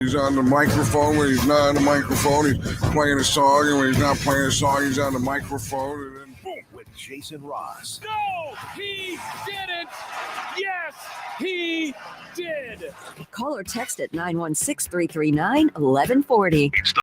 He's on the microphone when he's not on the microphone. He's playing a song, and when he's not playing a song, he's on the microphone. And then boom. With Jason Ross. No, he didn't. Yes, he did. Call or text at 916-339-1140.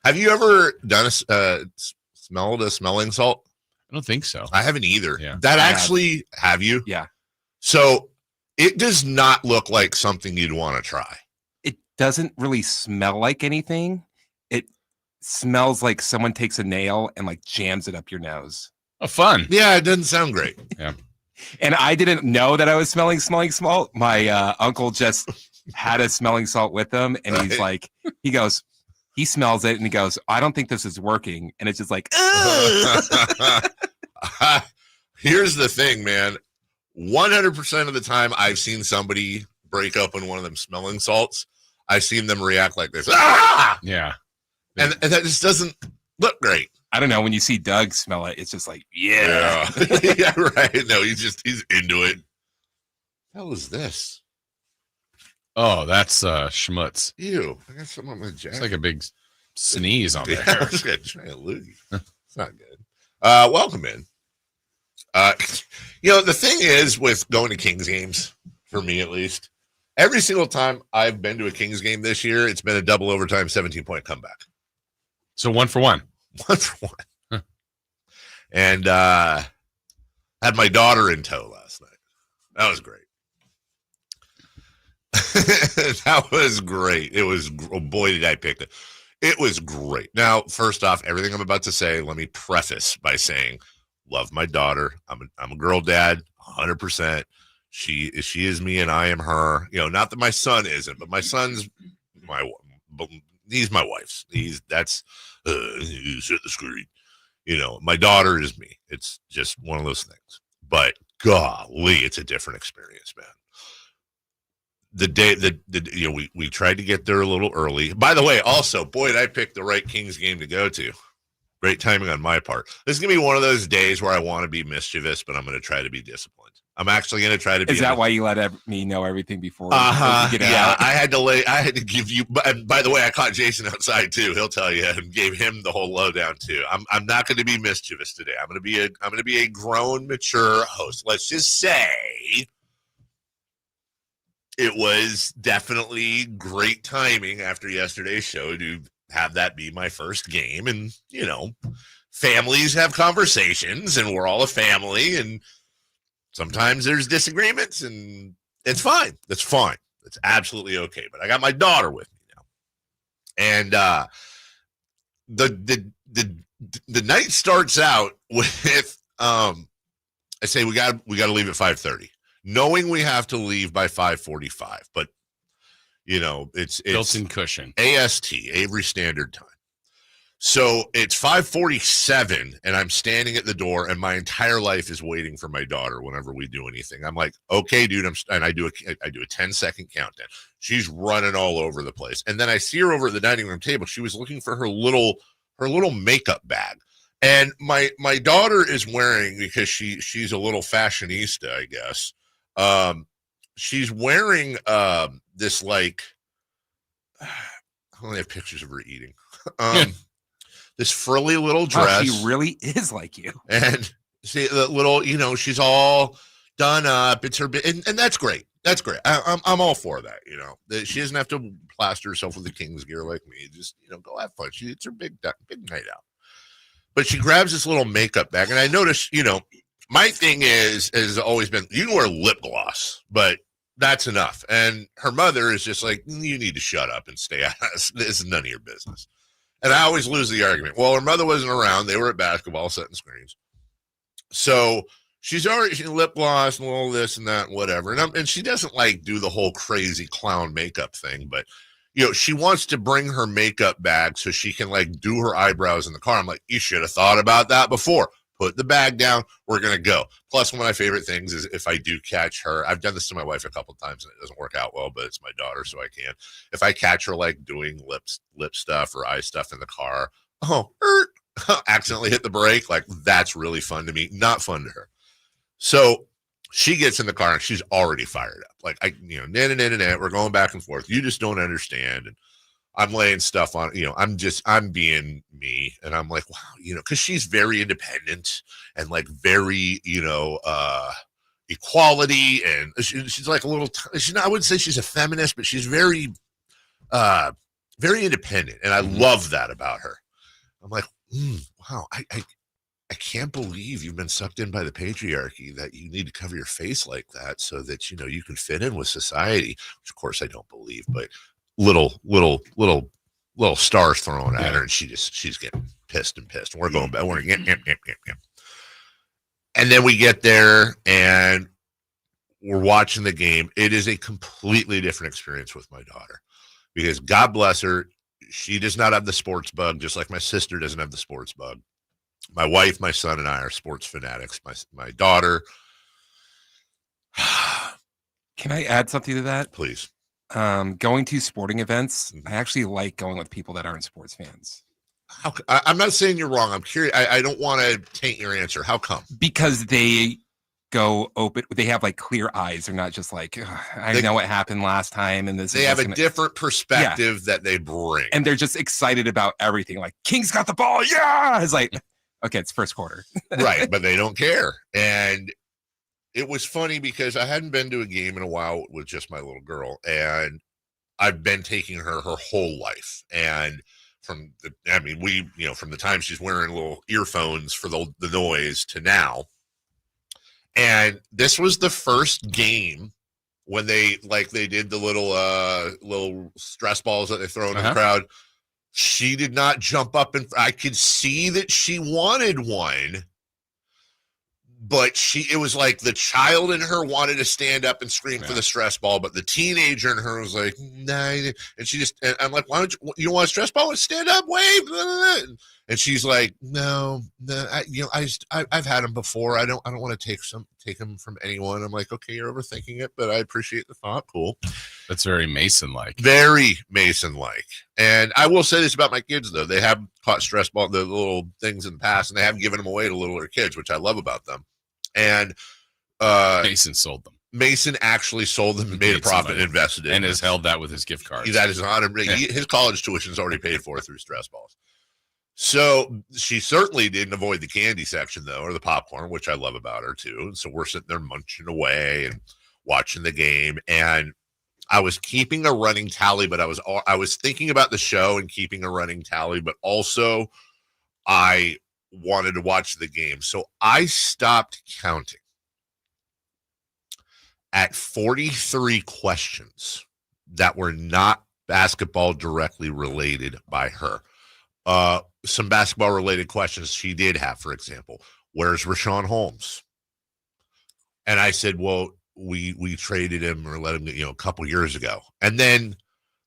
Have you ever done smelled a smelling salt? I don't think so. I haven't either. Yeah. That actually, have you? Yeah. So it does not look like something you'd want to try. It doesn't really smell like anything. It smells like someone takes a nail and like jams it up your nose. Oh, fun. Yeah, it doesn't sound great. Yeah. And I didn't know that I was smelling salt. My uncle just had a smelling salt with him, and he's like, he smells it, and he goes, I don't think this is working. And it's just like, here's the thing, man. 100% of the time I've seen somebody break open one of them smelling salts, I've seen them react like this. Ah! Yeah. And that just doesn't look great. I don't know. When you see Doug smell it, it's just like, yeah. Yeah, right. No, he's into it. What was this? Oh, that's schmutz. Ew. I got something on my jacket. It's like a big sneeze on there. Yeah, I was going to try a loogie. It's not good. Welcome in. The thing is with going to Kings games, for me at least, every single time I've been to a Kings game this year, it's been a double overtime 17-point comeback. So 1 for 1. 1 for 1. Huh. And had my daughter in tow last night. That was great. That was great. It was, oh boy, did I pick it. It was great. Now, first off, everything I'm about to say, let me preface by saying, love my daughter. I'm a girl dad, 100%. She is me and I am her. Not that my son isn't, but my son's he's my wife's. That's hit the screen. My daughter is me. It's just one of those things. But golly, it's a different experience, man. The day that we tried to get there a little early. By the way, also, boy, I picked the right Kings game to go to. Great timing on my part. This is gonna be one of those days where I want to be mischievous, but I'm gonna try to be disciplined. I'm actually gonna try to be. Is that why you let me know everything before? Yeah, out? I had to give you. And by the way, I caught Jason outside too. He'll tell you, and gave him the whole lowdown too. I'm not going to be mischievous today. I'm going to be a grown, mature host. Let's just say it was definitely great timing after yesterday's show to have that be my first game. And, families have conversations and we're all a family. And sometimes there's disagreements and it's fine. That's fine. It's absolutely okay. But I got my daughter with me now. And the night starts out with I say we got to leave at 5:30. Knowing we have to leave by 5:45, but it's built-in cushion. AST, Avery Standard Time. So it's 5:47 and I'm standing at the door and my entire life is waiting for my daughter whenever we do anything. I'm like, okay, dude, and I do a 10-second countdown. She's running all over the place. And then I see her over at the dining room table. She was looking for her little makeup bag. And my daughter is wearing, because she's a little fashionista, I guess. She's wearing this, like, I only have pictures of her eating. This frilly little dress. Wow, she really is like you. And see the little, she's all done up. It's her, and that's great. That's great. I'm all for that. She doesn't have to plaster herself with the Kings gear like me. Just go have fun. It's her big night out. But she grabs this little makeup bag, and I noticed, my thing has always been, you can wear lip gloss, but that's enough. And her mother is just like, you need to shut up and stay out. This is none of your business. And I always lose the argument. Well, her mother wasn't around. They were at basketball setting screens. So she's already lip gloss and all this and that and whatever. And she doesn't like do the whole crazy clown makeup thing, but she wants to bring her makeup bag so she can like do her eyebrows in the car. I'm like, you should have thought about that before. Put the bag down. We're going to go. Plus, one of my favorite things is if I do catch her, I've done this to my wife a couple of times and it doesn't work out well, but it's my daughter, so I can. If I catch her like doing lip stuff or eye stuff in the car, accidentally hit the brake. Like, that's really fun to me. Not fun to her. So she gets in the car and she's already fired up. Like, we're going back and forth. You just don't understand. And I'm laying stuff on, I'm being me. And I'm like, wow, because she's very independent and like very, equality. And she's like a little, I wouldn't say she's a feminist, but she's very, very independent. And I love that about her. I'm like, wow, I can't believe you've been sucked in by the patriarchy that you need to cover your face like that so that, you can fit in with society, which of course I don't believe, but little stars thrown at her, and she's getting pissed. And we're going back. And then we get there and we're watching the game. It is a completely different experience with my daughter because God bless her. She does not have the sports bug, just like my sister doesn't have the sports bug. My wife, my son, and I are sports fanatics. My daughter. Can I add something to that? Please. Going to sporting events, I actually like going with people that aren't sports fans. I'm not saying you're wrong. I'm curious. I don't want to taint your answer. How come? Because they go open. They have like clear eyes. They're not just like, I know what happened last time. And they have a different perspective that they bring. And they're just excited about everything. Like, Kings got the ball. Yeah. It's like, okay, it's first quarter. Right. But they don't care. And it was funny because I hadn't been to a game in a while with just my little girl, and I've been taking her whole life. And from the time she's wearing little earphones for the noise to now. And this was the first game when they did the little stress balls that they throw into the crowd. She did not jump up, and I could see that she wanted one. But it was like the child in her wanted to stand up and scream for the stress ball, but the teenager in her was like, nah. And and I'm like, why don't you don't want a stress ball? Stand up, wave. And she's like, no, I've had them before. I don't want to take them from anyone. I'm like, okay, you're overthinking it, but I appreciate the thought. Cool. That's very Mason-like. Very Mason-like. And I will say this about my kids, though. They have caught stress ball, the little things in the past, and they have given them away to littler kids, which I love about them. And Mason sold them. Mason actually sold them and made a profit and invested in and has held that with his gift cards. That is an honor. His college tuition is already paid for through stress balls. So she certainly didn't avoid the candy section, though, or the popcorn, which I love about her, too. And so we're sitting there munching away and watching the game. And I was keeping a running tally, but I was thinking about the show and keeping a running tally, but also I wanted to watch the game. So I stopped counting at 43 questions that were not basketball directly related by her. Some basketball related questions she did have, for example, where's Rashawn Holmes? And I said, well, we traded him or let him, a couple years ago. And then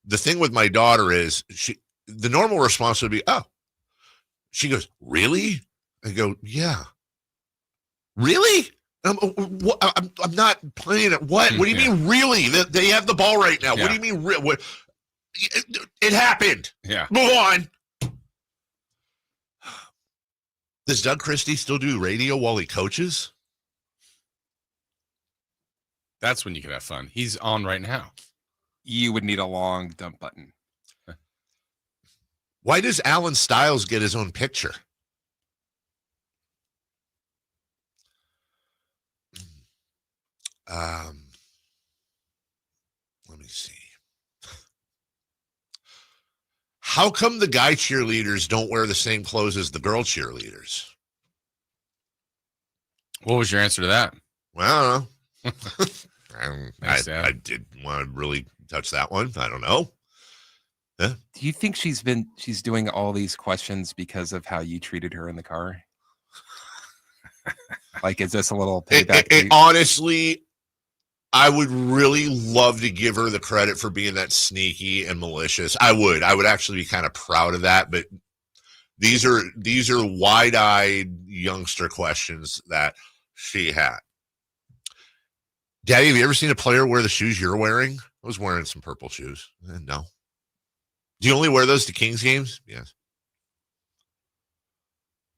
the thing with my daughter is the normal response would be, oh, She goes, really? I go, yeah. Really? I'm not playing it. What? What do you mean, really? They have the ball right now. What do you mean, what? It happened. Yeah. Move on. Does Doug Christie still do radio while he coaches? That's when you can have fun. He's on right now. You would need a long dump button. Why does Alan Stiles get his own picture? Let me see. How come the guy cheerleaders don't wear the same clothes as the girl cheerleaders? What was your answer to that? Well, I don't know. Nice, I didn't want to really touch that one. I don't know. Do you think she's doing all these questions because of how you treated her in the car? Like, is this a little payback? Honestly, I would really love to give her the credit for being that sneaky and malicious. I would actually be kind of proud of that. But these are wide-eyed youngster questions that she had. Daddy, have you ever seen a player wear the shoes you're wearing? I was wearing some purple shoes. No. Do you only wear those to Kings games? Yes.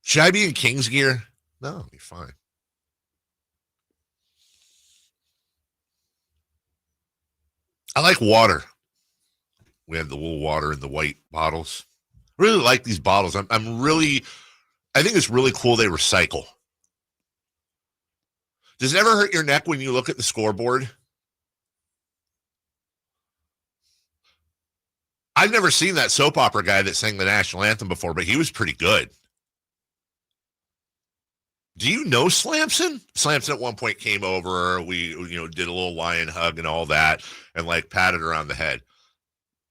Should I be in Kings gear? No, you're fine. I like water. We had the little water in the white bottles. I really like these bottles. I think it's really cool they recycle. Does it ever hurt your neck when you look at the scoreboard? I've never seen that soap opera guy that sang the national anthem before, but he was pretty good. Do you know Slamson? Slamson at one point came over. We, did a little lion hug and all that, and like patted her on the head.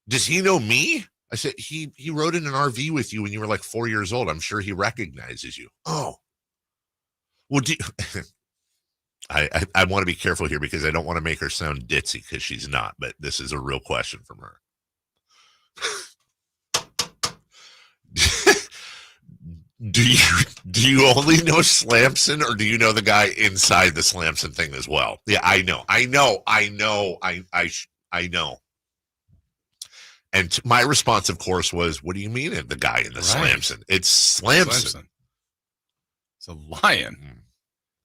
Does he know me? I said, he rode in an RV with you when you were like 4 years old. I'm sure he recognizes you. Oh, well, I want to be careful here because I don't want to make her sound ditzy because she's not, but this is a real question from her. Do you only know Slamson, or do you know the guy inside the Slamson thing as well? Yeah, I know. And my response, of course, was, "What do you mean, the guy in the Slamson? It's Slamson. It's a lion.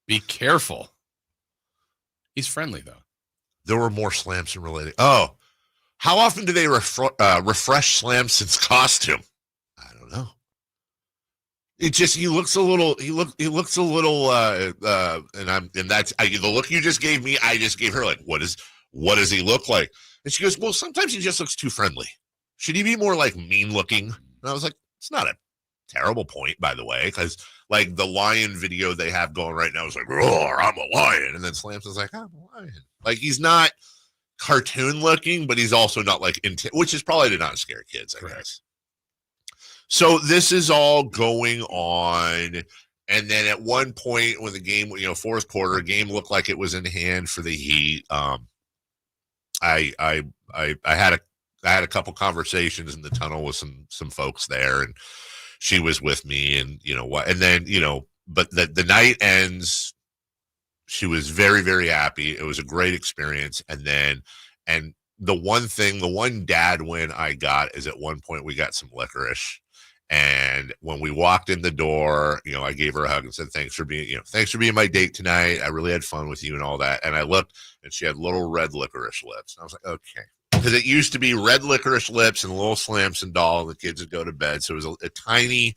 Be careful. He's friendly though. There were more Slamson related. Oh, how often do they refresh Slamson's costume? I don't know. It just, he looks a little, and that's the look you just gave me. I just gave her like, what does he look like? And she goes, well, sometimes he just looks too friendly. Should he be more like mean looking? And I was like, it's not a terrible point, by the way, because like the lion video they have going right now is like, roar, I'm a lion. And then Slamson's like, I'm a lion. Like, he's not cartoon looking, but he's also not like, which is probably to not scare kids, I guess. So this is all going on. And then at one point when the game, fourth quarter, game looked like it was in hand for the Heat. I had a couple conversations in the tunnel with some folks there, and she was with me, and and then, but the night ends. She was very, very happy. It was a great experience. And the one dad win I got is at one point we got some licorice. And when we walked in the door, I gave her a hug and said, thanks for being my date tonight. I really had fun with you and all that. And I looked, and she had little red licorice lips. And I was like, okay. Because it used to be red licorice lips and a little Slamson doll, and the kids would go to bed. So it was a tiny,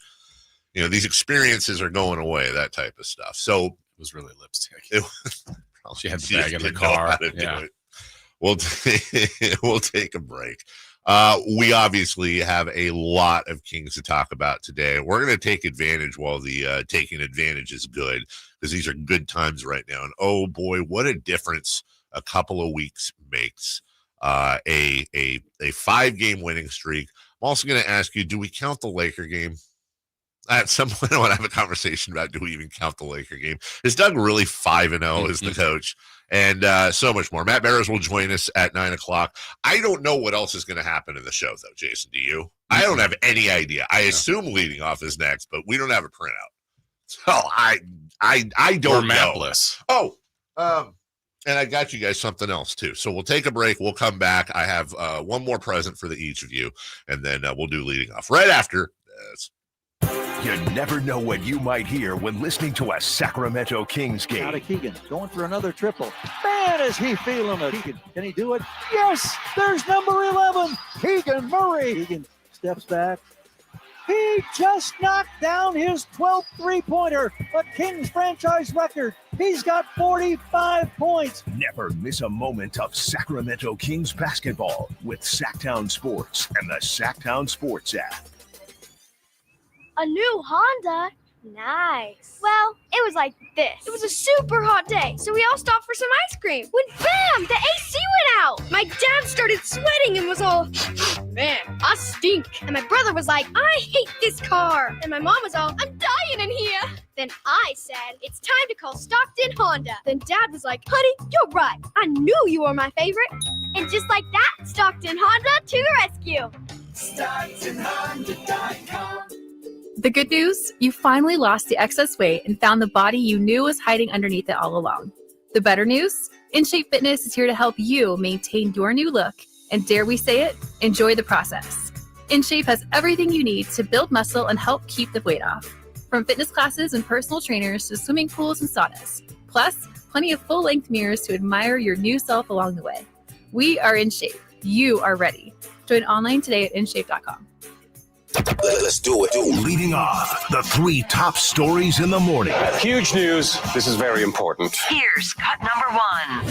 these experiences are going away, that type of stuff. So it was really lipstick. She had the bag in the car. Yeah. We'll take a break. We obviously have a lot of Kings to talk about today. We're going to take advantage while the taking advantage is good, because these are good times right now. And oh boy, what a difference a couple of weeks makes. A 5-game winning streak. I'm also going to ask you, do we count the Laker game? At some point, I want to have a conversation about, do we even count the Laker game? Is Doug really 5-0 as the coach? and so much more. Matt Barrows will join us at 9 o'clock. I don't know what else is going to happen in the show, though, Jason. Do you? I don't have any idea. I assume leading off is next, but we don't have a printout. So I don't know. Mapless. Oh, and I got you guys something else, too. So we'll take a break. We'll come back. I have one more present for each of you, and then we'll do leading off right after this. You never know what you might hear when listening to a Sacramento Kings game. Out of Keegan, going for another triple. Man, is he feeling it. Keegan, can he do it? Yes, there's number 11, Keegan Murray. Keegan steps back. He just knocked down his 12th three-pointer, a Kings franchise record. He's got 45 points. Never miss a moment of Sacramento Kings basketball with Sacktown Sports and the Sacktown Sports app. A new Honda? Nice. Well, it was like this. It was a super hot day, so we all stopped for some ice cream. When bam, the AC went out. My dad started sweating and was all, man, I stink. And my brother was like, I hate this car. And my mom was all, I'm dying in here. Then I said, it's time to call Stockton Honda. Then Dad was like, honey, you're right. I knew you were my favorite. And just like that, Stockton Honda to the rescue. StocktonHonda.com. The good news, you finally lost the excess weight and found the body you knew was hiding underneath it all along. The better news, InShape Fitness is here to help you maintain your new look and, dare we say it, enjoy the process. InShape has everything you need to build muscle and help keep the weight off. From fitness classes and personal trainers to swimming pools and saunas. Plus, plenty of full-length mirrors to admire your new self along the way. We are InShape. You are ready. Join online today at InShape.com. Let's do it. Leading off, the 3 top stories in the morning. Huge news. This is very important. Here's cut number 1.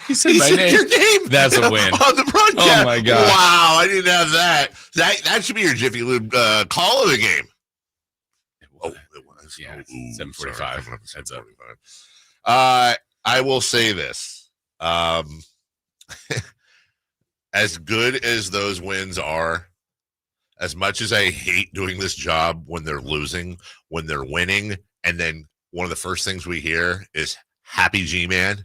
He said my name. Your name. That's a win. On the broadcast. Oh, my God. Wow, I didn't have that. That should be your Jiffy Lube call of the game. Oh, it was. Yeah, Ooh, 7:45. Sorry, Heads up. I will say this. As good as those wins are, as much as I hate doing this job when they're losing, when they're winning, and then one of the first things we hear is Happy G-Man.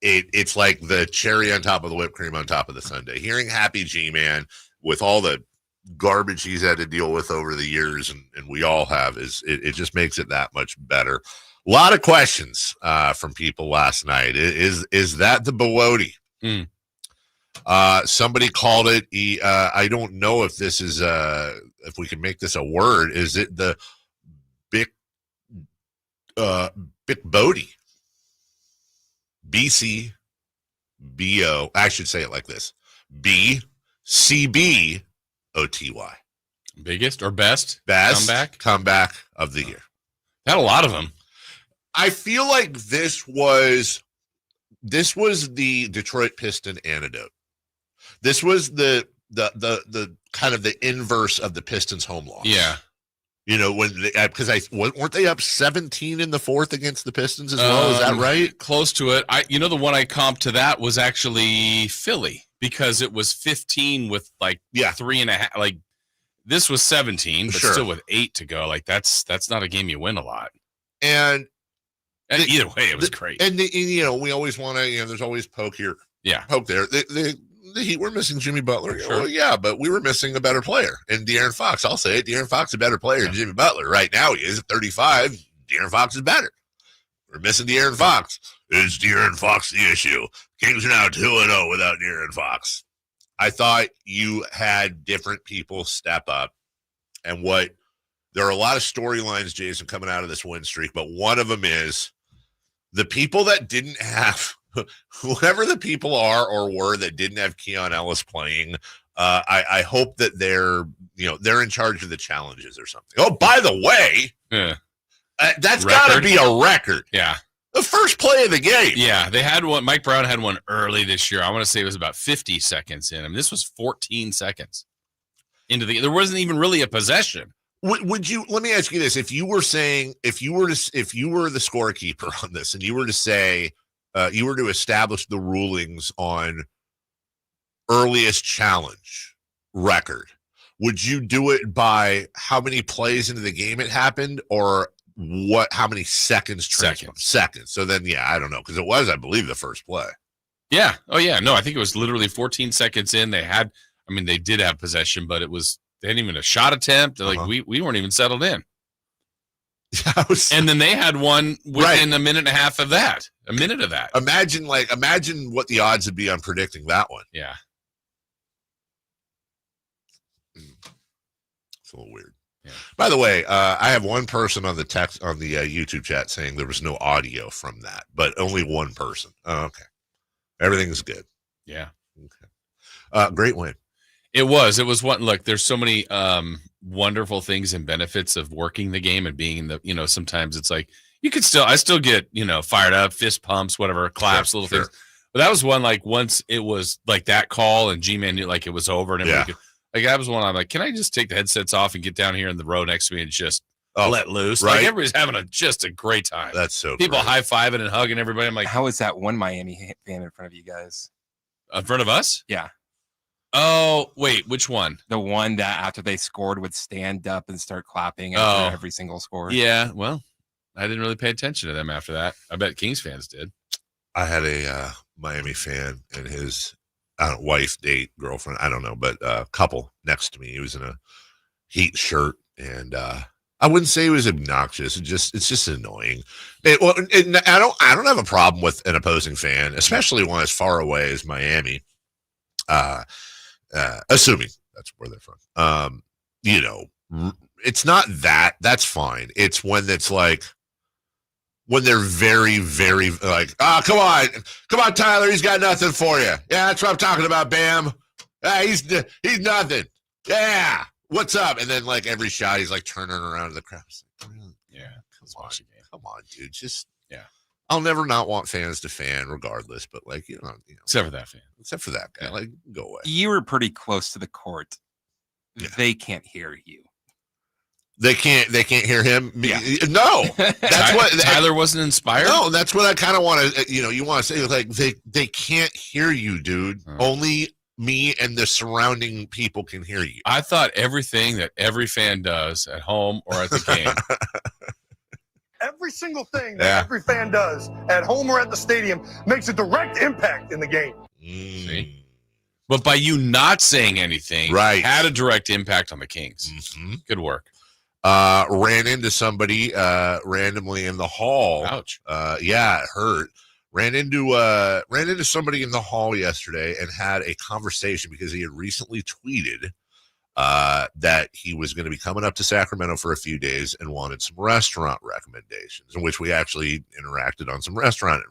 It's like the cherry on top of the whipped cream on top of the sundae. Hearing Happy G-Man with all the garbage he's had to deal with over the years, and we all have, it just makes it that much better. A lot of questions from people last night. Is that the Bowoty? Somebody called it. I don't know if this is if we can make this a word. Is it the Bic Bodie? BCBO. I should say it like this: BCBOTY. Biggest or best comeback of the year. Had a lot of them. I feel like this was the Detroit Piston antidote. This was the kind of the inverse of the Pistons home loss. Yeah. You know, when weren't they up 17 in the fourth against the Pistons as well? Is that right? Close to it. The one I comped to that was actually Philly, because it was 15 with 3.5. Like, this was 17, but still with 8 to go. Like, that's not a game you win a lot. And either way, it was great. And we always want to. There's always poke here. Yeah, poke there. The Heat were missing Jimmy Butler. Sure. Well, yeah, but we were missing a better player in De'Aaron Fox. I'll say it. De'Aaron Fox is a better player than Jimmy Butler. Right now, he is at 35. De'Aaron Fox is better. We're missing De'Aaron Fox. Is De'Aaron Fox the issue? Kings are now 2-0 without De'Aaron Fox. I thought you had different people step up. And there are a lot of storylines, Jason, coming out of this win streak, but one of them is the people that didn't have, whoever the people are or were that didn't have Keon Ellis playing. I hope that they're in charge of the challenges or something. Oh, by the way, that's got to be a record. Yeah. The first play of the game. Yeah, they had one. Mike Brown had one early this year. I want to say it was about 50 seconds in. I mean, this was 14 seconds into there wasn't even really a possession. Would you? Let me ask you this: if you were the scorekeeper on this, and you were to say, you were to establish the rulings on earliest challenge record, would you do it by how many plays into the game it happened, or how many seconds? Seconds. So then, I don't know, because it was, I believe, the first play. Yeah. Oh, yeah. No, I think it was literally 14 seconds in. They did have possession, but they hadn't even a shot attempt. Like we weren't even settled in. And then they had one within a minute and a half of that. A minute of that. Imagine what the odds would be on predicting that one. Yeah. It's a little weird. Yeah. By the way, I have one person on the YouTube chat saying there was no audio from that, but only one person. Oh, okay. Everything's good. Yeah. Okay. Great win. It was one. Look, there's so many wonderful things and benefits of working the game and being in the, sometimes it's like I still get, fired up, fist pumps, whatever, claps, little things. But that was one, like once it was like that call and G-Man knew like it was over and everything. Like that was one I'm like, can I just take the headsets off and get down here in the row next to me and just let loose? Right. Like everybody's having just a great time. That's so people great. high-fiving and hugging everybody. I'm like, how is that one Miami fan in front of you guys? In front of us? Yeah. Oh, wait, which one? The one that after they scored would stand up and start clapping after every single score. Yeah, well, I didn't really pay attention to them after that. I bet Kings fans did. I had a Miami fan and his wife, date, girlfriend, I don't know, but couple next to me. He was in a Heat shirt, and I wouldn't say he was obnoxious. It's just annoying. I don't have a problem with an opposing fan, especially one as far away as Miami. Assuming that's where they're from. It's not that. That's fine. It's when they're very, very like, come on, Tyler, he's got nothing for you. Yeah, that's what I'm talking about, Bam. He's nothing. Yeah, what's up? And then like every shot, he's like turning around to the crowd. Yeah, come on, dude. Just I'll never not want fans to fan, regardless. But like except for that fan, except for that guy, like go away. You were pretty close to the court. Yeah. They can't hear you. They can't hear him. Yeah. No, that's what Tyler wasn't inspired. No, that's what I kind of want to. You want to say like they can't hear you, dude. Only me and the surrounding people can hear you. I thought everything that every fan does at home or at the game. Every single thing that every fan does at home or at the stadium makes a direct impact in the game. See? But by you not saying anything, had a direct impact on the Kings. Mm-hmm. Good work. Ran into somebody randomly in the hall. Ouch. It hurt. Ran into somebody in the hall yesterday and had a conversation because he had recently tweeted that he was going to be coming up to Sacramento for a few days and wanted some restaurant recommendations, in which we actually interacted on some restaurant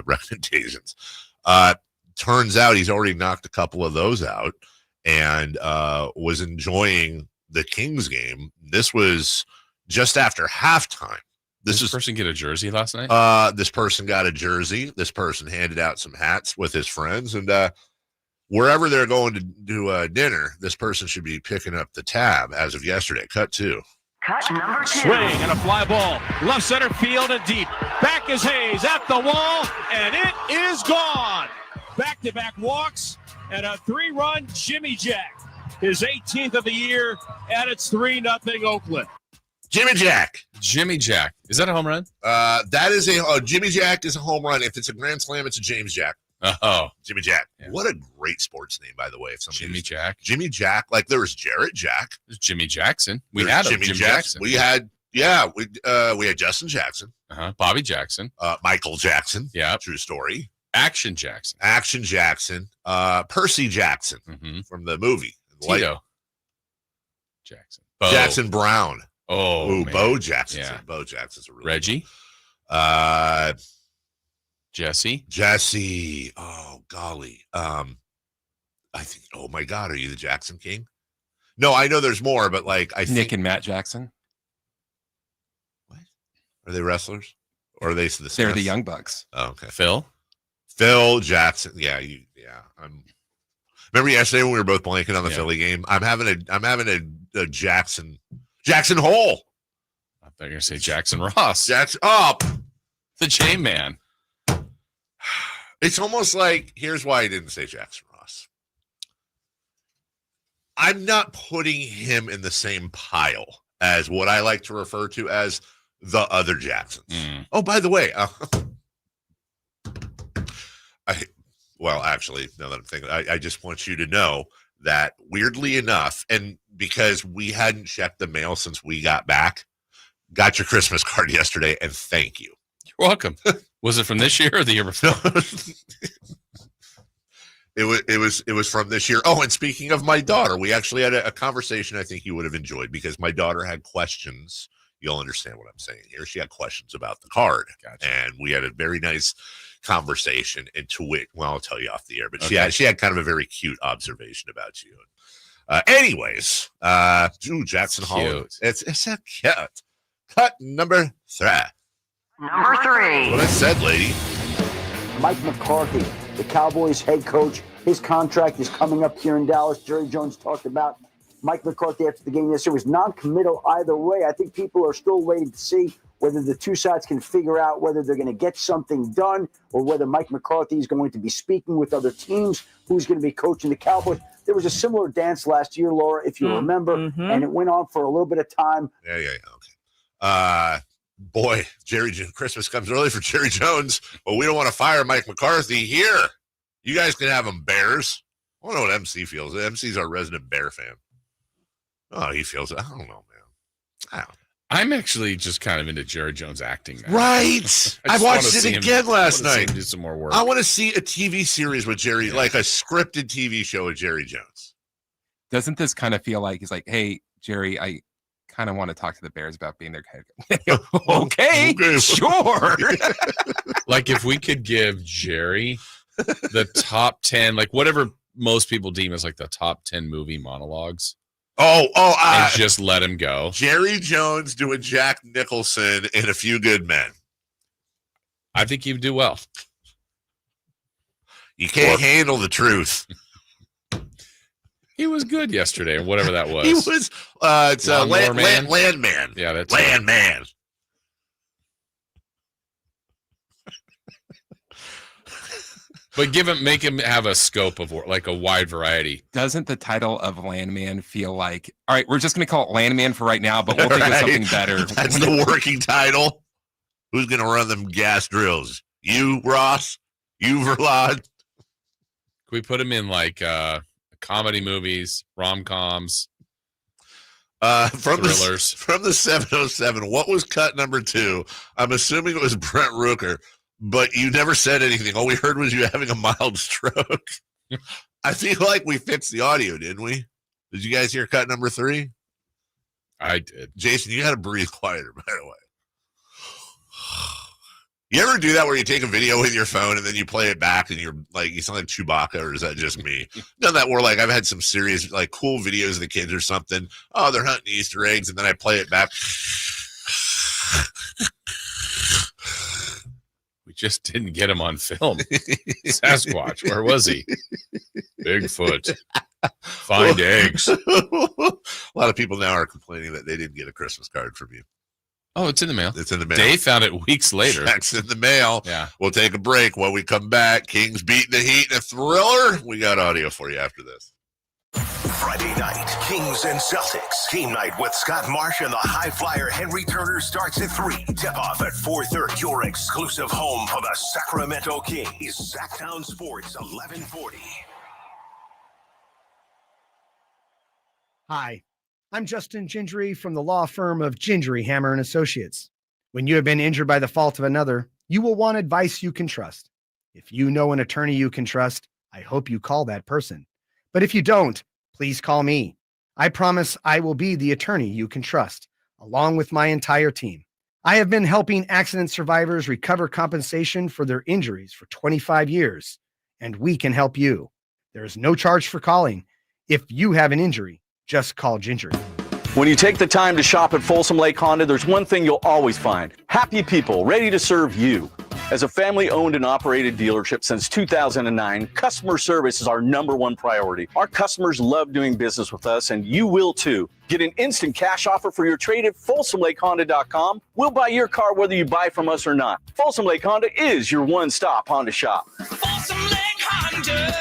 recommendations. Turns out he's already knocked a couple of those out and was enjoying the Kings game. This was just after halftime. This person get a jersey last night? This person got a jersey. This person handed out some hats with his friends, and wherever they're going to do dinner, this person should be picking up the tab as of yesterday. Cut 2. Cut number 2. Swing and a fly ball. Left center field and deep. Back is Hayes at the wall, and it is gone. Back-to-back walks and a 3-run Jimmy Jack. His 18th of the year, and it's 3-0 Oakland. Jimmy Jack. Is that a home run? That is Jimmy Jack is a home run. If it's a grand slam, it's a James Jack. Oh, Jimmy Jack. Yeah. What a great sports name, by the way. If Jimmy Jack. Jimmy Jack. Like there was Jarrett Jack. There's Jimmy Jackson. We had Jimmy Jackson. We had we had Justin Jackson. Bobby Jackson. Michael Jackson. Yeah. True story. Action Jackson. Action Jackson. Percy Jackson from the movie. Tito Jackson. Bo. Jackson Brown. Oh, ooh, man. Bo Jackson. Yeah. Bo Jackson's a really Reggie. Jesse. Oh, golly. I think, oh my God, are you the Jackson King? No, I know there's more, but like I think Nick and Matt Jackson. What? Are they wrestlers? Or are they the Smiths? They're the Young Bucks. Oh, okay. Phil Jackson. Yeah, remember yesterday when we were both blanking on the Philly game? I'm having a Jackson Hole. I thought you were gonna say Jackson Ross. The J-Man. It's almost like, here's why I didn't say Jackson Ross. I'm not putting him in the same pile as what I like to refer to as the other Jacksons. Oh, by the way, actually, now that I'm thinking, I just want you to know that weirdly enough, and because we hadn't checked the mail since we got back, got your Christmas card yesterday, and thank you. You're welcome. Was it from this year or the year before? It was from this year. Oh, and speaking of my daughter, we actually had a conversation I think you would have enjoyed because my daughter had questions. You'll understand what I'm saying here. She had questions about the card. Gotcha. And we had a very nice conversation into it. Well, I'll tell you off the air, but okay. she had kind of a very cute observation about you. Anyways, Jackson Hall. It's a cute. Cut number 3. Number 3. What I said, lady. Mike McCarthy, the Cowboys head coach, his contract is coming up here in Dallas. Jerry Jones talked about Mike McCarthy after the game yesterday was non-committal either way. I think people are still waiting to see whether the two sides can figure out whether they're going to get something done or whether Mike McCarthy is going to be speaking with other teams, who's going to be coaching the Cowboys. There was a similar dance last year, Laura, if you remember, and it went on for a little bit of time. Yeah, okay. Boy, Christmas comes early for Jerry Jones, but we don't want to fire Mike McCarthy here. You guys can have him, Bears. I don't know what MC feels. MC's our resident Bear fan. Oh, he feels it. I don't know, man. I'm actually just kind of into Jerry Jones acting now. Right. I watched it again last night. Do some more work. I want to see a TV series with Jerry, like a scripted TV show with Jerry Jones. Doesn't this kind of feel like he's like, hey, Jerry, I kind of want to talk to the Bears about being their head coach. Okay, sure. Like if we could give Jerry the top 10, like whatever most people deem as like the top 10 movie monologues. And just let him go. Jerry Jones doing Jack Nicholson in A Few Good Men. I think he'd do well. You can't handle the truth. He was good yesterday, or whatever that was. He was. It's Landman. Yeah, that's Landman. But make him have a scope of like a wide variety. Doesn't the title of Landman feel like, all right, we're just going to call it Landman for right now, but we'll think of something better. That's the working title. Who's going to run them gas drills? You, Ross? You, Verlad? Can we put him in like comedy movies, rom-coms, thrillers? From the 707, what was cut number 2? I'm assuming it was Brent Rooker. But you never said anything. All we heard was you having a mild stroke. I feel like we fixed the audio, didn't we? Did you guys hear cut number 3? I did. Jason, you got to breathe quieter, by the way. You ever do that where you take a video with your phone and then you play it back and you're like, you sound like Chewbacca, or is that just me? Done that where like I've had some serious, like cool videos of the kids or something. Oh, they're hunting Easter eggs, and then I play it back. We just didn't get him on film. Sasquatch, where was he? Bigfoot. Find eggs. A lot of people now are complaining that they didn't get a Christmas card from you. Oh, it's in the mail. It's in the mail. Dave found it weeks later. Check's in the mail. Yeah. We'll take a break. When we come back, Kings beating the Heat in a thriller. We got audio for you after this. Friday night, Kings and Celtics. Team night with Scott Marsh and the high flyer Henry Turner starts at 3. Tip-off at 4:30. Your exclusive home for the Sacramento Kings. Sacktown Sports 1140. Hi, I'm Justin Gingery from the law firm of Gingery, Hammer & Associates. When you have been injured by the fault of another, you will want advice you can trust. If you know an attorney you can trust, I hope you call that person. But if you don't, please call me. I promise I will be the attorney you can trust, along with my entire team. I have been helping accident survivors recover compensation for their injuries for 25 years, and we can help you. There is no charge for calling. If you have an injury, just call Gingery. When you take the time to shop at Folsom Lake Honda, there's one thing you'll always find: happy people ready to serve you. As a family-owned and operated dealership since 2009, customer service is our #1 priority. Our customers love doing business with us, and you will too. Get an instant cash offer for your trade at FolsomLakeHonda.com. We'll buy your car whether you buy from us or not. Folsom Lake Honda is your one-stop Honda shop. Folsom Lake Honda,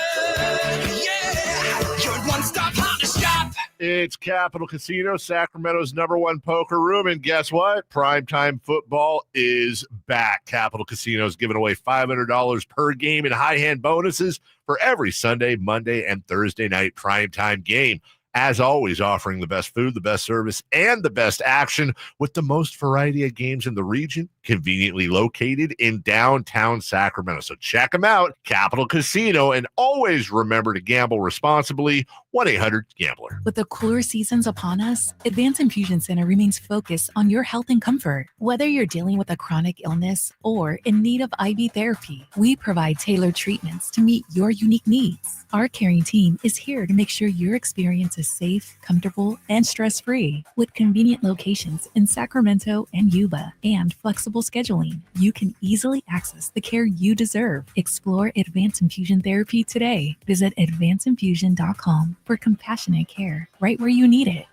yeah, your one-stop Honda shop. It's Capital Casino, Sacramento's #1 poker room. And guess what? Primetime football is back. Capital Casino is giving away $500 per game in high hand bonuses for every Sunday, Monday, and Thursday night primetime game. As always, offering the best food, the best service, and the best action with the most variety of games in the region, conveniently located in downtown Sacramento. So check them out, Capital Casino, and always remember to gamble responsibly. 1-800-GAMBLER. With the cooler seasons upon us, Advanced Infusion Center remains focused on your health and comfort. Whether you're dealing with a chronic illness or in need of IV therapy, we provide tailored treatments to meet your unique needs. Our caring team is here to make sure your experience is safe, comfortable, and stress-free. With convenient locations in Sacramento and Yuba and flexible scheduling, you can easily access the care you deserve. Explore Advanced Infusion Therapy today. Visit advancedinfusion.com for compassionate care right where you need it.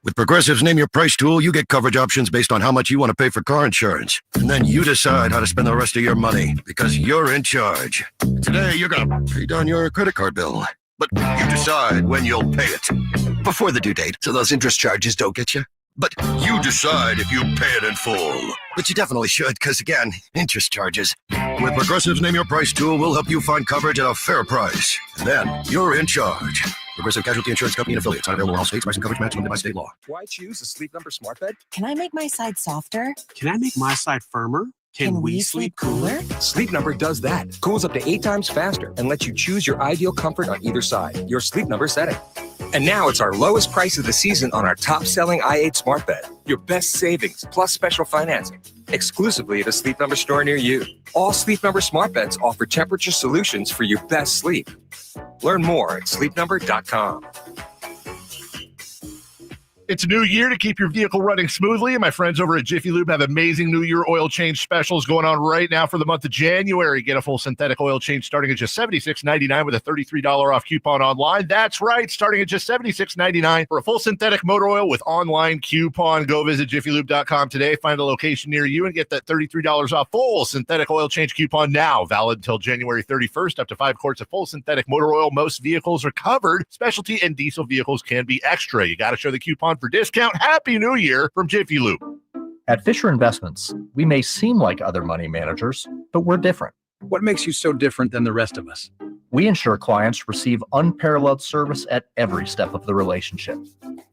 With Progressive's Name Your Price tool, you get coverage options based on how much you want to pay for car insurance. And then you decide how to spend the rest of your money because you're in charge. Today, you're going to pay down your credit card bill. But you decide when you'll pay it. Before the due date, so those interest charges don't get you. But you decide if you pay it in full. But you definitely should, because again, interest charges. With Progressive's Name Your Price tool, we'll help you find coverage at a fair price. And then you're in charge. Progressive Casualty Insurance Company and affiliates. Not available in all states. Price and coverage match limited by state law. Why choose a Sleep Number smart bed? Can I make my side softer? Can I make my side firmer? Can we sleep cooler? Sleep Number does that. Cools up to 8 times faster and lets you choose your ideal comfort on either side. Your Sleep Number setting. And now it's our lowest price of the season on our top-selling i8 smart bed. Your best savings plus special financing. Exclusively at a Sleep Number store near you. All Sleep Number smart beds offer temperature solutions for your best sleep. Learn more at sleepnumber.com. It's a new year to keep your vehicle running smoothly, and my friends over at Jiffy Lube have amazing New Year oil change specials going on right now for the month of January. Get a full synthetic oil change starting at just $76.99 with a $33 off coupon online. That's right, starting at just $76.99 for a full synthetic motor oil with online coupon. Go visit jiffylube.com today, find a location near you, and get that $33 off full synthetic oil change coupon now. Valid until January 31st, up to 5 quarts of full synthetic motor oil. Most vehicles are covered. Specialty and diesel vehicles can be extra. You got to show the coupon for discount. Happy New Year from Jiffy Lube. At Fisher Investments, we may seem like other money managers, but we're different. What makes you so different than the rest of us? We ensure clients receive unparalleled service at every step of the relationship.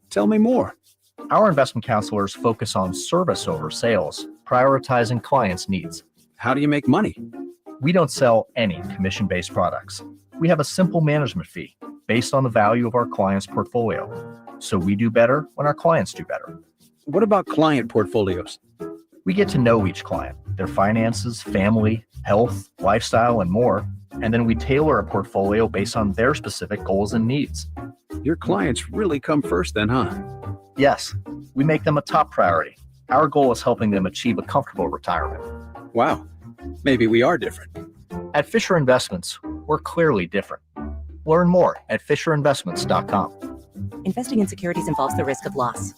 Tell me more. Our investment counselors focus on service over sales, prioritizing clients' needs. How do you make money? We don't sell any commission-based products. We have a simple management fee based on the value of our client's portfolio. So we do better when our clients do better. What about client portfolios? We get to know each client, their finances, family, health, lifestyle, and more. And then we tailor a portfolio based on their specific goals and needs. Your clients really come first then, huh? Yes, we make them a top priority. Our goal is helping them achieve a comfortable retirement. Wow, maybe we are different. At Fisher Investments, we're clearly different. Learn more at FisherInvestments.com. Investing in securities involves the risk of loss.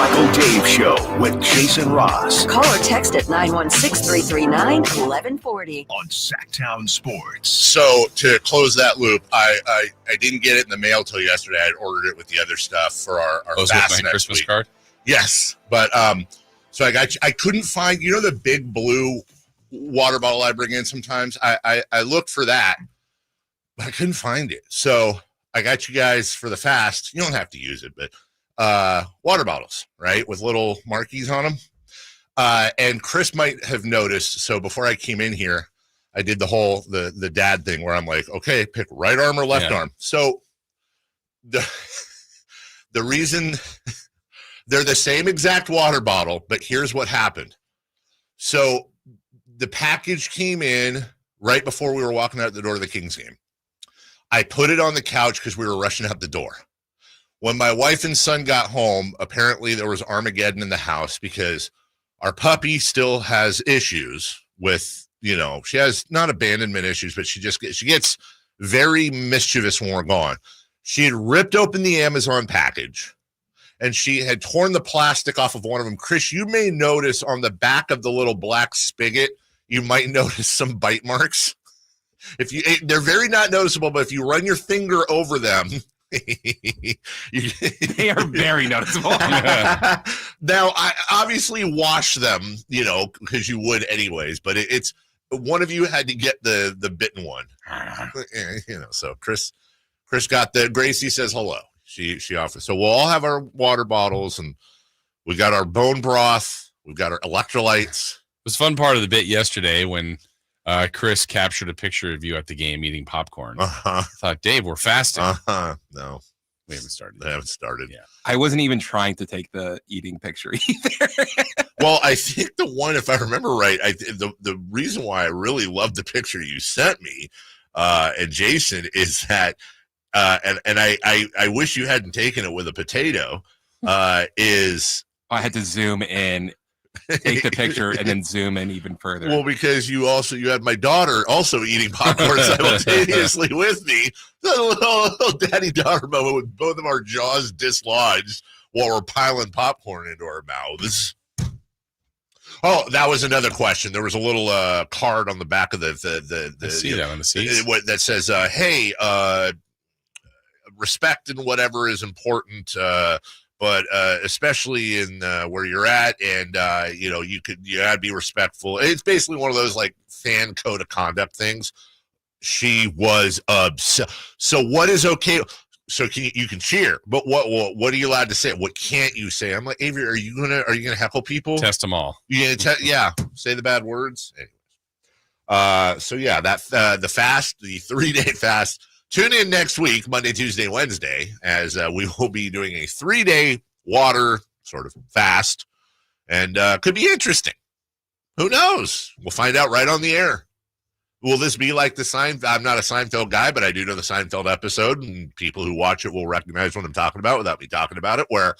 Carmichael Dave Show with Jason Ross. Call or text at 916-339-1140. On Sacktown Sports. So to close that loop, I didn't get it in the mail till yesterday. I had ordered it with the other stuff for our fast next Christmas week. card. Yes, but so I couldn't find the big blue water bottle I bring in sometimes. I looked for that, but I couldn't find it. So I got you guys for the fast. You don't have to use it, but water bottles, right, with little marquees on them. And Chris might have noticed. So before I came in here, I did the whole the dad thing where I'm like, okay, pick right arm or left arm. So the reason they're the same exact water bottle, but here's what happened. So the package came in right before we were walking out the door of the Kings game. I put it on the couch because we were rushing out the door. When my wife and son got home, apparently there was Armageddon in the house because our puppy still has issues with, she has not abandonment issues, but she gets very mischievous when we're gone. She had ripped open the Amazon package and she had torn the plastic off of one of them. Chris, you may notice on the back of the little black spigot, you might notice some bite marks. They're very not noticeable, but if you run your finger over them, they are very noticeable. Now, I obviously wash them, because you would anyways, but it's one of you had to get the bitten one. So Chris got Gracie says hello. She offers. So we'll all have our water bottles and we got our bone broth. We've got our electrolytes. It was a fun part of the bit yesterday when Chris captured a picture of you at the game eating popcorn. I thought, Dave, we're fasting. No, we haven't started. I haven't started. Yeah. I wasn't even trying to take the eating picture either. Well, I think the one, if I remember right, the reason why I really loved the picture you sent me and Jason is that, and I wish you hadn't taken it with a potato, is I had to zoom in, take the picture, and then zoom in even further. Well, because you had my daughter also eating popcorn simultaneously with me. A little daddy-daughter moment with both of our jaws dislodged while we're piling popcorn into our mouths. Oh, that was another question. There was a little card on the back of the I see that on the seats. That says, "Hey, respect and whatever is important." But especially in where you're at, and you gotta be respectful. It's basically one of those like fan code of conduct things. She was upset. So what is okay? So you can cheer, but what are you allowed to say? What can't you say? I'm like, Avery, are you gonna heckle people? Test them all. You gonna say the bad words. Anyways, so yeah, that the 3-day fast. Tune in next week, Monday, Tuesday, Wednesday, as we will be doing a 3-day water sort of fast, and could be interesting. Who knows? We'll find out right on the air. Will this be like the Seinfeld? I'm not a Seinfeld guy, but I do know the Seinfeld episode, and people who watch it will recognize what I'm talking about without me talking about it, where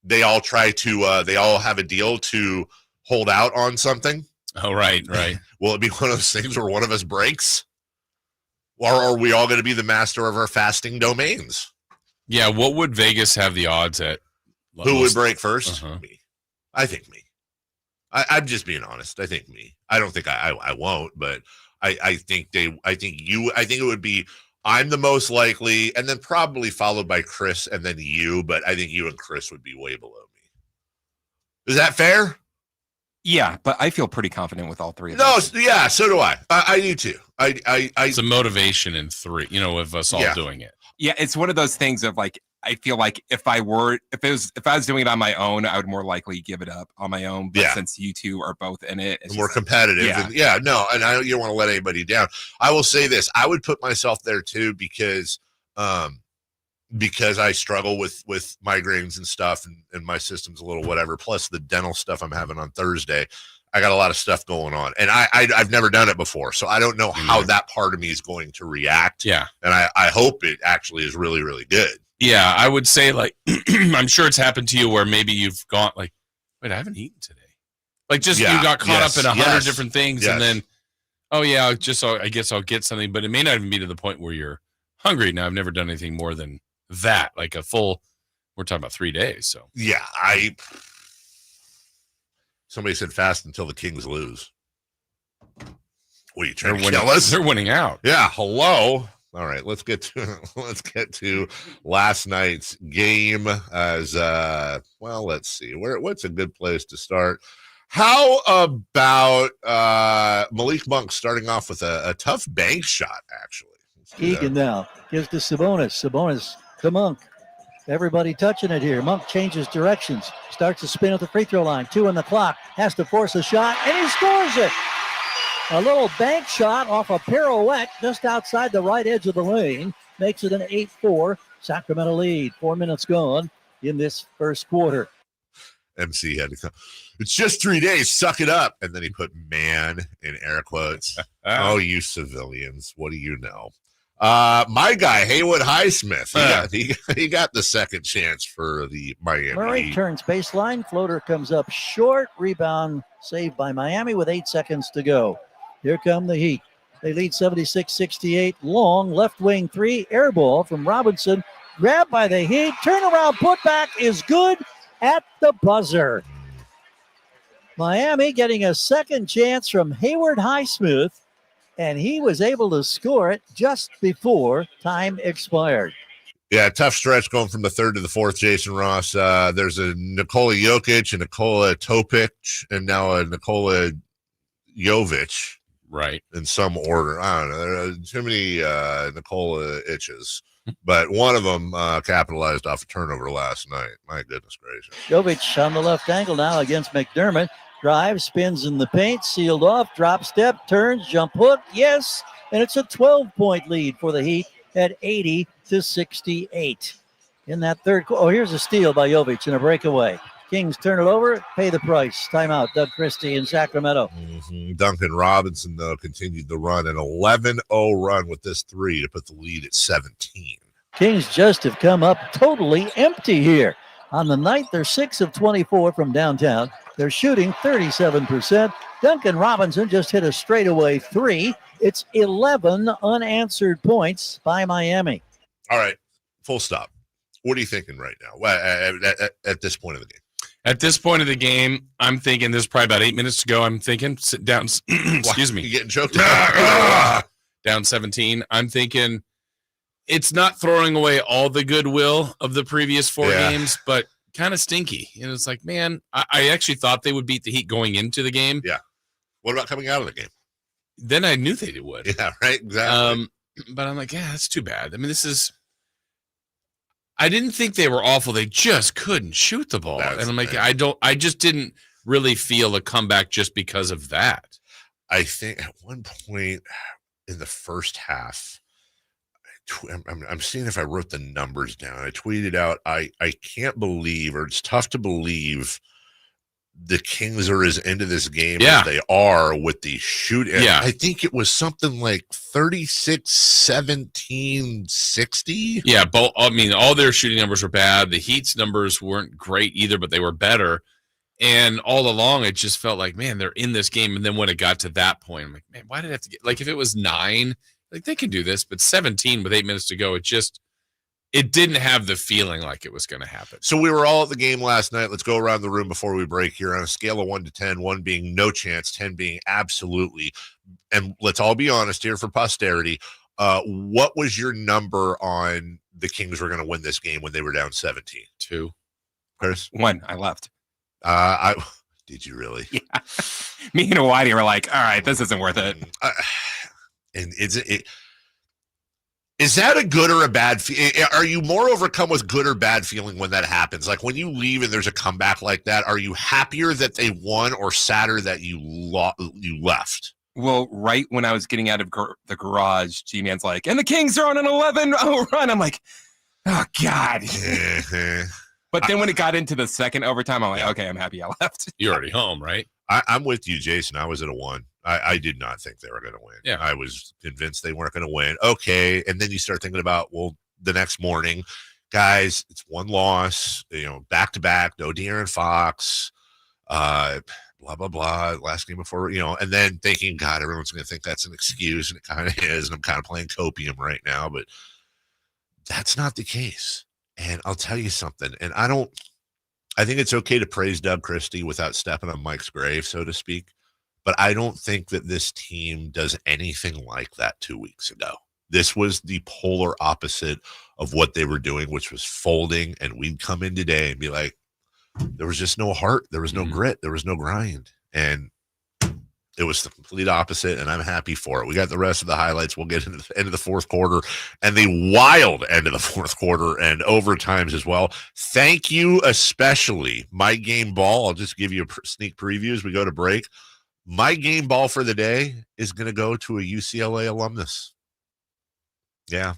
they all try to, they all have a deal to hold out on something. Oh, right. Will it be one of those things where one of us breaks? Or are we all going to be the master of our fasting domains? Yeah, what would Vegas have the odds at? Who would break first? Me. I think me. I'm just being honest. I think me. I don't think I won't, but I think it would be I'm the most likely, and then probably followed by Chris and then you, but I think you and Chris would be way below me. Is that fair? Yeah, but I feel pretty confident with all three of them. No, yeah, so do I. I do too. It's a motivation in three, of us all doing it. Yeah, it's one of those things of like, I feel like if I was doing it on my own, I would more likely give it up on my own. But since you two are both in it, it's more competitive. You don't want to let anybody down. I will say this: I would put myself there too because I struggle with migraines and stuff, and my system's a little whatever. Plus the dental stuff I'm having on Thursday. I got a lot of stuff going on, and I've never done it before, so I don't know how that part of me is going to react. Yeah, and I hope it actually is really, really good. Yeah, I would say like I'm sure it's happened to you where maybe you've gone like, wait, I haven't eaten today. Like you got caught up in 100 different things, and then I guess I'll get something, but it may not even be to the point where you're hungry. Now I've never done anything more than that, like a full We're talking about 3 days. So yeah, somebody said fast until the Kings lose. What are you trying to kill us? They're winning out. Yeah. Hello. All right. Let's get to last night's game. As well, let's see what's a good place to start. How about Malik Monk starting off with a tough bank shot? Actually, Egan now gives to Sabonis. Sabonis to Monk. Everybody touching it here. Monk changes directions, starts to spin at the free throw line. 2 on the clock, has to force a shot, and he scores it. A little bank shot off a pirouette just outside the right edge of the lane. Makes it an 8-4 Sacramento lead. 4 minutes gone in this first quarter. MC had to come. It's just 3 days. Suck it up. And then he put man in air quotes. Oh, you civilians. What do you know? My guy, Haywood Highsmith, he got the second chance for the Miami. Murray turns baseline. Floater comes up short. Rebound saved by Miami with 8 seconds to go. Here come the Heat. They lead 76-68. Long left wing three. Air ball from Robinson. Grabbed by the Heat. Turnaround putback is good at the buzzer. Miami getting a second chance from Haywood Highsmith, and he was able to score it just before time expired. Yeah, tough stretch going from the third to the fourth, Jason Ross. There's a Nikola Jokic, a Nikola Topic, and now a Nikola Jovic. Right. In some order. I don't know. There are too many Nikola itches. But one of them capitalized off a turnover last night. My goodness gracious. Jovic on the left angle now against McDermott. Drives, spins in the paint, sealed off, drop step, turns, jump hook, yes. And it's a 12-point lead for the Heat at 80-68. In that third quarter, oh, here's a steal by Jovic and a breakaway. Kings turn it over, pay the price. Timeout, Doug Christie in Sacramento. Duncan Robinson, though, continued the run, an 11-0 run with this three to put the lead at 17. Kings just have come up totally empty here. On the night, they're 6 of 24 from downtown. They're shooting 37%. Duncan Robinson just hit a straightaway three. It's 11 unanswered points by Miami. All right, full stop. What are you thinking right now at this point of the game? At this point of the game, I'm thinking there's probably about 8 minutes to go. I'm thinking sit down. Excuse me. You getting choked up? Down 17. I'm thinking it's not throwing away all the goodwill of the previous 4 games, but kind of stinky. And it's like, man, I actually thought they would beat the Heat going into the game. Yeah. What about coming out of the game? Then I knew they would. Yeah, right. Exactly. But I'm like, yeah, that's too bad. I mean, I didn't think they were awful. They just couldn't shoot the ball. And I'm like, I just didn't really feel a comeback just because of that. I think at one point in the first half, I'm seeing if I wrote the numbers down. I tweeted out, I can't believe, or it's tough to believe, the Kings are as into this game as they are with the shoot. Yeah. I think it was something like 36-17-60. Yeah, I mean, all their shooting numbers were bad. The Heat's numbers weren't great either, but they were better. And all along, it just felt like, man, they're in this game. And then when it got to that point, I'm like, man, why did I have to get, like, if it was 9, like, they can do this, but 17 with 8 minutes to go, it didn't have the feeling like it was going to happen. So we were all at the game last night. Let's go around the room before we break here on a scale of 1 to 10, 1 being no chance, 10 being absolutely. And let's all be honest here for posterity. What was your number on the Kings were going to win this game when they were down 17? 2. Chris? 1. I left. Did you really? Yeah. Me and Whitey were like, all right, this isn't worth it. And is that a good or a bad are you more overcome with good or bad feeling when that happens? Like when you leave and there's a comeback like that, are you happier that they won or sadder that you left? Well, right when I was getting out of the garage, G-Man's like, and the Kings are on an 11-0 run. I'm like, oh, God. But then when it got into the second overtime, I'm like, okay, I'm happy I left. You're already home, right? I'm with you, Jason. I was at a 1. I did not think they were going to win. Yeah. I was convinced they weren't going to win. Okay. And then you start thinking about, well, the next morning, guys, it's 1 loss, back to back, no De'Aaron Fox, blah, blah, blah, last game before, and then thinking, God, everyone's going to think that's an excuse, and it kind of is. And I'm kind of playing copium right now, but that's not the case. And I'll tell you something, and I think it's okay to praise Doug Christie without stepping on Mike's grave, so to speak. But I don't think that this team does anything like that 2 weeks ago. This was the polar opposite of what they were doing, which was folding. And we'd come in today and be like, there was just no heart. There was no grit. There was no grind. And it was the complete opposite, and I'm happy for it. We got the rest of the highlights. We'll get into the end of the fourth quarter and the wild end of the fourth quarter and overtimes as well. Thank you, especially My Game Ball. I'll just give you a sneak preview as we go to break. My Game Ball for the day is going to go to a UCLA alumnus. Yeah.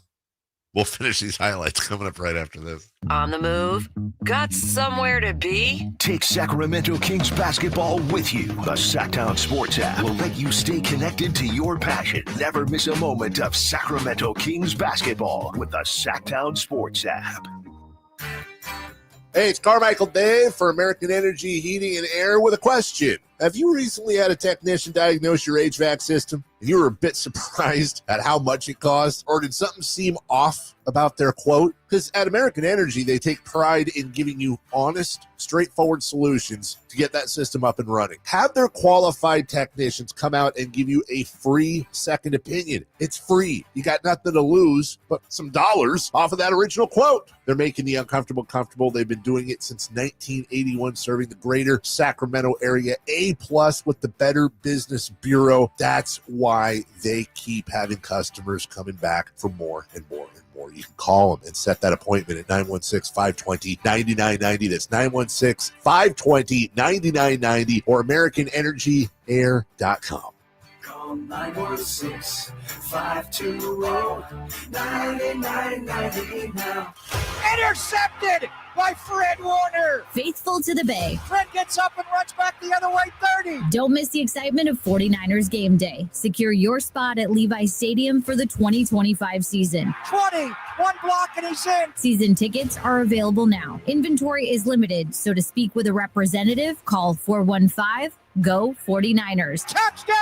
We'll finish these highlights coming up right after this. On the move? Got somewhere to be? Take Sacramento Kings basketball with you. The Sacktown Sports app will let you stay connected to your passion. Never miss a moment of Sacramento Kings basketball with the Sacktown Sports app. Hey, it's Carmichael Dave for American Energy Heating and Air with a question. Have you recently had a technician diagnose your HVAC system and you were a bit surprised at how much it cost? Or did something seem off about their quote? Because at American Energy, they take pride in giving you honest, straightforward solutions to get that system up and running. Have their qualified technicians come out and give you a free second opinion. It's free. You got nothing to lose but some dollars off of that original quote. They're making the uncomfortable comfortable. They've been doing it since 1981, serving the greater Sacramento area. A+ with the Better Business Bureau. That's why they keep having customers coming back for more and more and more. You can call them and set that appointment at 916-520-9990. That's 916-520-9990 or AmericanEnergyAir.com. Call 916-520-9990 now. Intercepted by Fred Warner. Faithful to the Bay. Fred gets up and runs back the other way, 30. Don't miss the excitement of 49ers game day. Secure your spot at Levi's Stadium for the 2025 season. 20, one block and he's in. Season tickets are available now. Inventory is limited, so to speak with a representative, call 415-GO-49ers. Touchdown!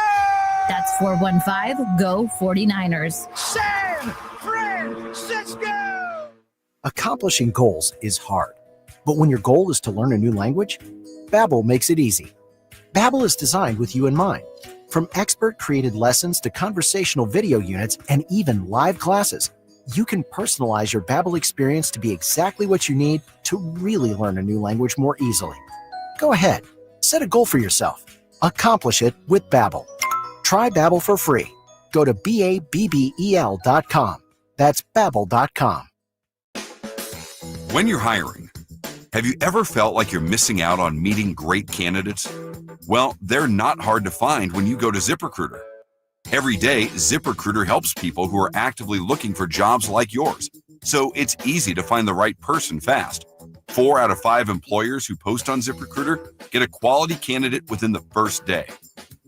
That's 415-GO-49ers. San Francisco! Accomplishing goals is hard, but when your goal is to learn a new language, Babbel makes it easy. Babbel is designed with you in mind. From expert-created lessons to conversational video units and even live classes, you can personalize your Babbel experience to be exactly what you need to really learn a new language more easily. Go ahead, set a goal for yourself. Accomplish it with Babbel. Try Babbel for free. Go to BABBEL.com. That's Babbel.com. When you're hiring, have you ever felt like you're missing out on meeting great candidates? Well, they're not hard to find when you go to ZipRecruiter. Every day, ZipRecruiter helps people who are actively looking for jobs like yours, so it's easy to find the right person fast. 4 out of 5 employers who post on ZipRecruiter get a quality candidate within the first day.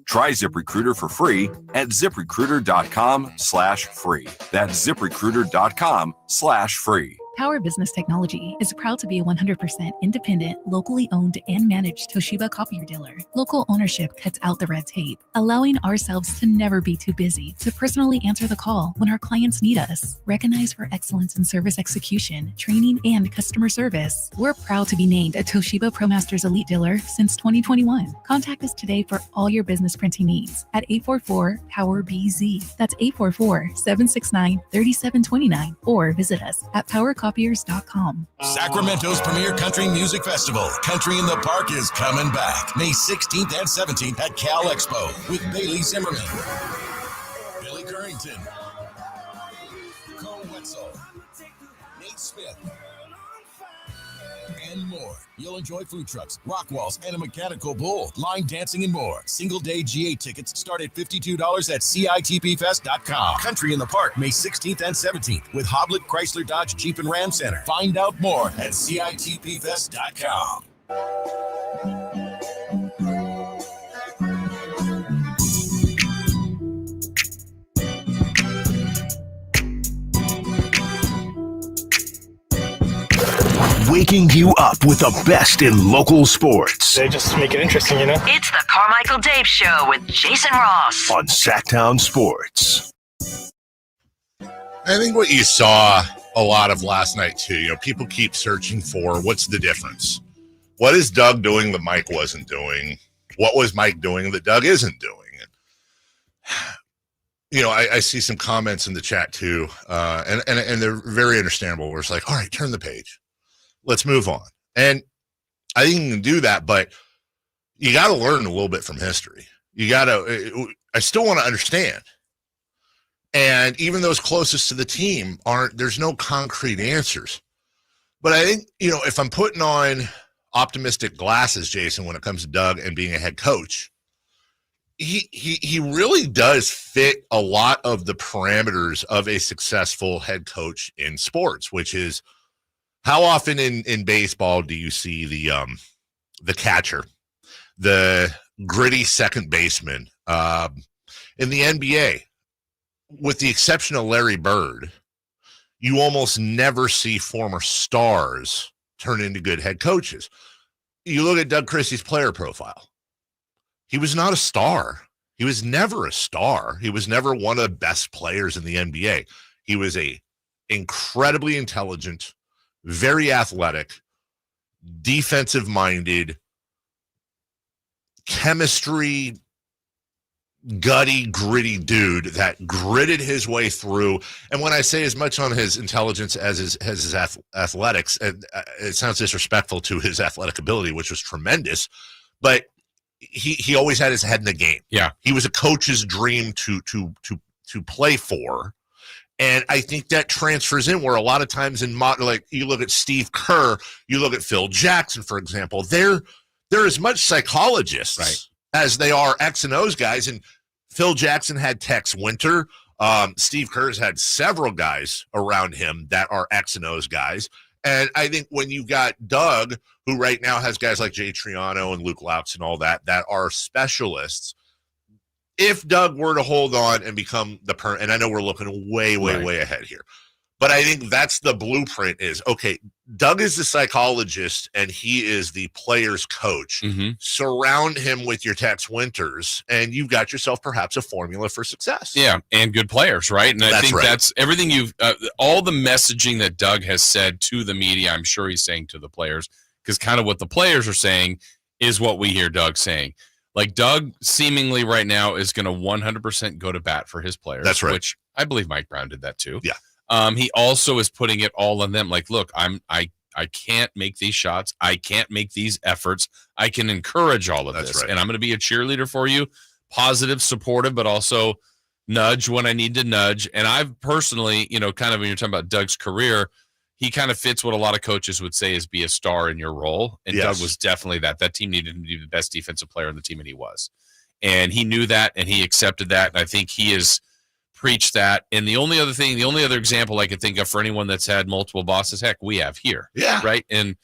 Try ZipRecruiter for free at ZipRecruiter.com/free. That's ZipRecruiter.com/free. Power Business Technology is proud to be a 100% independent, locally owned and managed Toshiba copier dealer. Local ownership cuts out the red tape, allowing ourselves to never be too busy to personally answer the call when our clients need us. Recognized for excellence in service execution, training, and customer service, we're proud to be named a Toshiba ProMasters Elite Dealer since 2021. Contact us today for all your business printing needs at 844-POWER-BZ. That's 844-769-3729, or visit us at PowerCopiers.com. Sacramento's premier country music festival, Country in the Park, is coming back May 16th and 17th at Cal Expo with Bailey Zimmerman, Billy Currington, Cole Wetzel, Nate Smith, and more. You'll enjoy food trucks, rock walls, and a mechanical bull, line dancing, and more. Single-day GA tickets start at $52 at CITPFest.com. Country in the Park, May 16th and 17th with Hoblit Chrysler Dodge Jeep and Ram Center. Find out more at CITPFest.com. Waking you up with the best in local sports. They just make it interesting, you know? It's the Carmichael Dave Show with Jason on Sacktown Sports. I think what you saw a lot of last night too. You know, people keep searching for what's the difference. What is Doug doing that Mike wasn't doing? What was Mike doing that Doug isn't doing? And, you know, I see some comments in the chat too, and they're very understandable. Where it's like, all right, turn the page, let's move on. And I think you can do that, but you got to learn a little bit from history. I still want to understand. And even those closest to the team there's no concrete answers. But I think, you know, if I'm putting on optimistic glasses, Jason, when it comes to Doug and being a head coach, he really does fit a lot of the parameters of a successful head coach in sports, which is how often in baseball do you see the catcher, the gritty second baseman? In the NBA, with the exception of Larry Bird, you almost never see former stars turn into good head coaches. You look at Doug Christie's player profile. He was not a star. He was never a star. He was never one of the best players in the NBA. He was a incredibly intelligent, very athletic, defensive-minded, chemistry, gutty, gritty dude that gritted his way through. And when I say as much on his intelligence as his athletics, it sounds disrespectful to his athletic ability, which was tremendous, but he always had his head in the game. Yeah. He was a coach's dream to play for. And I think that transfers in where a lot of times like you look at Steve Kerr, you look at Phil Jackson, for example, they're as much psychologists as they are X and O's guys. And Phil Jackson had Tex Winter. Steve Kerr's had several guys around him that are X and O's guys. And I think when you got Doug, who right now has guys like Jay Triano and Luke Louts and all that are specialists, if Doug were to hold on and become and I know we're looking way ahead here, but I think that's the blueprint is, okay, Doug is the psychologist and he is the player's coach. Mm-hmm. Surround him with your Tex Winters and you've got yourself perhaps a formula for success. Yeah, and good players, right? And I think right. that's everything all the messaging that Doug has said to the media, I'm sure he's saying to the players, because kind of what the players are saying is what we hear Doug saying. Like Doug seemingly right now is going to 100% go to bat for his players. That's right. Which I believe Mike Brown did that too. Yeah. He also is putting it all on them. Like, look, I can't make these shots. I can't make these efforts. I can encourage all of this. Right. And I'm going to be a cheerleader for you, positive, supportive, but also nudge when I need to nudge. And I've personally, you know, kind of when you're talking about Doug's career, he kind of fits what a lot of coaches would say is be a star in your role. And Yes. Doug was definitely that. That team needed to be the best defensive player on the team, and he was. And he knew that, and he accepted that. And I think he has preached that. And the only other example I can think of for anyone that's had multiple bosses, heck, we have here. Yeah. Right. And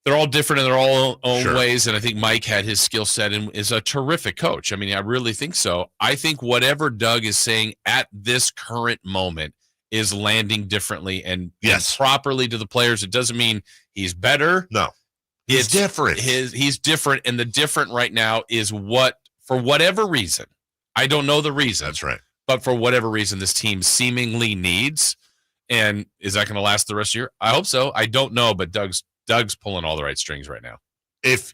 they're all different in their own Sure. ways. And I think Mike had his skill set and is a terrific coach. I mean, I really think so. I think whatever Doug is saying at this current moment is landing differently and properly to the players. It doesn't mean he's better. No. He's different. He's different. And the different right now is for whatever reason, I don't know the reason. That's right. But for whatever reason, this team seemingly needs. And is that going to last the rest of the year? I hope so. I don't know, but Doug's pulling all the right strings right now. If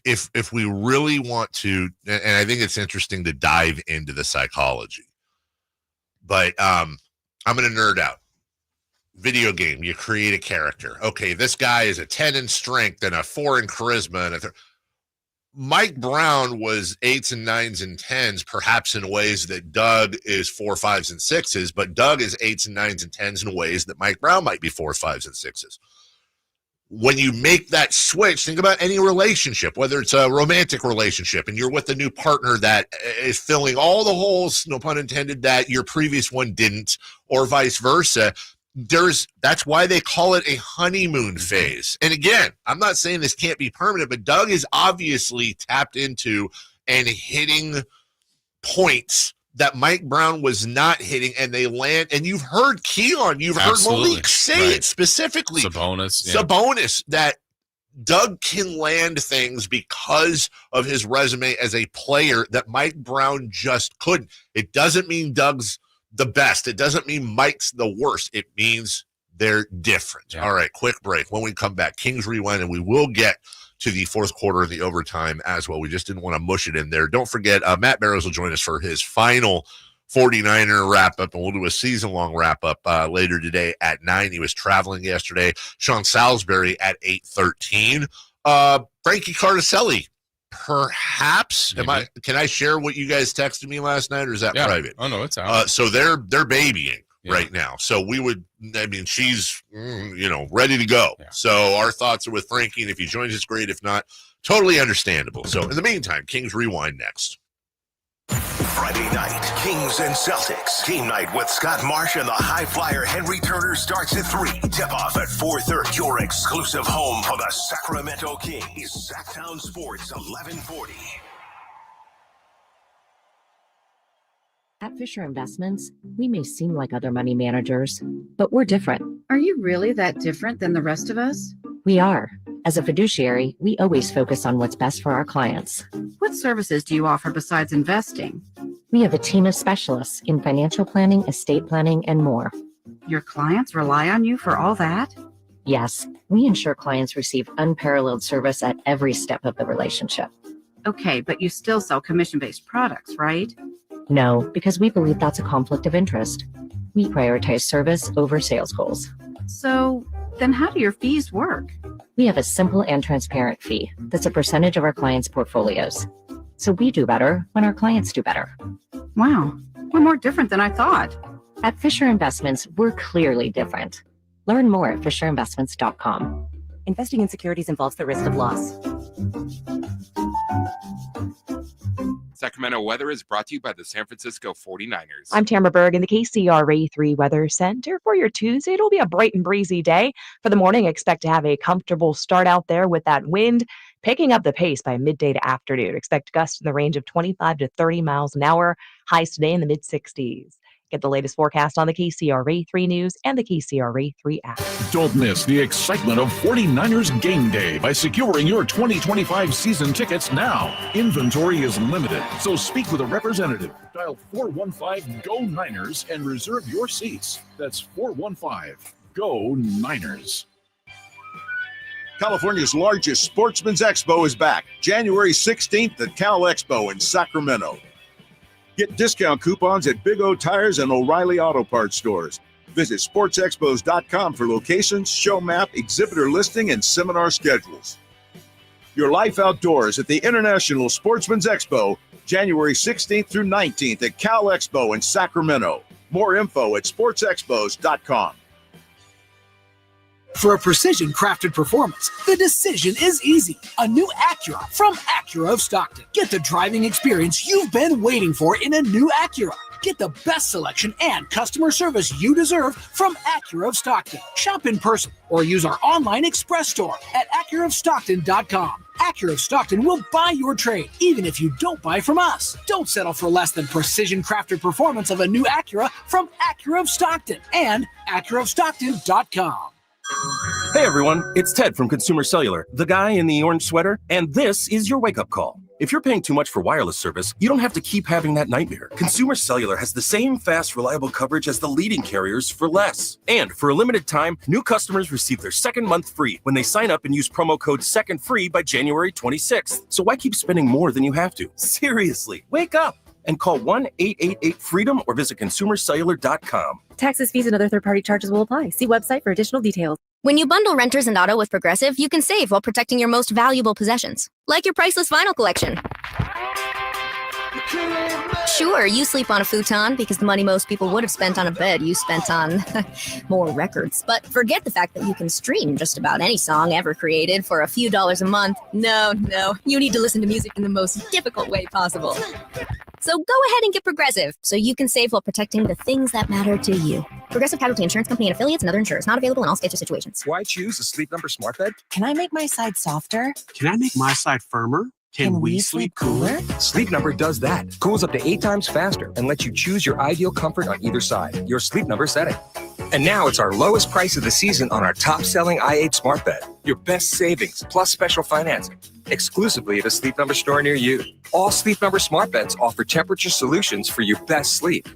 we really want to, and I think it's interesting to dive into the psychology, but I'm going to nerd out. Video game, you create a character. Okay, this guy is a 10 in strength and a 4 in charisma. And Mike Brown was 8s and 9s and 10s, perhaps in ways that Doug is 4, 5s and 6s, but Doug is 8s and 9s and 10s in ways that Mike Brown might be 4, 5s and 6s. When you make that switch, think about any relationship, whether it's a romantic relationship and you're with a new partner that is filling all the holes, no pun intended, that your previous one didn't, or vice versa. That's why they call it a honeymoon phase. And again, I'm not saying this can't be permanent, but Doug is obviously tapped into and hitting points that Mike Brown was not hitting, and they land. And you've heard Keon, you've heard Malik say it specifically. Sabonis, that Doug can land things because of his resume as a player that Mike Brown just couldn't. It doesn't mean Doug's the best. It doesn't mean Mike's the worst. It means They're different. All right, quick break. When we come back, Kings Rewind, and we will get to the fourth quarter and the overtime as well. We just didn't want to mush it in there. Don't forget, Matt Barrows will join us for his final 49er wrap-up, and we'll do a season-long wrap-up later today at 9. He was traveling yesterday. Sean Salisbury at 8:13. Frankie Cardicelli, perhaps. Can I share what you guys texted me last night, or is that private? Oh, no, it's out. So they're babying right now. So she's, ready to go. Yeah. So our thoughts are with Frankie, and if he joins us, great. If not, totally understandable. So in the meantime, Kings Rewind next. Friday night, Kings and Celtics. Game night with Scott Marsh and the high flyer Henry Turner starts at 3. Tip-off at 4:30. Your exclusive home for the Sacramento Kings. Sacktown Sports 1140. At Fisher Investments, we may seem like other money managers, but we're different. Are you really that different than the rest of us? We are. As a fiduciary, we always focus on what's best for our clients. What services do you offer besides investing? We have a team of specialists in financial planning, estate planning, and more. Your clients rely on you for all that? Yes, we ensure clients receive unparalleled service at every step of the relationship. Okay, but you still sell commission-based products, right? No, because we believe that's a conflict of interest. We prioritize service over sales goals. So then how do your fees work? We have a simple and transparent fee that's a percentage of our clients' portfolios. So we do better when our clients do better. Wow, we're more different than I thought. At Fisher Investments, we're clearly different. Learn more at fisherinvestments.com. Investing in securities involves the risk of loss. Sacramento weather is brought to you by the San Francisco 49ers. I'm Tamara Berg in the KCRA 3 Weather Center. For your Tuesday, it'll be a bright and breezy day. For the morning, expect to have a comfortable start out there with that wind picking up the pace by midday to afternoon. Expect gusts in the range of 25 to 30 miles an hour. Highs today in the mid-60s. Get the latest forecast on the KCRA 3 News and the KCRA 3 app. Don't miss the excitement of 49ers Game Day by securing your 2025 season tickets now. Inventory is limited, so speak with a representative. Dial 415-GO-NINERS and reserve your seats. That's 415-GO-NINERS. California's largest sportsman's expo is back, January 16th at Cal Expo in Sacramento. Get discount coupons at Big O Tires and O'Reilly Auto Parts stores. Visit sportsexpos.com for locations, show map, exhibitor listing, and seminar schedules. Your life outdoors at the International Sportsman's Expo, January 16th through 19th at Cal Expo in Sacramento. More info at sportsexpos.com. For a precision-crafted performance, the decision is easy. A new Acura from Acura of Stockton. Get the driving experience you've been waiting for in a new Acura. Get the best selection and customer service you deserve from Acura of Stockton. Shop in person or use our online express store at AcuraofStockton.com. Acura of Stockton will buy your trade, even if you don't buy from us. Don't settle for less than precision-crafted performance of a new Acura from Acura of Stockton and AcuraofStockton.com. Hey everyone, it's Ted from Consumer Cellular, the guy in the orange sweater, and this is your wake-up call. If you're paying too much for wireless service, you don't have to keep having that nightmare. Consumer Cellular has the same fast, reliable coverage as the leading carriers for less. And for a limited time, new customers receive their second month free when they sign up and use promo code SECONDFREE by January 26th. So why keep spending more than you have to? Seriously, wake up and call 1-888-FREEDOM or visit consumercellular.com. Taxes, fees, and other third-party charges will apply. See website for additional details. When you bundle renters and auto with Progressive, you can save while protecting your most valuable possessions, like your priceless vinyl collection. Sure, you sleep on a futon because the money most people would have spent on a bed you spent on more records. But forget the fact that you can stream just about any song ever created for a few dollars a month. No, you need to listen to music in the most difficult way possible. So go ahead and get Progressive so you can save while protecting the things that matter to you. Progressive Casualty Insurance Company and affiliates and other insurers. Not available in all states or situations. Why choose a Sleep Number smart bed? Can I make my side softer? Can I make my side firmer? Can we sleep cooler? Sleep Number does that. Cools up to 8 times faster and lets you choose your ideal comfort on either side. Your Sleep Number setting. And now it's our lowest price of the season on our top-selling i8 smart bed. Your best savings plus special financing. Exclusively at a Sleep Number store near you. All Sleep Number smart beds offer temperature solutions for your best sleep.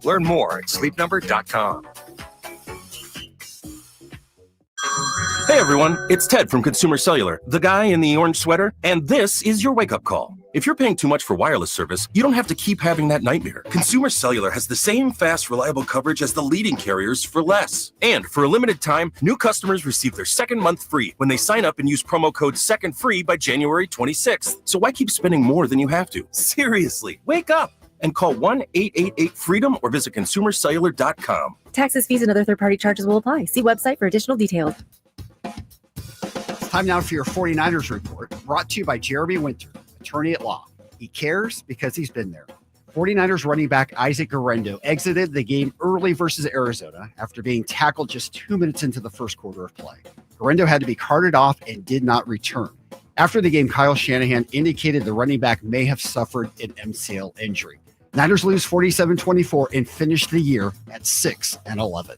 Learn more at sleepnumber.com. Hey everyone, it's Ted from Consumer Cellular, the guy in the orange sweater, and this is your wake-up call. If you're paying too much for wireless service, you don't have to keep having that nightmare. Consumer Cellular has the same fast, reliable coverage as the leading carriers for less. And for a limited time, new customers receive their second month free when they sign up and use promo code SECONDFREE by January 26th. So why keep spending more than you have to? Seriously, wake up and call 1-888-FREEDOM or visit consumercellular.com. Taxes, fees, and other third-party charges will apply. See website for additional details. Time now for your 49ers report, brought to you by Jeremy Winter, attorney at law. He cares because he's been there. 49ers running back Isaac Guerrero exited the game early versus Arizona after being tackled just 2 minutes into the first quarter of play. Guerrero had to be carted off and did not return. After the game, Kyle Shanahan indicated the running back may have suffered an MCL injury. Niners lose 47-24 and finish the year at 6-11.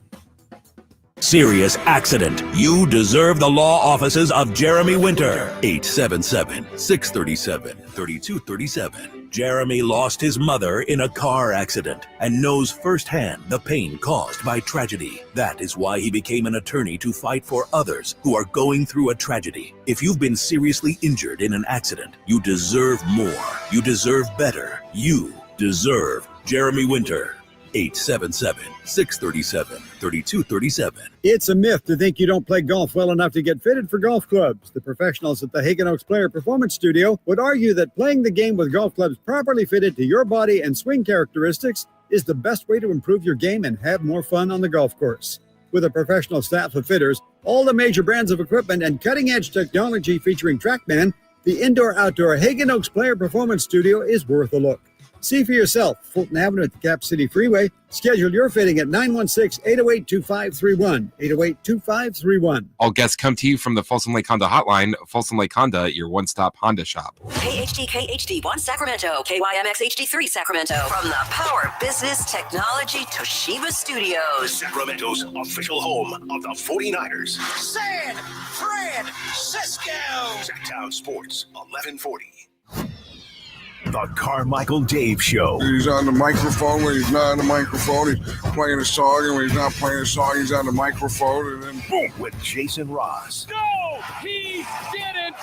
Serious accident. You deserve the law offices of Jeremy Winter. 877-637-3237. Jeremy lost his mother in a car accident and knows firsthand the pain caused by tragedy. That is why he became an attorney to fight for others who are going through a tragedy. If you've been seriously injured in an accident, you deserve more. You deserve better. You deserve Jeremy Winter. 877-637-3237. It's a myth to think you don't play golf well enough to get fitted for golf clubs. The professionals at the Hagen Oaks Player Performance Studio would argue that playing the game with golf clubs properly fitted to your body and swing characteristics is the best way to improve your game and have more fun on the golf course. With a professional staff of fitters, all the major brands of equipment, and cutting-edge technology featuring TrackMan, the indoor-outdoor Hagen Oaks Player Performance Studio is worth a look. See for yourself, Fulton Avenue at the Cap City Freeway. Schedule your fitting at 916-808-2531, 808-2531. All guests come to you from the Folsom Lake Honda hotline. Folsom Lake Honda, your one-stop Honda shop. KHD1 Sacramento, KYMX HD3 Sacramento. From the Power Business Technology Toshiba Studios. Sacramento's official home of the 49ers. San Francisco. Sacktown Sports, 1140. The Carmichael Dave Show. He's on the microphone when he's not on the microphone. He's playing a song, and when he's not playing a song, he's on the microphone. And then boom, with Jason Ross. No, he didn't.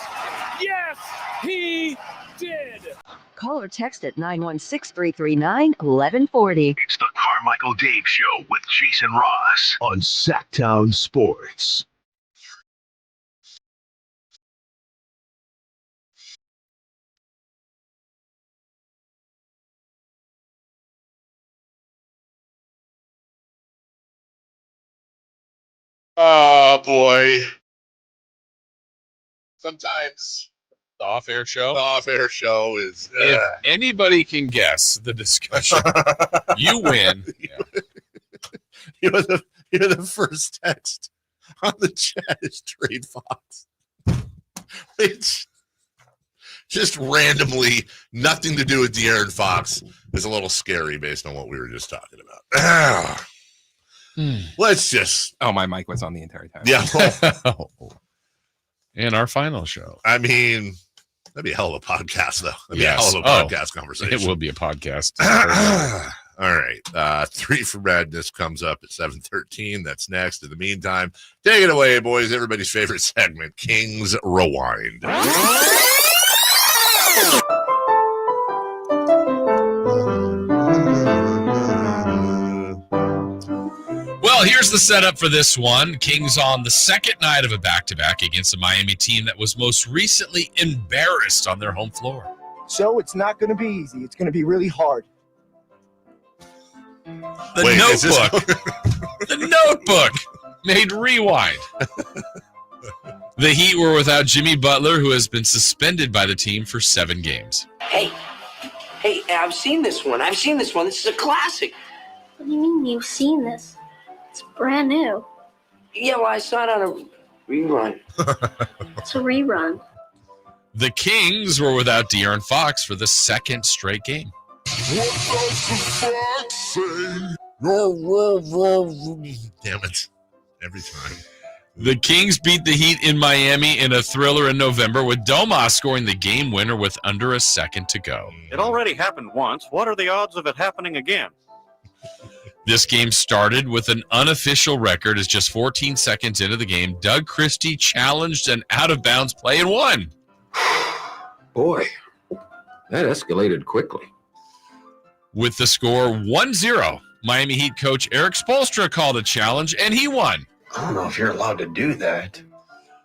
Yes, he did. Call or text at 916-339-1140. It's the Carmichael Dave Show with Jason Ross on Sacktown Sports. Oh boy. Sometimes the off-air show. The off-air show is. If anybody can guess the discussion, you win. You're the first text on the chat is Trade Fox. It's just randomly nothing to do with De'Aaron Fox is a little scary based on what we were just talking about. Let's just. Oh, my mic was on the entire time. Yeah. And our final show. I mean, that'd be a hell of a podcast, though. That'd be a hell of a podcast conversation. It will be a podcast. All right. 3 for Madness comes up at 7:13. That's next. In the meantime, take it away, boys. Everybody's favorite segment, Kings Rewind. Well, here's the setup for this one. Kings on the second night of a back-to-back against a Miami team that was most recently embarrassed on their home floor. So it's not going to be easy. It's going to be really hard. The Notebook made Rewind. The Heat were without Jimmy Butler, who has been suspended by the team for 7 games. Hey, I've seen this one. This is a classic. What do you mean you've seen this? It's brand new. Yeah, well, I saw it on a rerun. It's a rerun. The Kings were without De'Aaron Fox for the second straight game. What does the fox say? Damn it. Every time. The Kings beat the Heat in Miami in a thriller in November, with Domas scoring the game winner with under a second to go. It already happened once. What are the odds of it happening again? This game started with an unofficial record as just 14 seconds into the game, Doug Christie challenged an out-of-bounds play and won. Boy, that escalated quickly. With the score 1-0, Miami Heat coach Eric Spoelstra called a challenge, and he won. I don't know if you're allowed to do that.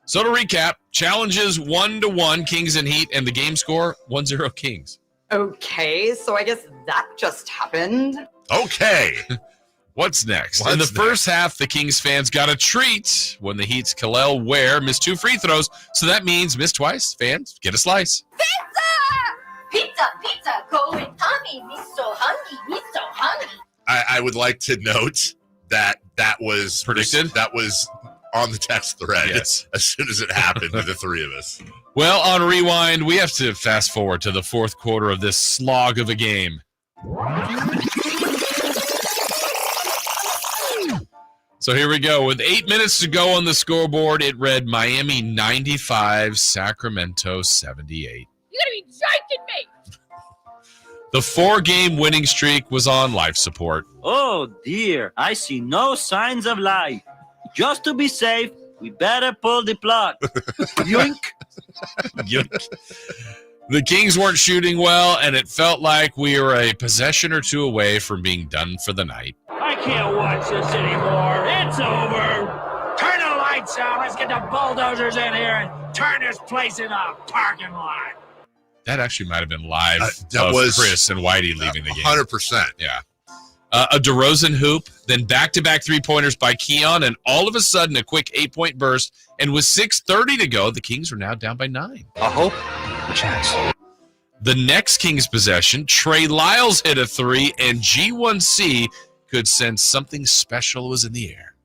So to recap, challenges 1-1, Kings and Heat, and the game score 1-0 Kings. Okay, so I guess that just happened. Okay. What's next? In the first half, the Kings fans got a treat when the Heat's Khalil Ware missed 2 free throws. So that means miss twice. Fans, get a slice. Pizza, go with Tommy. Me so hungry. I would like to note that was predicted. That was on the text thread. Yes. As soon as it happened to the three of us. Well, on Rewind, we have to fast forward to the fourth quarter of this slog of a game. So here we go. With 8 minutes to go on the scoreboard, it read Miami 95, Sacramento 78. You gotta be joking me. The 4-game winning streak was on life support. Oh dear, I see no signs of life. Just to be safe, we better pull the plug. Yoink. Yoink. The Kings weren't shooting well, and it felt like we were a possession or two away from being done for the night. I can't watch this anymore. It's over. Turn the lights out. Let's get the bulldozers in here and turn this place into a parking lot. That actually might have been live. That was Chris and Whitey leaving the game. 100%. Yeah. A DeRozan hoop, then back-to-back three-pointers by Keon, and all of a sudden a quick 8-point burst. And with 6:30 to go, the Kings are now down by 9. A hope, a chance. The next Kings possession, Trey Lyles hit a 3, and G1C could sense something special was in the air.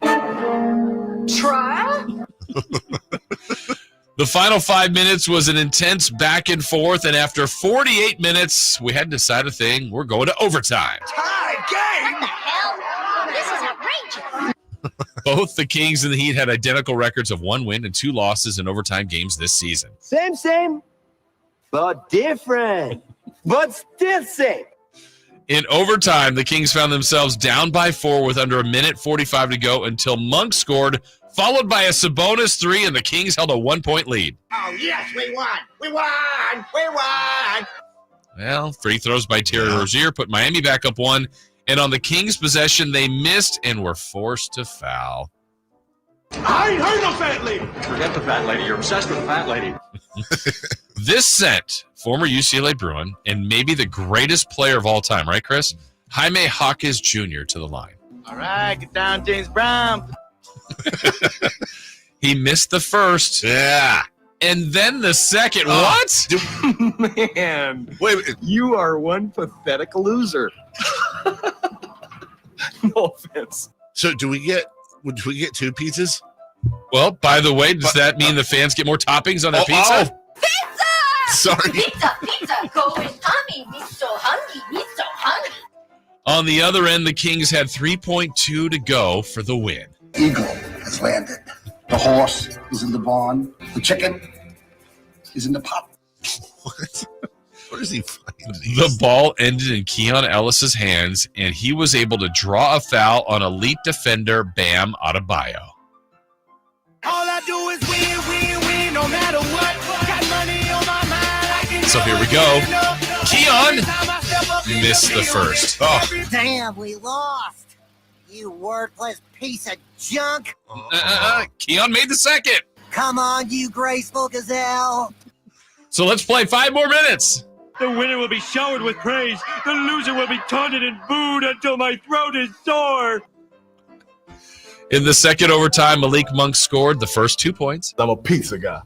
Try? The final 5 minutes was an intense back and forth, and after 48 minutes, we had to decide a thing. We're going to overtime. Tie game! What the hell? This is outrageous. Both the Kings and the Heat had identical records of 1 win and 2 losses in overtime games this season. Same, but different. But still same. In overtime, the Kings found themselves down by 4 with under 1:45 to go until Monk scored, followed by a Sabonis 3, and the Kings held a 1-point lead. Oh, yes, we won. We won. Well, free throws by Terry Rozier put Miami back up 1, and on the Kings' possession, they missed and were forced to foul. I ain't heard no fat lady. Forget the fat lady. You're obsessed with the fat lady. This sent former UCLA Bruin and maybe the greatest player of all time, right, Chris? Jaime Jaquez Jr. to the line. All right, get down, James Brown. He missed the first. Yeah. And then the second. What? Man. Wait. You are one pathetic loser. No offense. So do we get 2 pizzas? Well, by the way, does that mean the fans get more toppings on their pizza? Pizza! Sorry. Pizza, go with Tommy. Me so hungry. On the other end, the Kings had 3.2 to go for the win. Eagle has landed. The horse is in the barn. The chicken is in the pot. What? Where does he find these? The ball ended in Keon Ellis's hands, and he was able to draw a foul on elite defender Bam Adebayo. All I do is win, no matter what. Got money on my mind. So here we go. Keon missed the first. Oh. Damn, we lost. You worthless piece of junk. Keon made the second. Come on, you graceful gazelle. So let's play 5 more minutes. The winner will be showered with praise. The loser will be taunted and booed until my throat is sore. In the second overtime, Malik Monk scored the first 2 points. I'm a pizza guy.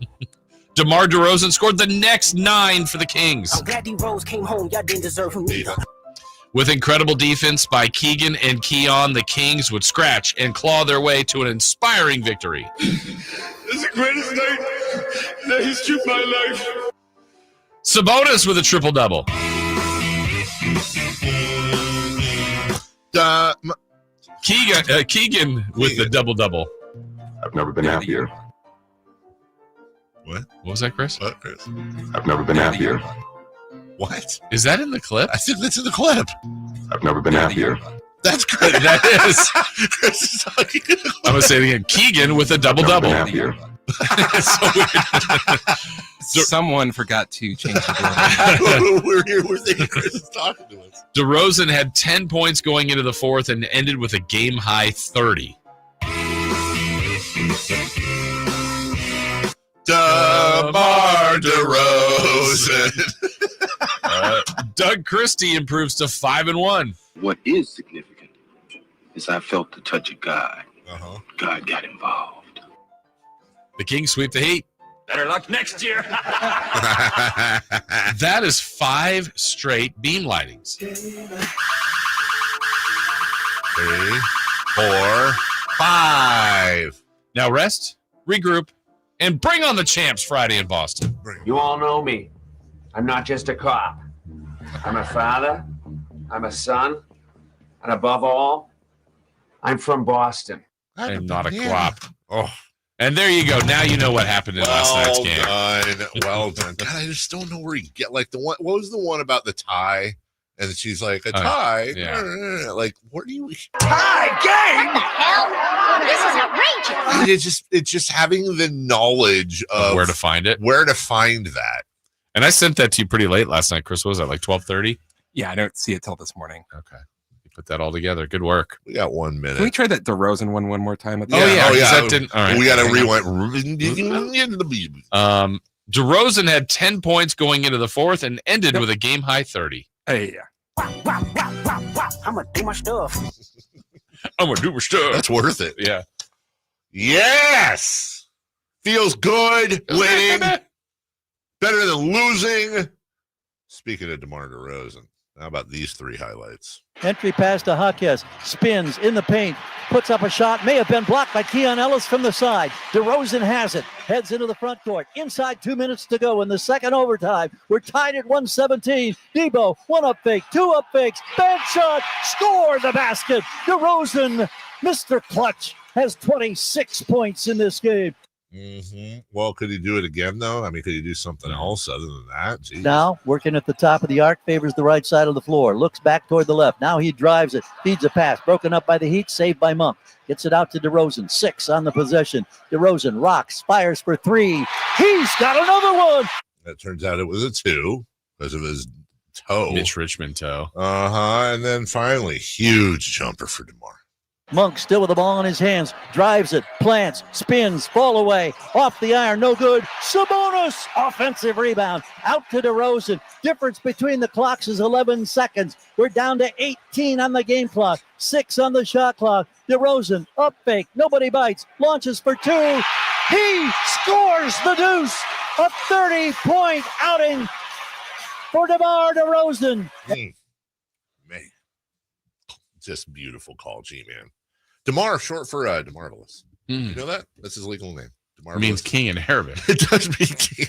DeMar DeRozan scored the next 9 for the Kings. I'm glad D-Rose came home. Y'all didn't deserve him either. With incredible defense by Keegan and Keon, the Kings would scratch and claw their way to an inspiring victory. It's the greatest night in the history of my life. Sabonis with a triple-double. Keegan with the double-double. I've never been happier. What? What was that, Chris? What, Chris? I've never been happier. What? Is that in the clip? I think that's in the clip. I've never been happier. That's good. That is. I'm going to say it again. Keegan with a double-double. So someone forgot to change the We're here. We're thinking Chris is talking to us. DeRozan had 10 points going into the fourth and ended with a game-high 30. DeMar DeRozan. Doug Christie improves to 5-1. What is significant is I felt the touch of God. God got involved. The Kings sweep the Heat. Better luck next year. That is 5 straight beam lightings. 3, 4, 5. Now rest, regroup, and bring on the champs Friday in Boston. You all know me. I'm not just a cop. I'm a father. I'm a son. And above all, I'm from Boston. I'm not a cop. Oh. And there you go. Now you know what happened in last night's game. Well done. God, I just don't know where you get like the one. What was the one about the tie? And she's like, a tie? Yeah. Like, where do you Tie game? What the hell? This is outrageous. It's just having the knowledge of where to find it. Where to find that. And I sent that to you pretty late last night, Chris. What was that, like 12:30? Yeah, I don't see it till this morning. Okay. You put that all together. Good work. We got 1 minute. Can we try that DeRozan one more time? At the That didn't. All right. We got to rewind. DeRozan had 10 points going into the fourth and ended with a game-high 30. Hey, I'm going to do my stuff. I'm going to do my stuff. That's worth it. Yeah. Yes. Feels good winning. Better than losing. Speaking of DeMar DeRozan, how about these 3 highlights? Entry pass to Jaquez, spins in the paint, puts up a shot, may have been blocked by Keon Ellis from the side. DeRozan has it, heads into the front court. Inside 2 minutes to go in the second overtime. We're tied at 117. Debo, 1 up fake, 2 up fakes, bad shot, score the basket. DeRozan, Mr. Clutch, has 26 points in this game. Well, could he do it again, though? I mean, could he do something else other than that? Jeez. Now, working at the top of the arc, favors the right side of the floor. Looks back toward the left. Now he drives it. Feeds a pass. Broken up by the Heat. Saved by Monk. Gets it out to DeRozan. 6 on the possession. DeRozan rocks. Fires for 3. He's got another one. It turns out it was a 2 because of his toe. Mitch Richmond toe. And then finally, huge jumper for DeMar. Monk still with the ball in his hands, drives it, plants, spins, fall away, off the iron, no good. Sabonis, offensive rebound, out to DeRozan. Difference between the clocks is 11 seconds. We're down to 18 on the game clock, 6 on the shot clock. DeRozan, up fake, nobody bites, launches for 2. He scores the deuce. A 30-point outing for DeMar DeRozan. Man. Just beautiful call, G-Man. DeMar, short for DeMarvelous. You know that? That's his legal name. DeMarvelous. It means king in Arabic. It does mean king.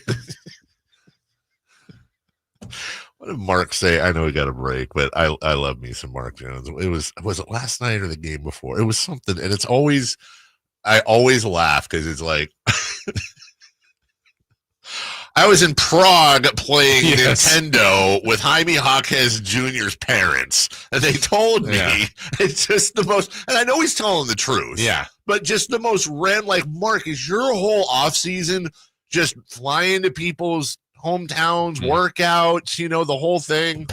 What did Mark say? I know we got a break, but I love me some Mark Jones. Was it last night or the game before? It was something, and it's always, I always laugh because it's like, I was in Prague playing Nintendo with Jaime Jaquez Jr.'s parents, and they told me it's just the most, and I know he's telling the truth. Yeah. But just the most random, like, Mark, is your whole offseason just flying to people's hometowns, workouts, the whole thing?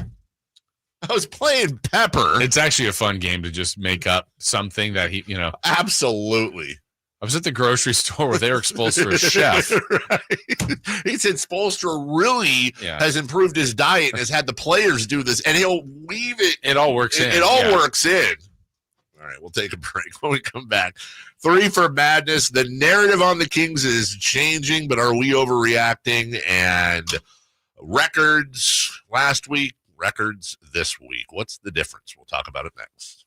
I was playing Pepper. It's actually a fun game to just make up something that he, Absolutely. I was at the grocery store with Eric Spoelstra as chef. Right. He said Spoelstra really has improved his diet and has had the players do this, and he'll weave it. It all works in. It all works in. All right, we'll take a break when we come back. 3 for madness. The narrative on the Kings is changing, but are we overreacting? And records last week, records this week. What's the difference? We'll talk about it next.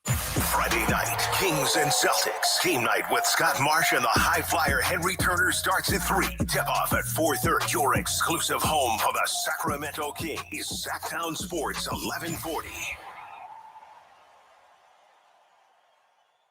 Friday night, Kings and Celtics. Game night with Scott Marsh and the high flyer Henry Turner starts at 3. Tip-off at 4:30. Your exclusive home for the Sacramento Kings. Sacktown Sports 1140.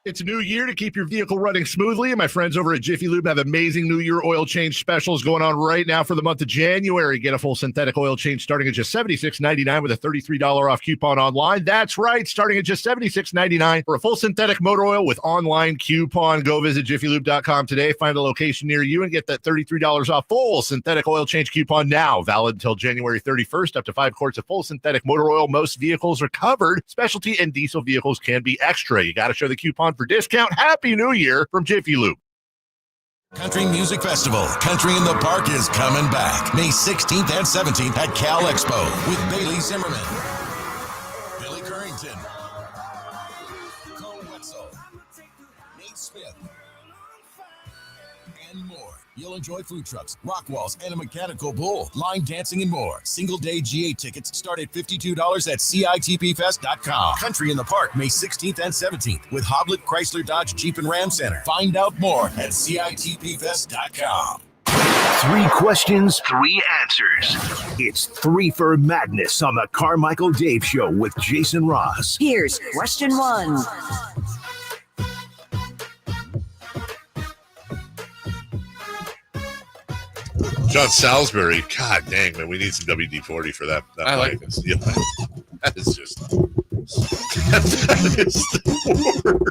It's a new year to keep your vehicle running smoothly, and my friends over at Jiffy Lube have amazing New Year oil change specials going on right now for the month of January. Get a full synthetic oil change starting at just $76.99 with a $33 off coupon online. That's right, starting at just $76.99 for a full synthetic motor oil with online coupon. Go visit jiffylube.com today, find a location near you, and get that $33 off full synthetic oil change coupon now. Valid until January 31st, up to 5 quarts of full synthetic motor oil. Most vehicles are covered. Specialty and diesel vehicles can be extra. You got to show the coupon for discount. Happy New Year from Jiffy Lube. Country Music Festival, Country in the Park is coming back. May 16th and 17th at Cal Expo with Bailey Zimmerman, Billy Currington, Cole Wetzel, Nate Smith, and more. You'll enjoy food trucks, rock walls, and a mechanical bull, line dancing, and more. Single-day GA tickets start at $52 at CITPFest.com. Country in the Park, May 16th and 17th with Hoblit Chrysler Dodge Jeep and Ram Center. Find out more at CITPFest.com. 3 questions, 3 answers. It's 3 for Madness on the Carmichael Dave Show with Jason Ross. Here's question 1. John Salisbury, God dang, man, we need some WD-40 for that. I like this. Yeah, that is just that is the worst.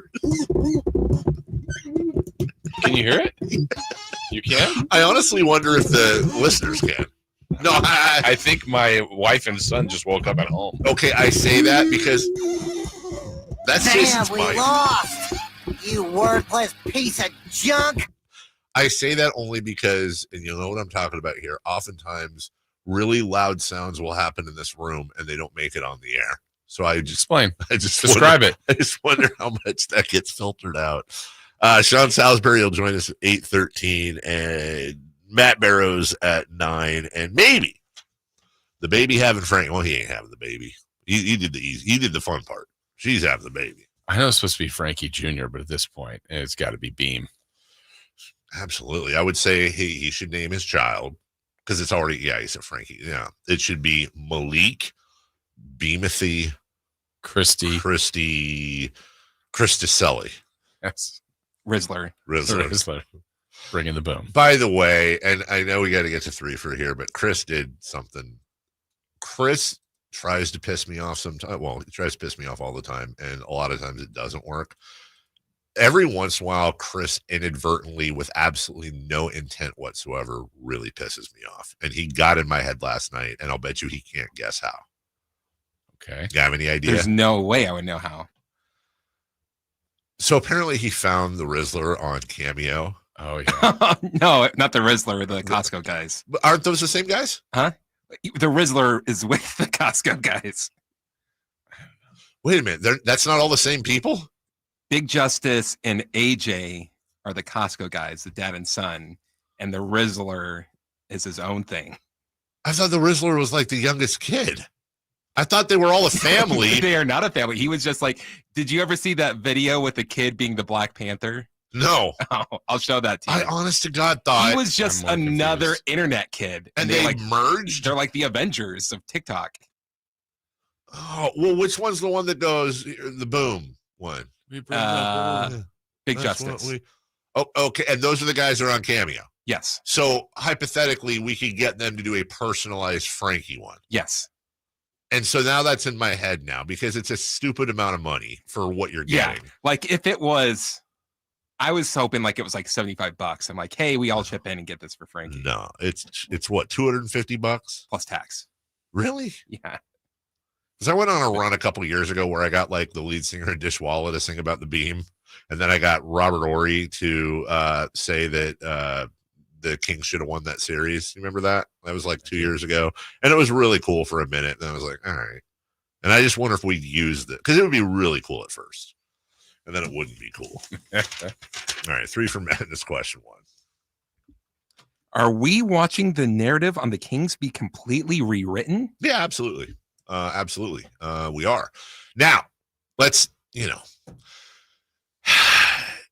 Can you hear it? You can? I honestly wonder if the listeners can. No, I think my wife and son just woke up at home. Okay, I say that because that's Jason's we mic. lost. You worthless piece of junk. I say that only because, and you know what I'm talking about here, oftentimes really loud sounds will happen in this room and they don't make it on the air. So I just describe it. I just wonder how much that gets filtered out. Sean Salisbury will join us at 8:13 and Matt Barrows at 9, and maybe the baby having Frank. Well, he ain't having the baby. He did the easy. He did the fun part. She's having the baby. I know it's supposed to be Frankie Jr., but at this point, it's got to be Beam. Absolutely. I would say he should name his child because it's already, he said Frankie. Yeah. It should be Malik, Beamathy, Christicelli. Yes. Rizzler. Bringing the boom. By the way, and I know we got to get to 3 for here, but Chris did something. Chris tries to piss me off sometimes. Well, he tries to piss me off all the time, and a lot of times it doesn't work. Every once in a while, Chris inadvertently, with absolutely no intent whatsoever, really pisses me off. And he got in my head last night, and I'll bet you he can't guess how. Okay. You have any idea? There's no way I would know how. So apparently he found the Rizzler on Cameo. Oh, yeah. No, not the Rizzler, the Costco guys. But aren't those the same guys? Huh? The Rizzler is with the Costco guys. Wait a minute. That's not all the same people? Big Justice and AJ are the Costco guys, the dad and son, and the Rizzler is his own thing. I thought the Rizzler was like the youngest kid. I thought they were all a family. They are not a family. He was just like, did you ever see that video with the kid being the Black Panther? No. Oh, I'll show that to you. I honest to God thought he was just another internet kid. And they like merged? They're like the Avengers of TikTok. Oh, well, which one's the one that goes the boom one? Big Justice. Oh, okay. And those are the guys that are on Cameo. Yes. So hypothetically, we could get them to do a personalized Frankie one. Yes. And so now that's in my head now because it's a stupid amount of money for what you're getting. Yeah. Like if it was, I was hoping like it was like $75. I'm like, hey, we all chip in and get this for Frankie. No, it's what, $250 plus tax. Really? Yeah. Because I went on a run a couple of years ago where I got like the lead singer of Dishwalla to sing about the beam. And then I got Robert Horry to say that the Kings should have won that series. You remember that? That was like 2 years ago. And it was really cool for a minute. And I was like, all right. And I just wonder if we'd used it because it would be really cool at first. And then it wouldn't be cool. All right. 3 for Madness, question 1. Are we watching the narrative on the Kings be completely rewritten? Yeah, absolutely. Absolutely. We are. Now, let's,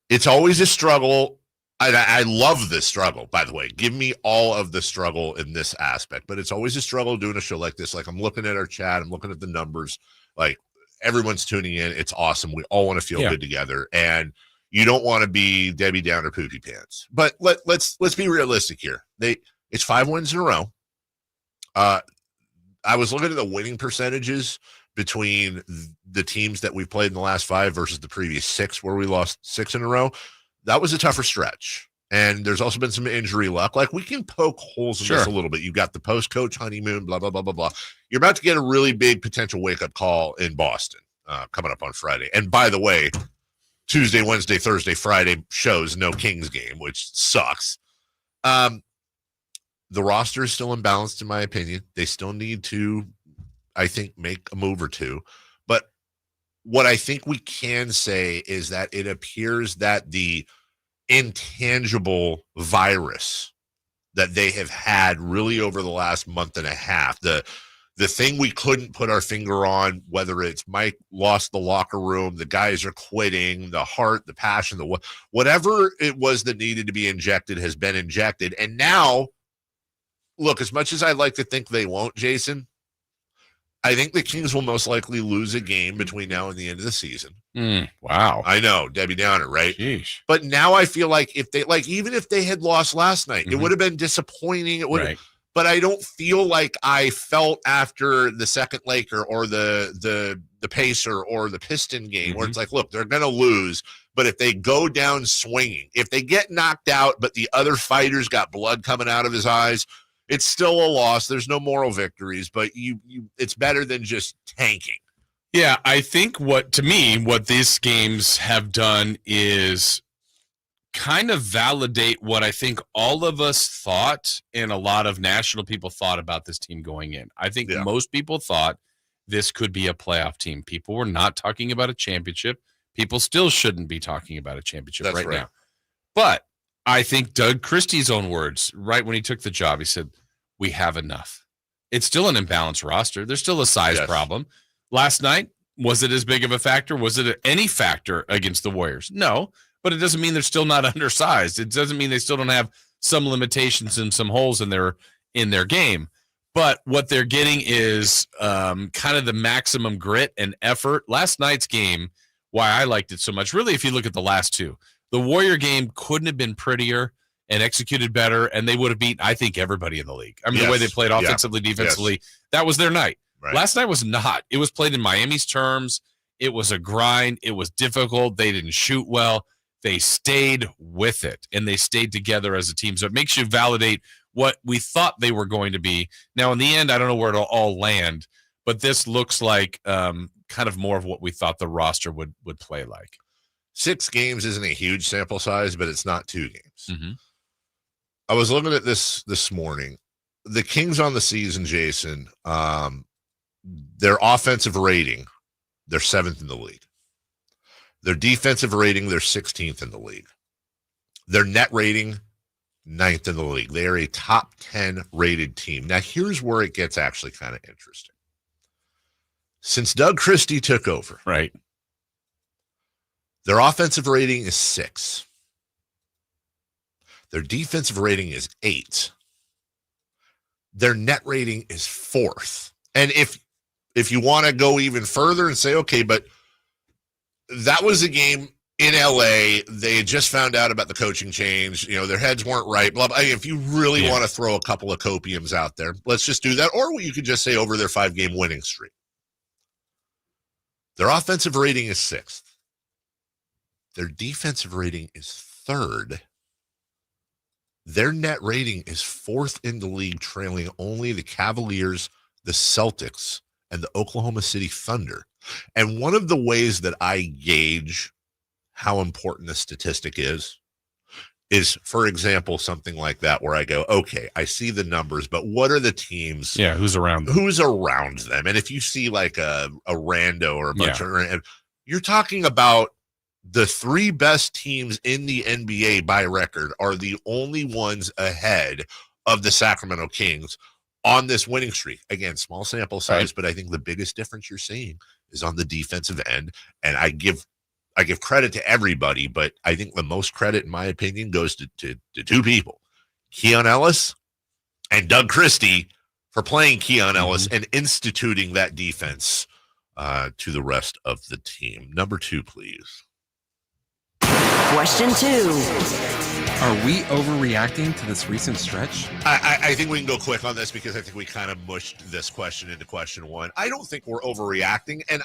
it's always a struggle. I love this struggle, by the way. Give me all of the struggle in this aspect, but it's always a struggle doing a show like this. Like I'm looking at our chat, I'm looking at the numbers. Like everyone's tuning in. It's awesome. We all want to feel good together, and you don't want to be Debbie Downer poopy pants. But let's be realistic here. It's 5 wins in a row. I was looking at the winning percentages between the teams that we've played in the last 5 versus the previous 6, where we lost 6 in a row. That was a tougher stretch. And there's also been some injury luck. Like, we can poke holes in this a little bit. You've got the post-coach honeymoon, blah, blah, blah, blah, blah. You're about to get a really big potential wake-up call in Boston coming up on Friday. And by the way, Tuesday, Wednesday, Thursday, Friday shows no Kings game, which sucks. The roster is still imbalanced, in my opinion. They still need to, I think, make a move or two. But what I think we can say is that it appears that the intangible virus that they have had really over the last month and a half, the thing we couldn't put our finger on, whether it's Mike lost the locker room, the guys are quitting, the heart, the passion, whatever it was that needed to be injected has been injected. And now, look, as much as I'd like to think they won't, Jason, I think the Kings will most likely lose a game between now and the end of the season. Wow. I know, Debbie Downer, right? Sheesh. But now I feel like even if they had lost last night, it would have been disappointing. It would, but I don't feel like I felt after the second Laker or the Pacer or the Piston game where it's like, look, they're going to lose, but if they go down swinging, if they get knocked out, but the other fighter's got blood coming out of his eyes, it's still a loss. There's no moral victories, but it's better than just tanking. Yeah, I think what these games have done is kind of validate what I think all of us thought and a lot of national people thought about this team going in. I think most people thought this could be a playoff team. People were not talking about a championship. People still shouldn't be talking about a championship right now. But I think Doug Christie's own words, right when he took the job, he said, we have enough. It's still an imbalanced roster. There's still a size problem. Last night, was it as big of a factor? Was it any factor against the Warriors? No, but it doesn't mean they're still not undersized. It doesn't mean they still don't have some limitations and some holes in their game. But what they're getting is kind of the maximum grit and effort. Last night's game, why I liked it so much, really, if you look at the last two, the Warrior game couldn't have been prettier and executed better, and they would have beat, I think, everybody in the league. I mean, the way they played offensively, defensively, that was their night. Right. Last night was not. It was played in Miami's terms. It was a grind. It was difficult. They didn't shoot well. They stayed with it, and they stayed together as a team. So it makes you validate what we thought they were going to be. Now, in the end, I don't know where it'll all land, but this looks like kind of more of what we thought the roster would play like. 6 games isn't a huge sample size, but it's not 2 games. I was looking at this morning. The Kings on the season, Jason, their offensive rating, they're 7th in the league. Their defensive rating, they're 16th in the league. Their net rating, 9th in the league. They are a top 10 rated team. Now, here's where it gets actually kind of interesting. Since Doug Christie took over, their offensive rating is 6. Their defensive rating is 8. Their net rating is 4th. And if you want to go even further and say, okay, but that was a game in LA. They had just found out about the coaching change. You know, their heads weren't right. Blah, blah. I mean, if you really want to throw a couple of copiums out there, let's just do that. Or you could just say over their 5-game winning streak. Their offensive rating is 6th. Their defensive rating is 3rd. Their net rating is 4th in the league, trailing only the Cavaliers, the Celtics, and the Oklahoma City Thunder. And one of the ways that I gauge how important this statistic is, for example, something like that where I go, okay, I see the numbers, but what are the teams? Yeah, who's around them? Who's around them? And if you see like a rando or a bunch of, you're talking about the 3 best teams in the NBA by record are the only ones ahead of the Sacramento Kings on this winning streak. Again, small sample size, but I think the biggest difference you're seeing is on the defensive end. And I give credit to everybody, but I think the most credit, in my opinion, goes to 2 people, Keon Ellis and Doug Christie, for playing Keon Ellis and instituting that defense to the rest of the team. Number 2, please. Question 2. Are we overreacting to this recent stretch? I think we can go quick on this because I think we kind of mushed this question into question 1. I don't think we're overreacting. And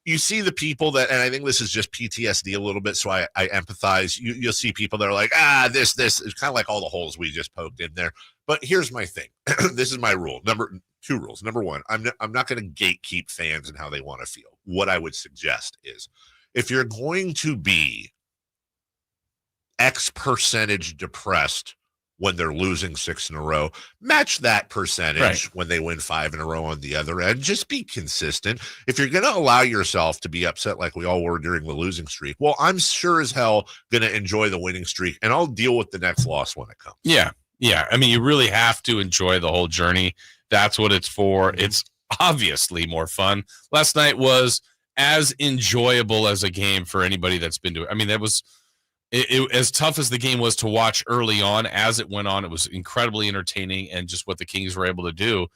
you see the people that, and I think this is just PTSD a little bit, so I empathize. You'll see people that are like, this is kind of like all the holes we just poked in there. But here's my thing. This is my rule. 2 rules. Number 1, I'm not going to gatekeep fans and how they want to feel. What I would suggest is if you're going to be X percentage depressed when they're losing 6 in a row, match that percentage when they win 5 in a row on the other end. Just be consistent. If you're going to allow yourself to be upset like we all were during the losing streak, well, I'm sure as hell going to enjoy the winning streak, and I'll deal with the next loss when it comes. Yeah. I mean, you really have to enjoy the whole journey. That's what it's for. It's obviously more fun. Last night was as enjoyable as a game for anybody that's been doing it. I mean, that was it as tough as the game was to watch early on. As it went on, it was incredibly entertaining, and just what the Kings were able to do.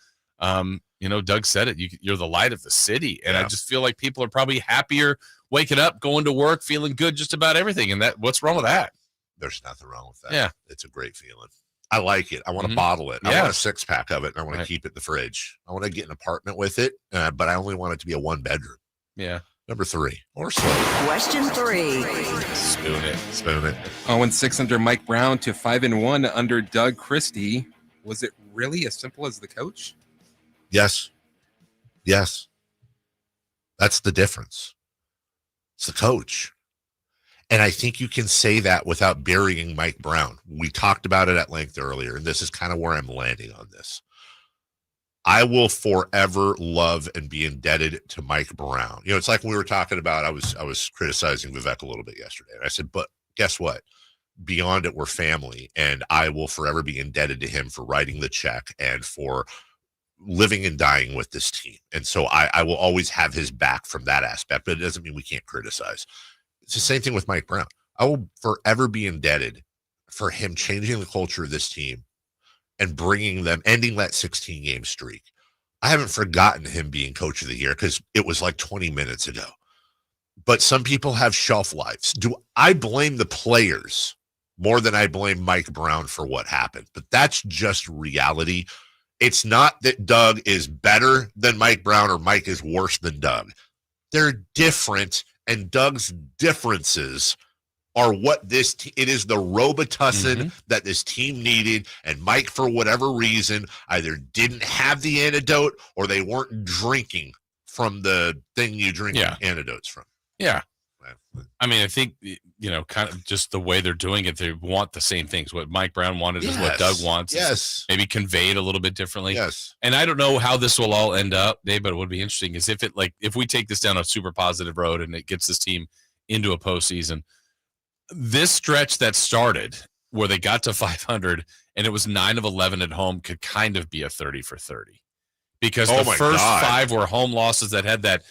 Doug said it. You're the light of the city, and I just feel like people are probably happier waking up, going to work, feeling good, just about everything. And what's wrong with that? There's nothing wrong with that. Yeah, it's a great feeling. I like it. I want to bottle it. I want a 6-pack of it, and I want to keep it in the fridge. I want to get an apartment with it, but I only want it to be a 1-bedroom. Yeah. Number 3, or slow. Question 3. Spoon it. 0-6 under Mike Brown to 5-1 under Doug Christie. Was it really as simple as the coach? Yes. That's the difference. It's the coach. And I think you can say that without burying Mike Brown. We talked about it at length earlier, and this is kind of where I'm landing on this. I will forever love and be indebted to Mike Brown. It's like when we were talking about, I was criticizing Vivek a little bit yesterday. And I said, but guess what? Beyond it, we're family. And I will forever be indebted to him for writing the check and for living and dying with this team. And so I will always have his back from that aspect, but it doesn't mean we can't criticize. It's the same thing with Mike Brown. I will forever be indebted for him changing the culture of this team and bringing them, ending that 16-game streak. I haven't forgotten him being coach of the year because it was like 20 minutes ago. But some people have shelf lives. Do I blame the players more than I blame Mike Brown for what happened? But that's just reality. It's not that Doug is better than Mike Brown or Mike is worse than Doug. They're different, and Doug's differences are what it is the Robitussin that this team needed, and Mike, for whatever reason, either didn't have the antidote or they weren't drinking from the thing you drink antidotes from. Yeah. I mean, I think, kind of just the way they're doing it, they want the same things. What Mike Brown wanted is what Doug wants. Yes. Maybe conveyed a little bit differently. Yes. And I don't know how this will all end up, Dave, but it would be interesting is if we take this down a super positive road and it gets this team into a postseason, this stretch that started where they got to 500 and it was 9 of 11 at home could kind of be a 30 for 30 because the first 5 were home losses that had that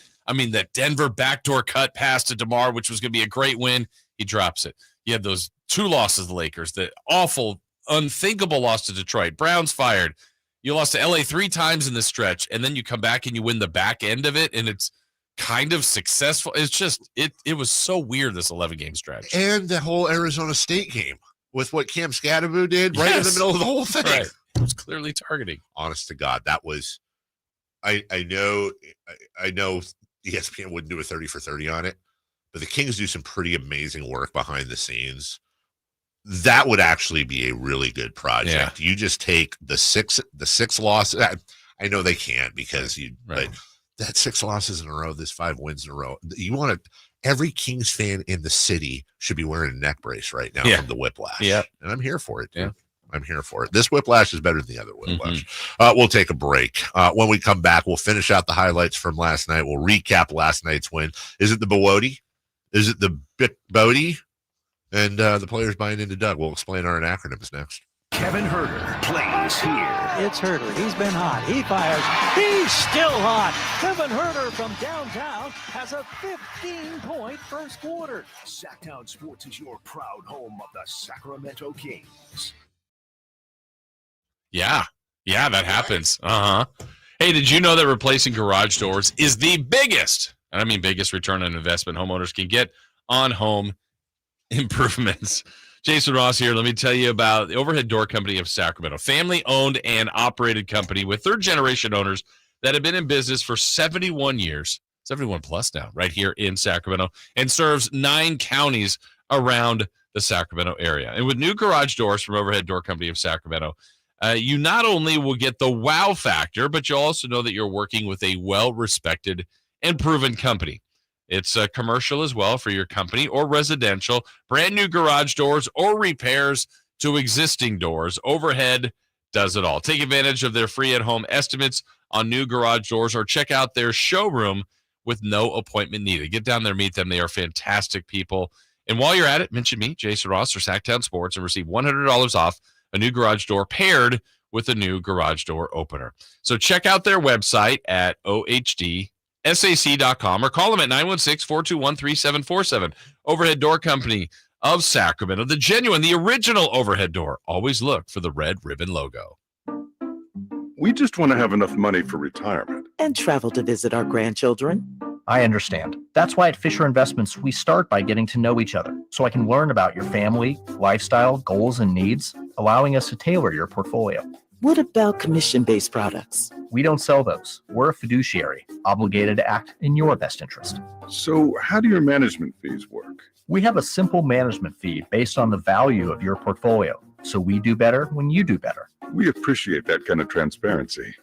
Denver backdoor cut pass to DeMar, which was going to be a great win. He drops it. You had those 2 losses to the Lakers, the awful, unthinkable loss to Detroit. Browns fired. You lost to LA 3 times in this stretch, and then you come back and you win the back end of it, and it's kind of successful. It's just, it was so weird, this 11-game stretch. And the whole Arizona State game with what Cam Scadaboo did right in the middle of the whole thing. Right. It was clearly targeting. Honest to God, that was, I know ESPN wouldn't do a 30 for 30 on it, but the Kings do some pretty amazing work behind the scenes. That would actually be a really good project. You just take the six losses. I know they can't because but that 6 losses in a row, this 5 wins in a row. You want to, every Kings fan in the city should be wearing a neck brace right now from the whiplash. Yeah. And I'm here for it. Dude. I'm here for it. This whiplash is better than the other whiplash. We'll take a break. When we come back, we'll finish out the highlights from last night. We'll recap last night's win. Is it the Bowoody? Is it the Bit Bodie? And the players buying into Doug. We'll explain our acronyms next. Kevin Herter plays here. It's Herter. He's been hot. He fires. He's still hot. Kevin Herter from downtown has a 15-point first quarter. Sacktown Sports is your proud home of the Sacramento Kings. Yeah, that happens. Hey, did you know that replacing garage doors is the biggest, and I mean biggest return on investment homeowners can get on home improvements? Jason Ross here. Let me tell you about the Overhead Door Company of Sacramento, family-owned and operated company with third-generation owners that have been in business for 71 years, 71 plus now, right here in Sacramento, and serves 9 counties around the Sacramento area. And with new garage doors from Overhead Door Company of Sacramento, you not only will get the wow factor, but you'll also know that you're working with a well-respected and proven company. It's commercial as well for your company or residential, brand new garage doors or repairs to existing doors. Overhead does it all. Take advantage of their free at-home estimates on new garage doors or check out their showroom with no appointment needed. Get down there, meet them. They are fantastic people. And while you're at it, mention me, Jason Ross, or Sacktown Sports, and receive $100 off a new garage door paired with a new garage door opener. So check out their website at OHDSAC.com or call them at 916-421-3747. Overhead Door Company of Sacramento, the genuine, the original overhead door. Always look for the red ribbon logo. We just want to have enough money for retirement. And travel to visit our grandchildren. I understand. That's why at Fisher Investments, we start by getting to know each other so I can learn about your family, lifestyle, goals, and needs, allowing us to tailor your portfolio. What about commission-based products? We don't sell those. We're a fiduciary, obligated to act in your best interest. So how do your management fees work? We have a simple management fee based on the value of your portfolio, so we do better when you do better. We appreciate that kind of transparency.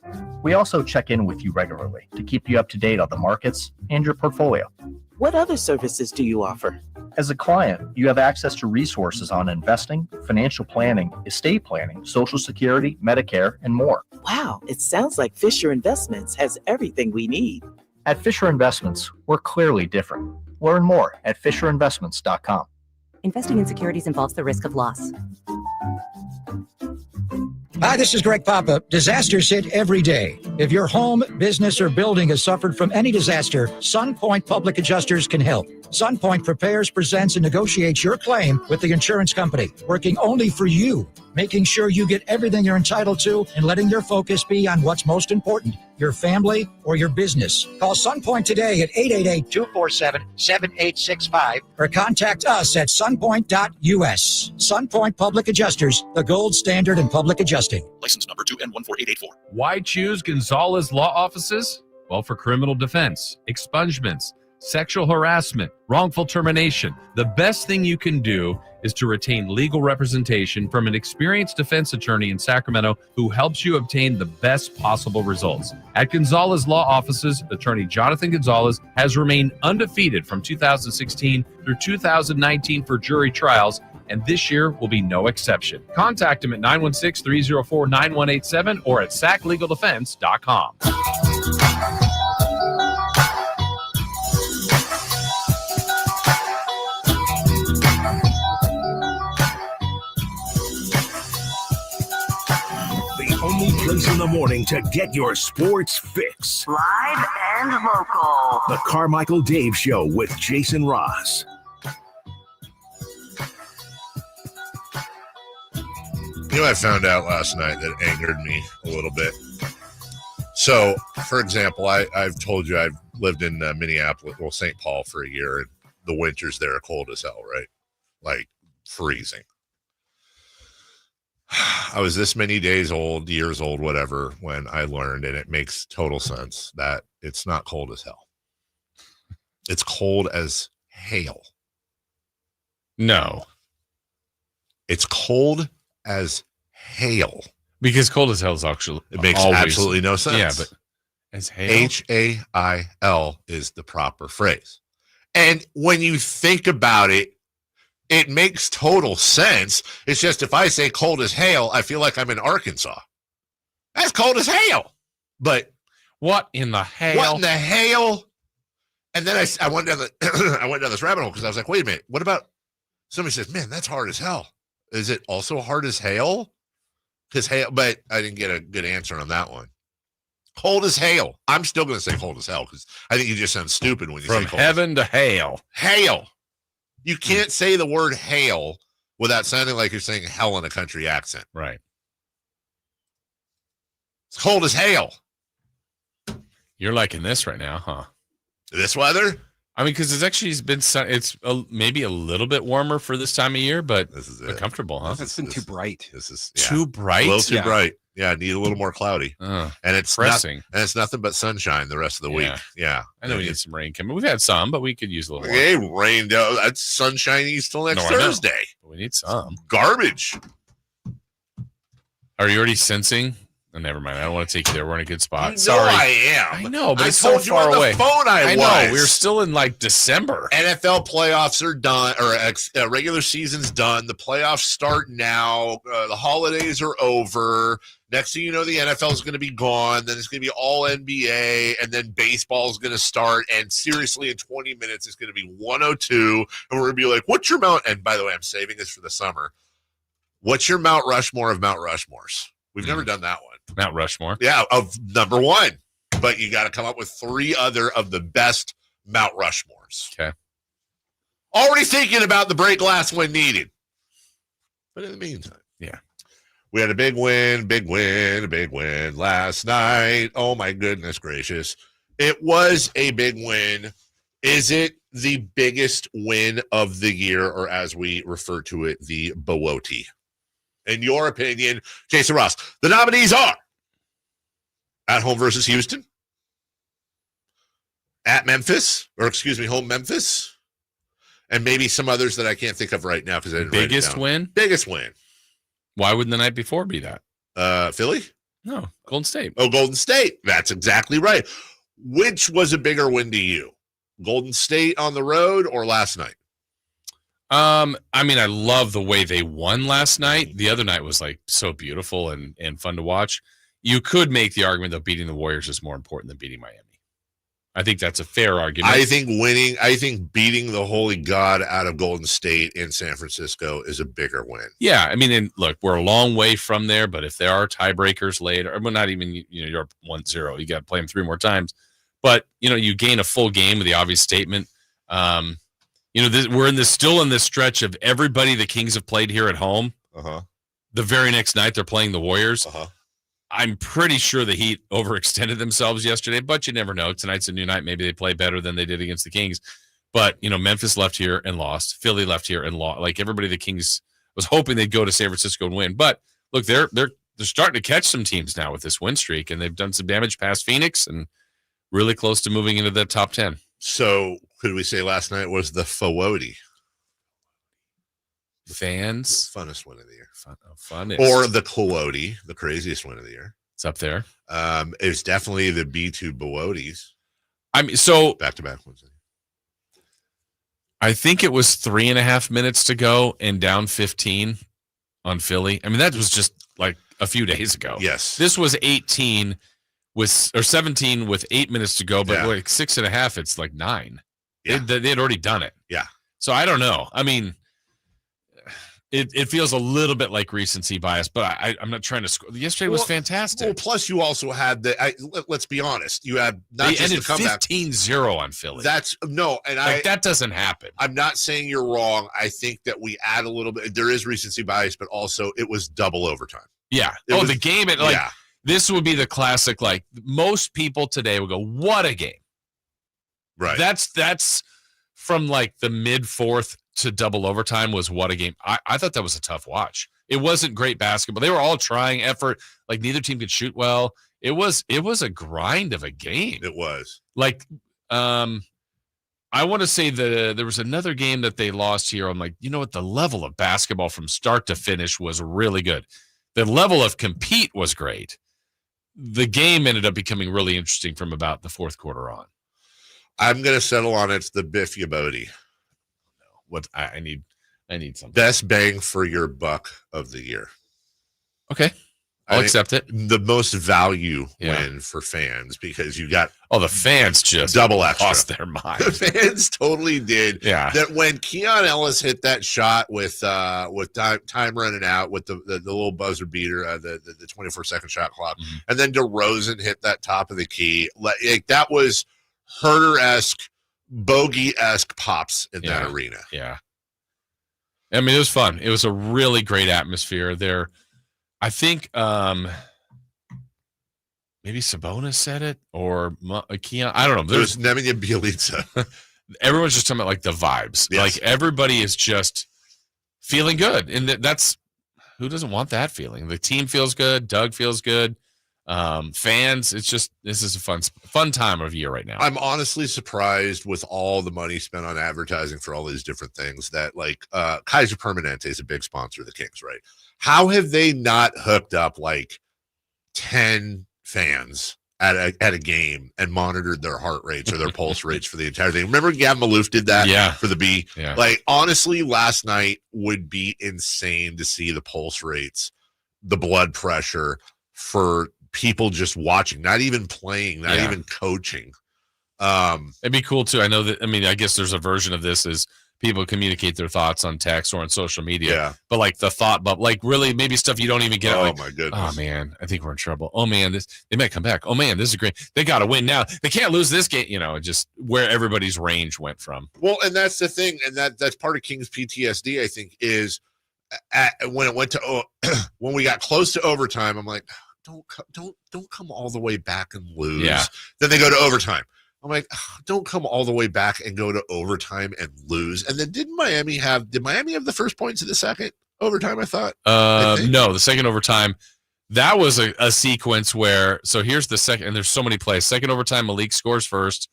We also check in with you regularly to keep you up to date on the markets and your portfolio. What other services do you offer? As a client, you have access to resources on investing, financial planning, estate planning, Social Security, Medicare, and more. Wow, it sounds like Fisher Investments has everything we need. At Fisher Investments, we're clearly different. Learn more at FisherInvestments.com. Investing in securities involves the risk of loss. Hi, this is Greg Papa. Disasters hit every day. If your home, business, or building has suffered from any disaster, SunPoint Public Adjusters can help. SunPoint prepares, presents, and negotiates your claim with the insurance company, working only for you, making sure you get everything you're entitled to and letting your focus be on what's most important, your family or your business. Call SunPoint today at 888-247-7865 or contact us at sunpoint.us. SunPoint Public Adjusters, the gold standard in public adjusting. License number 2N14884. Why choose Gonzalez Law Offices? Well, for criminal defense, expungements, sexual harassment, wrongful termination. The best thing you can do is to retain legal representation from an experienced defense attorney in Sacramento who helps you obtain the best possible results. At Gonzalez Law Offices, attorney Jonathan Gonzalez has remained undefeated from 2016 through 2019 for jury trials, and this year will be no exception. Contact him at 916-304-9187 or at saclegaldefense.com. Only place in the morning to get your sports fix. Live and local. The Carmichael Dave Show with Jason Ross. You know, I found out last night that angered me a little bit. So, for example, I've told you I've lived in Minneapolis, well, St. Paul for a year, and the winters there are cold as hell, right? Like freezing. I was this many years old, whatever, when I learned, and it makes total sense, that it's not cold as hell. It's cold as hail. No. It's cold as hail. Because cold as hell is actually... It makes absolutely no sense. Yeah, but as hail? H-A-I-L is the proper phrase. And when you think about it, it makes total sense. It's just if I say cold as hail, I feel like I'm in Arkansas. That's cold as hail. But what in the hail? What in the hail? And then I went down I went down this rabbit hole because I was like, wait a minute. What about somebody says, man, that's hard as hell. Is it also hard as hail? Because hail, but I didn't get a good answer on that one. Cold as hail. I'm still going to say cold as hell because I think you just sound stupid when you say cold. From heaven to hail. Hail. You can't say the word hail without sounding like you're saying hell in a country accent. Right. It's cold as hail. You're liking this right now, huh? This weather? I mean, because it's been maybe a little bit warmer for this time of year, but comfortable, huh? It's been too bright. This is too bright. A little too bright. Yeah, I need a little more cloudy. And it's pressing. And it's nothing but sunshine the rest of the week. Yeah. I know we need some rain coming. We've had some, but we could use a little more. Hey, rain. That's sunshiny till next Thursday. But we need some. Garbage. Are you already sensing? Oh, never mind. I don't want to take you there. We're in a good spot. Sorry. I am. I know, but I it's told so you far on away. the phone I know. We're still in like December. NFL playoffs are done, or regular season's done. The playoffs start now. The holidays are over. Next thing you know, the NFL is going to be gone. Then it's going to be all NBA, and then baseball is going to start. And seriously, in 20 minutes, it's going to be 102, and we're going to be like, "What's your Mount?" And by the way, I'm saving this for the summer. What's your Mount Rushmore of Mount Rushmores? We've never done that one. Mount Rushmore? Yeah, of number one. But you got to come up with 3 other of the best Mount Rushmores. Okay. Already thinking about the break glass when needed. But in the meantime. Yeah. We had a big win last night. Oh, my goodness gracious. It was a big win. Is it the biggest win of the year, or as we refer to it, the Bowoty? In your opinion, Jason Ross, the nominees are at home versus Houston, at Memphis, home Memphis, and maybe some others that I can't think of right now because I didn't write it down. Win? Biggest win. Why wouldn't the night before be that? Philly? No, Golden State. Oh, Golden State. That's exactly right. Which was a bigger win to you? Golden State on the road or last night? I mean, I love the way they won last night. The other night was like so beautiful and fun to watch. You could make the argument that beating the Warriors is more important than beating Miami. I think that's a fair argument. I think beating the holy God out of Golden State in San Francisco is a bigger win. Yeah, I mean, and look, we're a long way from there, but if there are tiebreakers later, well, not even, you're up 1-0, you got to play them 3 more times. But, you gain a full game with the obvious statement. We're still in this stretch of everybody the Kings have played here at home. The very next night they're playing the Warriors. I'm pretty sure the Heat overextended themselves yesterday, but you never know. Tonight's a new night. Maybe they play better than they did against the Kings. But, Memphis left here and lost. Philly left here and lost. Like everybody, the Kings was hoping they'd go to San Francisco and win. But look, they're starting to catch some teams now with this win streak, and they've done some damage past Phoenix and really close to moving into the top 10. So could we say last night was the Fawody? Fans? Funnest win of the year. Funnest. Or the Coyote, the craziest win of the year. It's up there. It's definitely the B2 Bowoties. I mean, so back-to-back ones. I think it was 3.5 minutes to go and down 15 on Philly. I mean, that was just like a few days ago. Yes. This was 17 with 8 minutes to go, but like 6.5, it's like 9. Yeah. They had already done it. Yeah. So I don't know. I mean, it feels a little bit like recency bias, but I'm not trying to score. Yesterday was fantastic. Well, plus you also had let's be honest. You had not they just ended the comeback. 15-0 on Philly. That doesn't happen. I'm not saying you're wrong. I think that we add a little bit. There is recency bias, but also it was double overtime. Yeah. The game. This would be the classic. Like most people today would go, "What a game!" Right. That's from like the mid-4th to double overtime was what a game. I thought that was a tough watch. It wasn't great basketball. They were all trying effort. Like neither team could shoot well. It was a grind of a game. It was. Like, I want to say there was another game that they lost here. I'm like, you know what? The level of basketball from start to finish was really good. The level of compete was great. The game ended up becoming really interesting from about the 4th quarter on. I'm going to settle on it's the Biff Yabodi. What I need something. Best bang for your buck of the year. Okay. I'll accept it. The most value win for fans because you got the fans just double extra. Lost their mind. The fans totally did. Yeah. That when Keon Ellis hit that shot with time running out with the little buzzer beater, the 24-second shot clock, and then DeRozan hit that top of the key. Like that was Herder-esque, bogey-esque pops in that arena. Yeah. I mean, it was fun. It was a really great atmosphere there. I think maybe Sabonis said it or Keon. I don't know. There's Nemanja Bjelica. Everyone's just talking about like the vibes. Yes. Like everybody is just feeling good. And that's who doesn't want that feeling? The team feels good. Doug feels good. Fans, this is a fun time of year right now. I'm honestly surprised with all the money spent on advertising for all these different things that like Kaiser Permanente is a big sponsor of the Kings, right? How have they not hooked up like 10 fans at a game and monitored their heart rates or their pulse rates for the entire thing? Remember Gavin Maloof did that for the B? Yeah. Like, honestly, last night would be insane to see the pulse rates, the blood pressure for people just watching, not even playing, not even coaching. It'd be cool too. I guess there's a version of this is people communicate their thoughts on text or on social media. Yeah. But like the thought, but like really maybe stuff you don't even get. Oh like, my goodness. Oh man, I think we're in trouble. Oh man, they might come back. Oh man, this is great. They got to win now. They can't lose this game. Just where everybody's range went from. Well, and that's the thing, and that's part of Kings PTSD. I think is when it went to when we got close to overtime. I'm like, don't come all the way back and lose. Yeah. Then they go to overtime. I'm like, don't come all the way back and go to overtime and lose. And then did Miami have the first points of the second overtime? I thought. No, the second overtime. That was a sequence where. So here's the second, and there's so many plays. Second overtime, Malik scores first.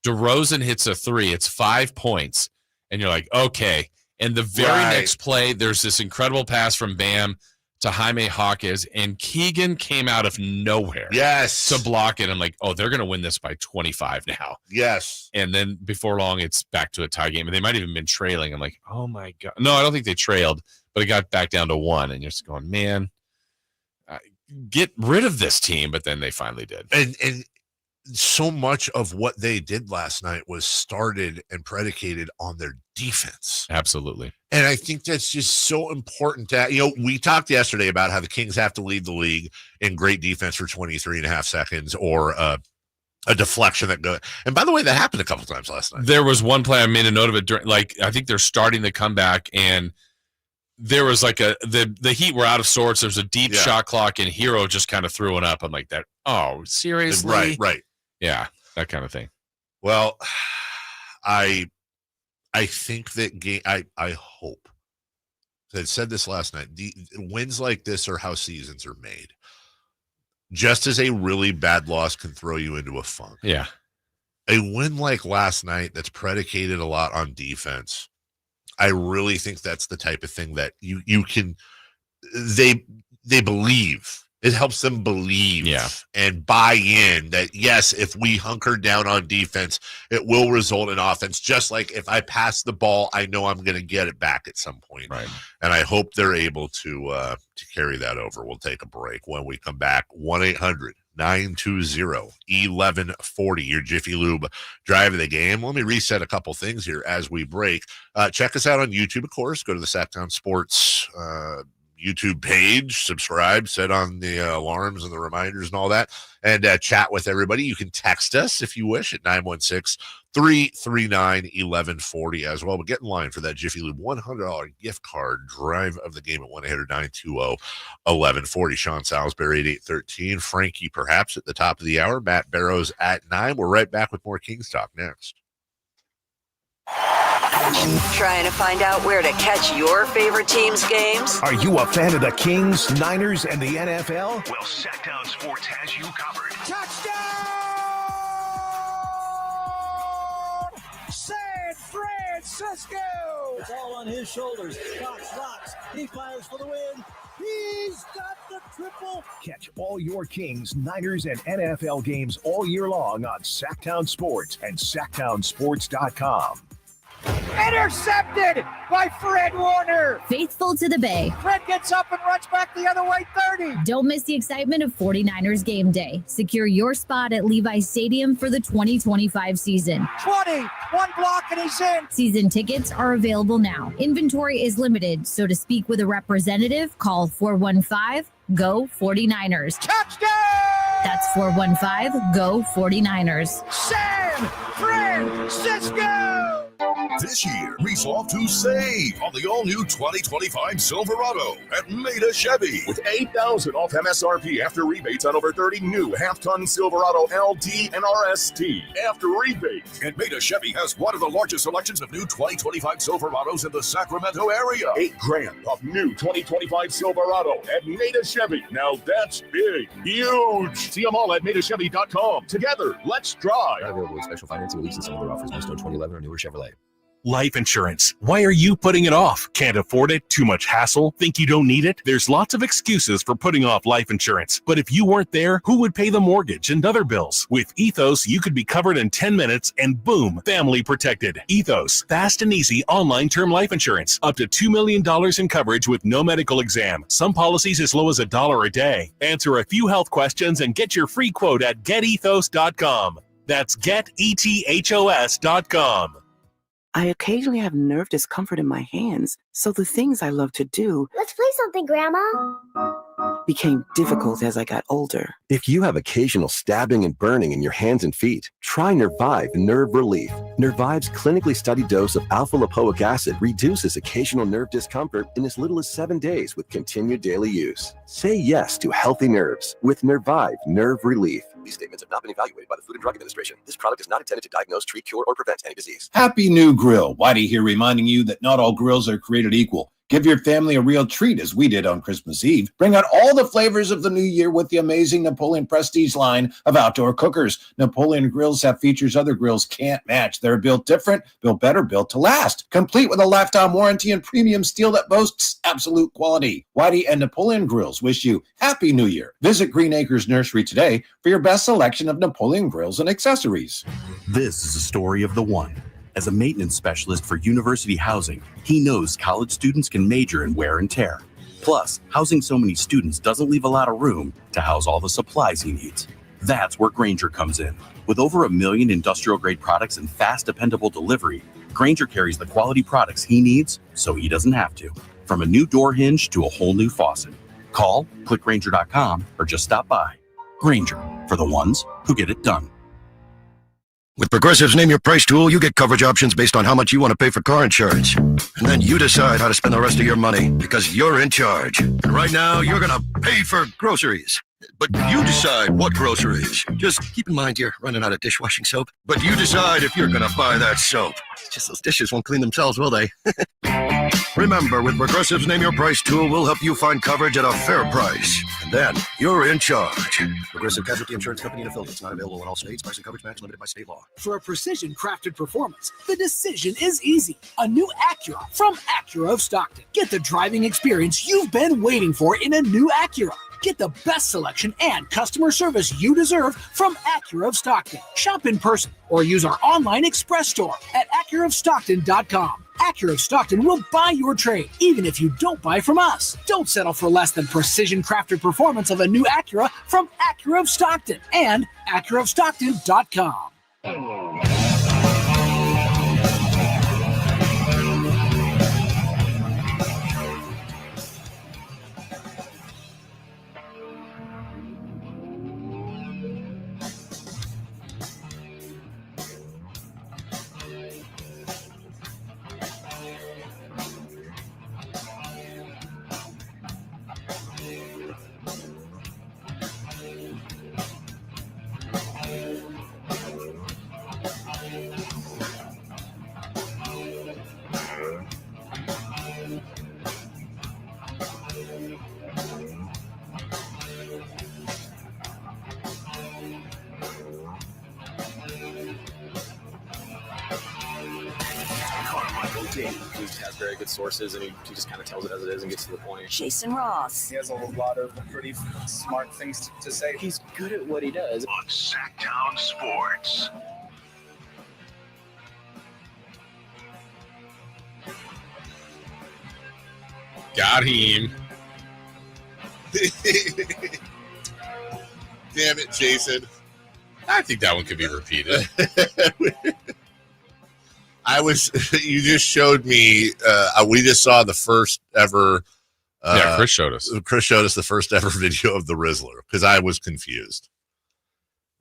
DeRozan hits a 3. It's 5 points, and you're like, okay. And the very next play, there's this incredible pass from Bam to Jaime Hawkins, and Keegan came out of nowhere. Yes. To block it. I'm like, oh, they're going to win this by 25 now. Yes. And then before long, it's back to a tie game, and they might have even been trailing. I'm like, oh my God. No, I don't think they trailed, but it got back down to 1, and you're just going, man, get rid of this team. But then they finally did. And so much of what they did last night was started and predicated on their defense. Absolutely. And I think that's just so important to, we talked yesterday about how the Kings have to lead the league in great defense for 23 and a half seconds or a deflection that goes. And by the way, that happened a couple times last night. There was one play I made a note of it during, I think they're starting the comeback, and there was like the Heat were out of sorts. There's a deep shot clock, and Hero just kind of threw it up. I'm like, that. Oh, seriously? Right. Yeah, that kind of thing. Well, I think that game. I hope. I said this last night. The wins like this are how seasons are made. Just as a really bad loss can throw you into a funk. Yeah. A win like last night that's predicated a lot on defense. I really think that's the type of thing that you can. They believe. It helps them believe and buy in that, yes, if we hunker down on defense, it will result in offense. Just like if I pass the ball, I know I'm going to get it back at some point. Right. And I hope they're able to carry that over. We'll take a break. When we come back, 1-800-920-1140, your Jiffy Lube drive of the game. Let me reset a couple things here as we break. Check us out on YouTube, of course. Go to the Sacktown Sports YouTube page, subscribe, set on the alarms and the reminders and all that, and chat with everybody. You can text us if you wish at 916-339-1140 as well. But get in line for that Jiffy Lube $100 gift card drive of the game at 1-800-920-1140. Sean Salisbury at 8:13. Frankie perhaps at the top of the hour. Matt Barrows at 9. We're right back with more Kings Talk next. Trying to find out where to catch your favorite team's games? Are you a fan of the Kings, Niners, and the NFL? Well, Sacktown Sports has you covered. Touchdown! San Francisco! It's all on his shoulders. Fox locks. He fires for the win. He's got the triple. Catch all your Kings, Niners, and NFL games all year long on Sacktown Sports and SacktownSports.com. Intercepted by Fred Warner. Faithful to the Bay. Fred gets up and runs back the other way, 30. Don't miss the excitement of 49ers game day. Secure your spot at Levi's Stadium for the 2025 season. 20, one block and he's in. Season tickets are available now. Inventory is limited, so to speak with a representative, call 415-GO-49ers. Touchdown! That's 415-GO-49ers. San Francisco! This year, resolve to save on the all-new 2025 Silverado at Maida Chevy with $8,000 off MSRP after rebates on over 30 new half-ton Silverado LT and RST after rebates. And Maida Chevy has one of the largest selections of new 2025 Silverados in the Sacramento area. $8,000 off new 2025 Silverado at Maida Chevy. Now that's big, huge. See them all at MaidaChevy.com. Together, let's drive. Not available with special financing, lease, and some other offers. Based on 2011 or newer Chevrolet. Life insurance. Why are you putting it off? Can't afford it? Too much hassle? Think you don't need it? There's lots of excuses for putting off life insurance. But if you weren't there, who would pay the mortgage and other bills? With Ethos, you could be covered in 10 minutes and boom, family protected. Ethos, fast and easy online term life insurance. Up to $2 million in coverage with no medical exam. Some policies as low as $1 a day. Answer a few health questions and get your free quote at getethos.com. That's getethos.com. I occasionally have nerve discomfort in my hands, so the things I love to do Let's play something, Grandma. became difficult as I got older. If you have occasional stabbing and burning in your hands and feet, try Nervive Nerve Relief. Nervive's clinically studied dose of alpha-lipoic acid reduces occasional nerve discomfort in as little as 7 days with continued daily use. Say yes to healthy nerves with Nervive Nerve Relief. These statements have not been evaluated by the Food and Drug Administration. This product is not intended to diagnose, treat, cure, or prevent any disease. Happy New Grill. Whitey here reminding you that not all grills are created equal. Give your family a real treat as we did on Christmas Eve. Bring out all the flavors of the new year with the amazing Napoleon Prestige line of outdoor cookers. Napoleon grills have features other grills can't match. They're built different, built better, built to last. Complete with a lifetime warranty and premium steel that boasts absolute quality. Whitey and Napoleon Grills wish you Happy New Year. Visit Green Acres Nursery today for your best selection of Napoleon grills and accessories. This is a story of the one. As a maintenance specialist for university housing, he knows college students can major in wear and tear. Plus, housing so many students doesn't leave a lot of room to house all the supplies he needs. That's where Grainger comes in. With over 1 million industrial-grade products and fast, dependable delivery, Grainger carries the quality products he needs so he doesn't have to. From a new door hinge to a whole new faucet. Call, click Grainger.com, or just stop by. Grainger, for the ones who get it done. With Progressive's Name Your Price tool, you get coverage options based on how much you want to pay for car insurance. And then you decide how to spend the rest of your money because you're in charge. And right now, you're going to pay for groceries. But you decide what groceries. Just keep in mind you're running out of dishwashing soap. But you decide if you're going to buy that soap. It's just those dishes won't clean themselves, will they? Remember, with Progressive's Name Your Price tool, we'll help you find coverage at a fair price. And then you're in charge. Progressive Casualty Insurance Company and affiliates. Not available in all states. Price and coverage match limited by state law. For a precision-crafted performance, the decision is easy. A new Acura from Acura of Stockton. Get the driving experience you've been waiting for in a new Acura. Get the best selection and customer service you deserve from Acura of Stockton. Shop in person or use our online express store at AcuraofStockton.com. Acura of Stockton will buy your trade, even if you don't buy from us. Don't settle for less than precision-crafted performance of a new Acura from Acura of Stockton and AcuraofStockton.com. Carmichael Dave has very good sources, and he just kind of tells it as it is and gets to the point. Jason Ross. He has a lot of pretty smart things to say. He's good at what he does. On Sacktown Sports. Got him. Damn it, Jason. I think that one could be repeated. You just showed me, we just saw the first ever. Chris showed us. Chris showed us the first ever video of the Rizzler because I was confused.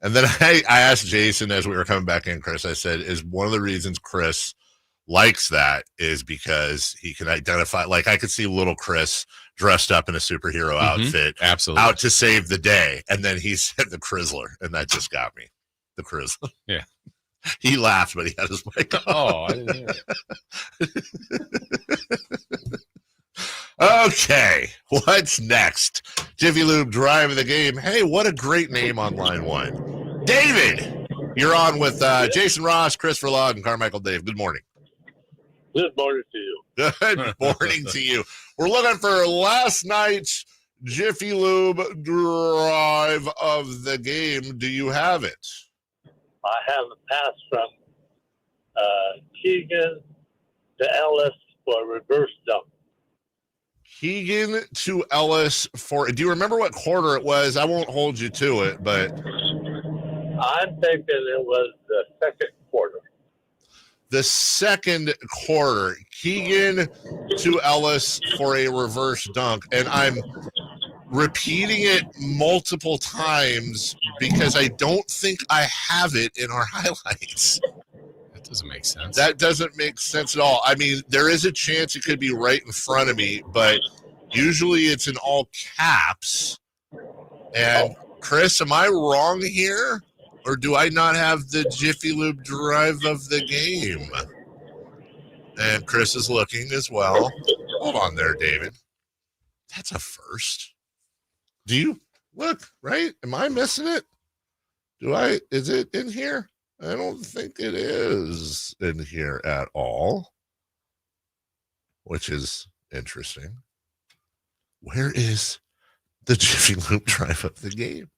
And then I asked Jason as we were coming back in, Chris, I said, is one of the reasons Chris likes that is because he can identify, like I could see little Chris dressed up in a superhero outfit, absolutely, out to save the day. And then he said the Krizzler, and that just got me. The Krizzler. Yeah. He laughed, but he had his mic on. Oh, I didn't hear it. Okay, what's next? Jiffy Lube drive of the game. Hey, what a great name on line one. David, you're on with Jason Ross, Christopher Law, and Carmichael Dave. Good morning. Good morning to you. Good morning to you. We're looking for last night's Jiffy Lube drive of the game. Do you have it? I have a pass from Keegan to Ellis for a reverse dunk. Keegan to Ellis for. Do you remember what quarter it was? I won't hold you to it, but I'm thinking it was the second quarter. The second quarter, Keegan to Ellis for a reverse dunk, and I'm repeating it multiple times because I don't think I have it in our highlights. That doesn't make sense. That doesn't make sense at all. I mean, there is a chance it could be right in front of me, but usually it's in all caps. And Chris, am I wrong here? Or do I not have the Jiffy Lube drive of the game? And Chris is looking as well. Hold on there, David. That's a first. Do you look, right? Am I missing it? Is it in here? I don't think it is in here at all, which is interesting. Where is the Jiffy Lube drive of the game?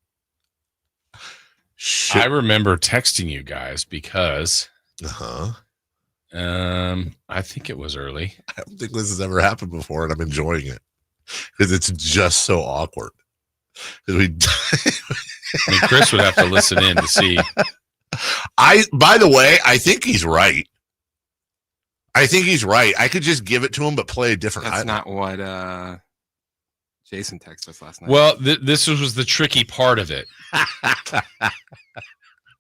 I remember texting you guys because I think it was early. I don't think this has ever happened before, and I'm enjoying it because it's just so awkward. I mean, Chris would have to listen in to see. By the way, I think he's right. I could just give it to him, but play a different. That's not what Jason texted us last night. Well, this was the tricky part of it.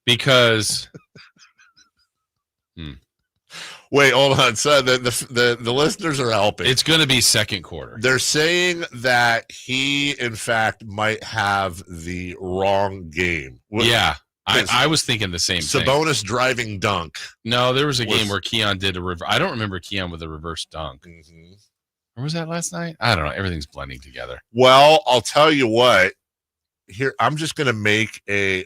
Because wait, hold on. So the listeners are helping. It's going to be second quarter. They're saying that he, in fact, might have the wrong game. Yeah, I was thinking the same thing. Sabonis driving dunk. No, there was a game where Keon did a reverse. I don't remember Keon with a reverse dunk. Mm-hmm. Or was that last night? I don't know. Everything's blending together. Well, I'll tell you what. Here, I'm just going to make a.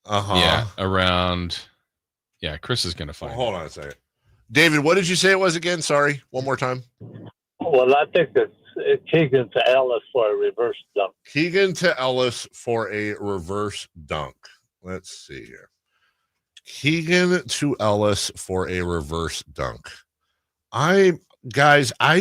Yeah, around. Yeah, Chris is going to find. Hold on a second, David. What did you say it was again? Sorry, one more time. Well, I think it's Keegan to Ellis for a reverse dunk. Keegan to Ellis for a reverse dunk. Let's see here. Keegan to Ellis for a reverse dunk. I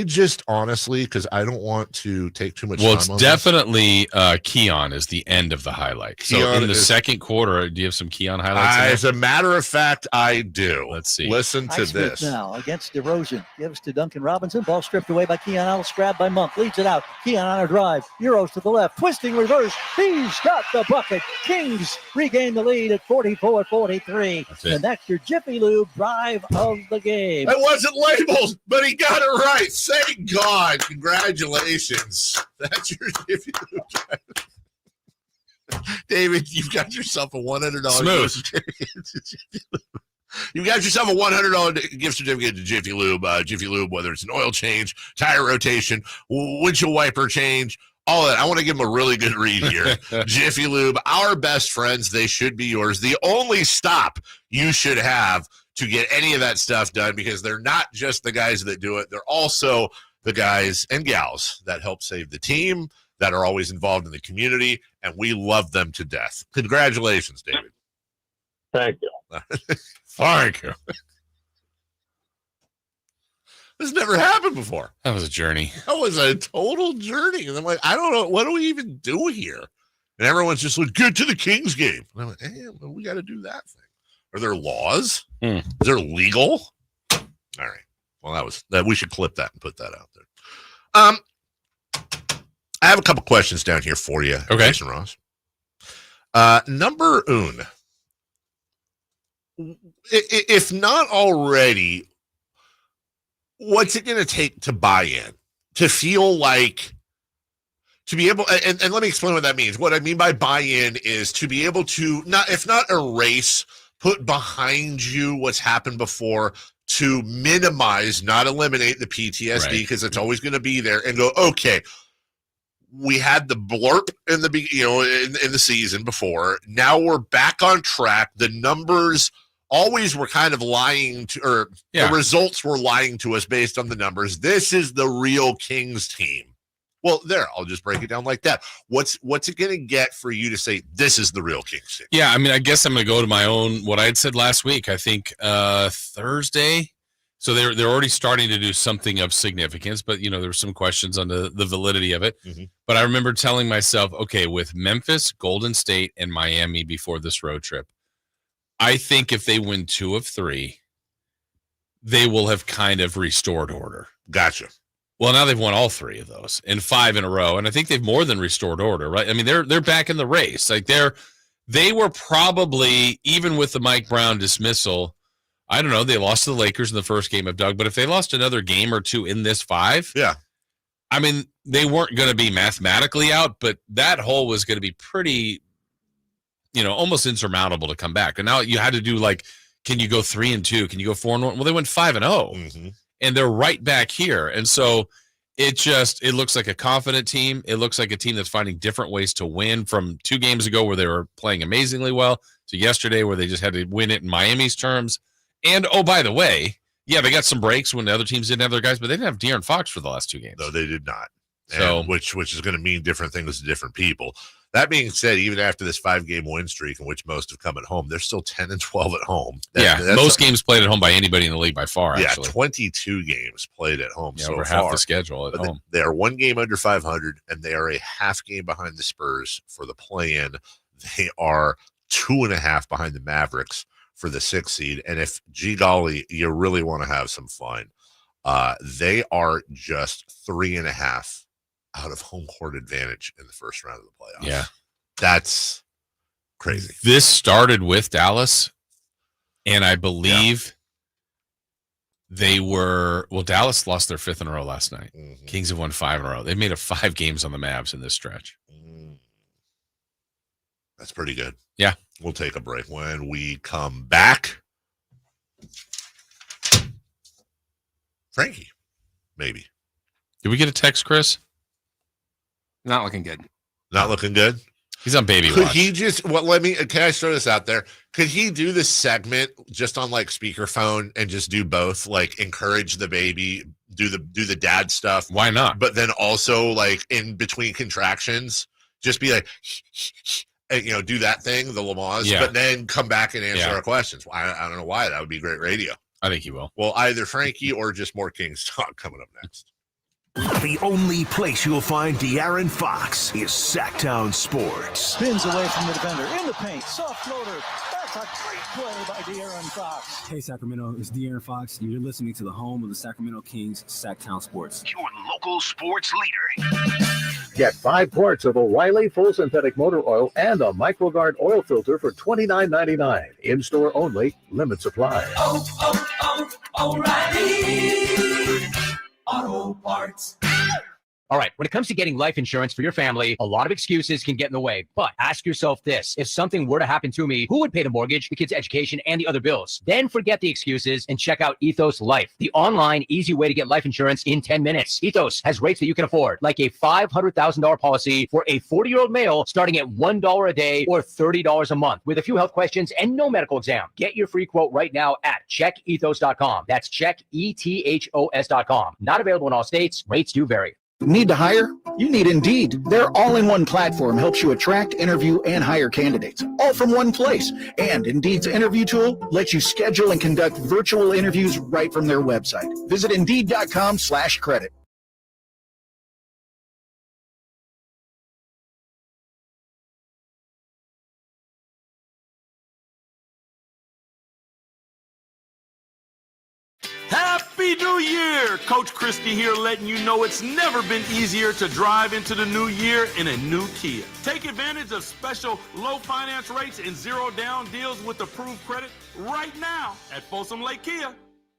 just honestly, because I don't want to take too much time on this. Well, it's definitely Keon is the end of the highlight. So in the second quarter, do you have some Keon highlights? As a matter of fact, I do. Let's see. Listen to this. Now against DeRozan. Gives to Duncan Robinson. Ball stripped away by Keon Ellis. Grabbed by Monk. Leads it out. Keon on a drive. Euros to the left. Twisting reverse. He's got the bucket. Kings regain the lead at 44-43. And that's your Jiffy Lube drive of the game. It wasn't labeled, but he got it right. Thank God. Congratulations. That's your Jiffy Lube drive. David, you've got yourself a $100 gift certificate to Jiffy Lube. You've got yourself a $100 gift certificate to Jiffy Lube. Jiffy Lube, whether it's an oil change, tire rotation, windshield wiper change, all that. I want to give them a really good read here. Jiffy Lube, our best friends. They should be yours. The only stop you should have to get any of that stuff done, because they're not just the guys that do it. They're also the guys and gals that help save the team, that are always involved in the community, and we love them to death. Congratulations, David. Thank you. Thank you. This never happened before. That was a journey. That was a total journey. And I'm like, I don't know. What do we even do here? And everyone's just like, get to the Kings game. And I'm like, hey, well, we got to do that thing. Are there laws? Is there legal? All right. Well, that. We should clip that and put that out there. I have a couple questions down here for you, okay, Jason Ross. Number un. if not already, what's it going to take to buy in, to feel like, to be able, and let me explain what that means. What I mean by buy in is to be able to, not, if not erase, put behind you what's happened before, to minimize, not eliminate the PTSD, because it's always going to be there, and go, okay, we had the blurb in the in the season before. Now we're back on track. The numbers always were kind of lying to, or the results were lying to us based on the numbers. This is the real Kings team. Well, I'll just break it down like that. What's it going to get for you to say this is the real Kings team? Yeah, I mean, I guess I'm going to go to my own, what I had said last week. I think Thursday. So they're already starting to do something of significance, but, there were some questions on the validity of it. Mm-hmm. But I remember telling myself, okay, with Memphis, Golden State, and Miami before this road trip, I think if they win 2 of 3, they will have kind of restored order. Gotcha. Well, now they've won all 3 of those in 5 in a row, and I think they've more than restored order, right? I mean, they're back in the race. Like they were probably, even with the Mike Brown dismissal, I don't know, they lost to the Lakers in the first game of Doug, but if they lost another game or 2 in this 5, I mean, they weren't going to be mathematically out, but that hole was going to be pretty, almost insurmountable to come back. And now you had to do, like, can you go 3-2? Can you go 4-1? Well, they went 5-0. Mm-hmm. And they're right back here. And so it looks like a confident team. It looks like a team that's finding different ways to win, from 2 games ago where they were playing amazingly well to yesterday where they just had to win it in Miami's terms. And, oh, by the way, they got some breaks when the other teams didn't have their guys, but they didn't have De'Aaron Fox for the last 2 games. No, they did not. So, which is going to mean different things to different people. That being said, even after this 5-game win streak, in which most have come at home, they're still 10-12 at home. That's most games played at home by anybody in the league by far. Yeah, actually. 22 games played at home so over far. half the schedule at home. They are 1 game under 500, and they are a half game behind the Spurs for the play-in. They are 2.5 behind the Mavericks for the 6th seed. And if, gee golly, you really want to have some fun, they are just 3.5 out of home court advantage in the first round of the playoffs. Yeah. That's crazy. This started with Dallas, and I believe Dallas lost their 5th in a row last night. Mm-hmm. Kings have won 5 in a row. They made it 5 games on the Mavs in this stretch. That's pretty good. Yeah. We'll take a break. When we come back, Frankie, maybe. Did we get a text, Chris? Not looking good. Not looking good? He's on baby Could watch. he just, can I throw this out there? Could he do this segment just on like speakerphone and just do both? Like encourage the baby, do the dad stuff. Why not? But then also like in between contractions, just be like, and, do that thing, the Lamaze, but then come back and answer our questions. I don't know why. That would be great radio. I think he will. Well, either Frankie or just more Kings talk coming up next. The only place you'll find De'Aaron Fox is Sacktown Sports. Spins away from the defender, in the paint, soft floater. That's a great play by De'Aaron Fox. Hey, Sacramento, it's De'Aaron Fox, and you're listening to the home of the Sacramento Kings, Sacktown Sports. Your local sports leader. Get 5 quarts of O'Reilly Full Synthetic Motor Oil and a MicroGuard oil filter for $29.99. In-store only, limit supply. O'Reilly Auto Parts. All right, when it comes to getting life insurance for your family, a lot of excuses can get in the way. But ask yourself this: if something were to happen to me, who would pay the mortgage, the kids' education, and the other bills? Then forget the excuses and check out Ethos Life, the online, easy way to get life insurance in 10 minutes. Ethos has rates that you can afford, like a $500,000 policy for a 40-year-old male starting at $1 a day or $30 a month, with a few health questions and no medical exam. Get your free quote right now at checkethos.com. That's checkethos.com. Not available in all states. Rates do vary. Need to hire? You need Indeed. Their all-in-one platform helps you attract, interview, and hire candidates, all from one place. And Indeed's interview tool lets you schedule and conduct virtual interviews right from their website. Visit Indeed.com/credit. Happy New Year! Coach Christie here, letting you know it's never been easier to drive into the new year in a new Kia. Take advantage of special low finance rates and zero down deals with approved credit. right now at Folsom Lake Kia.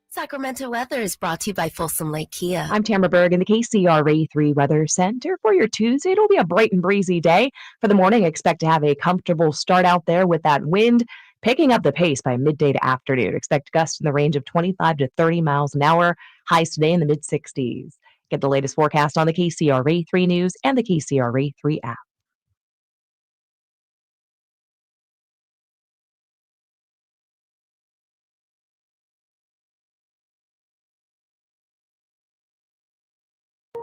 Sacramento weather is brought to you by Folsom Lake Kia. I'm Tamara Berg in the KCRA 3 Weather Center. For your Tuesday, it'll be a bright and breezy day. For the morning, expect to have a comfortable start out there with that wind picking up the pace by midday to afternoon. Expect gusts in the range of 25 to 30 miles an hour. Highs today in the mid-60s. Get the latest forecast on the KCRA 3 News and the KCRA 3 app.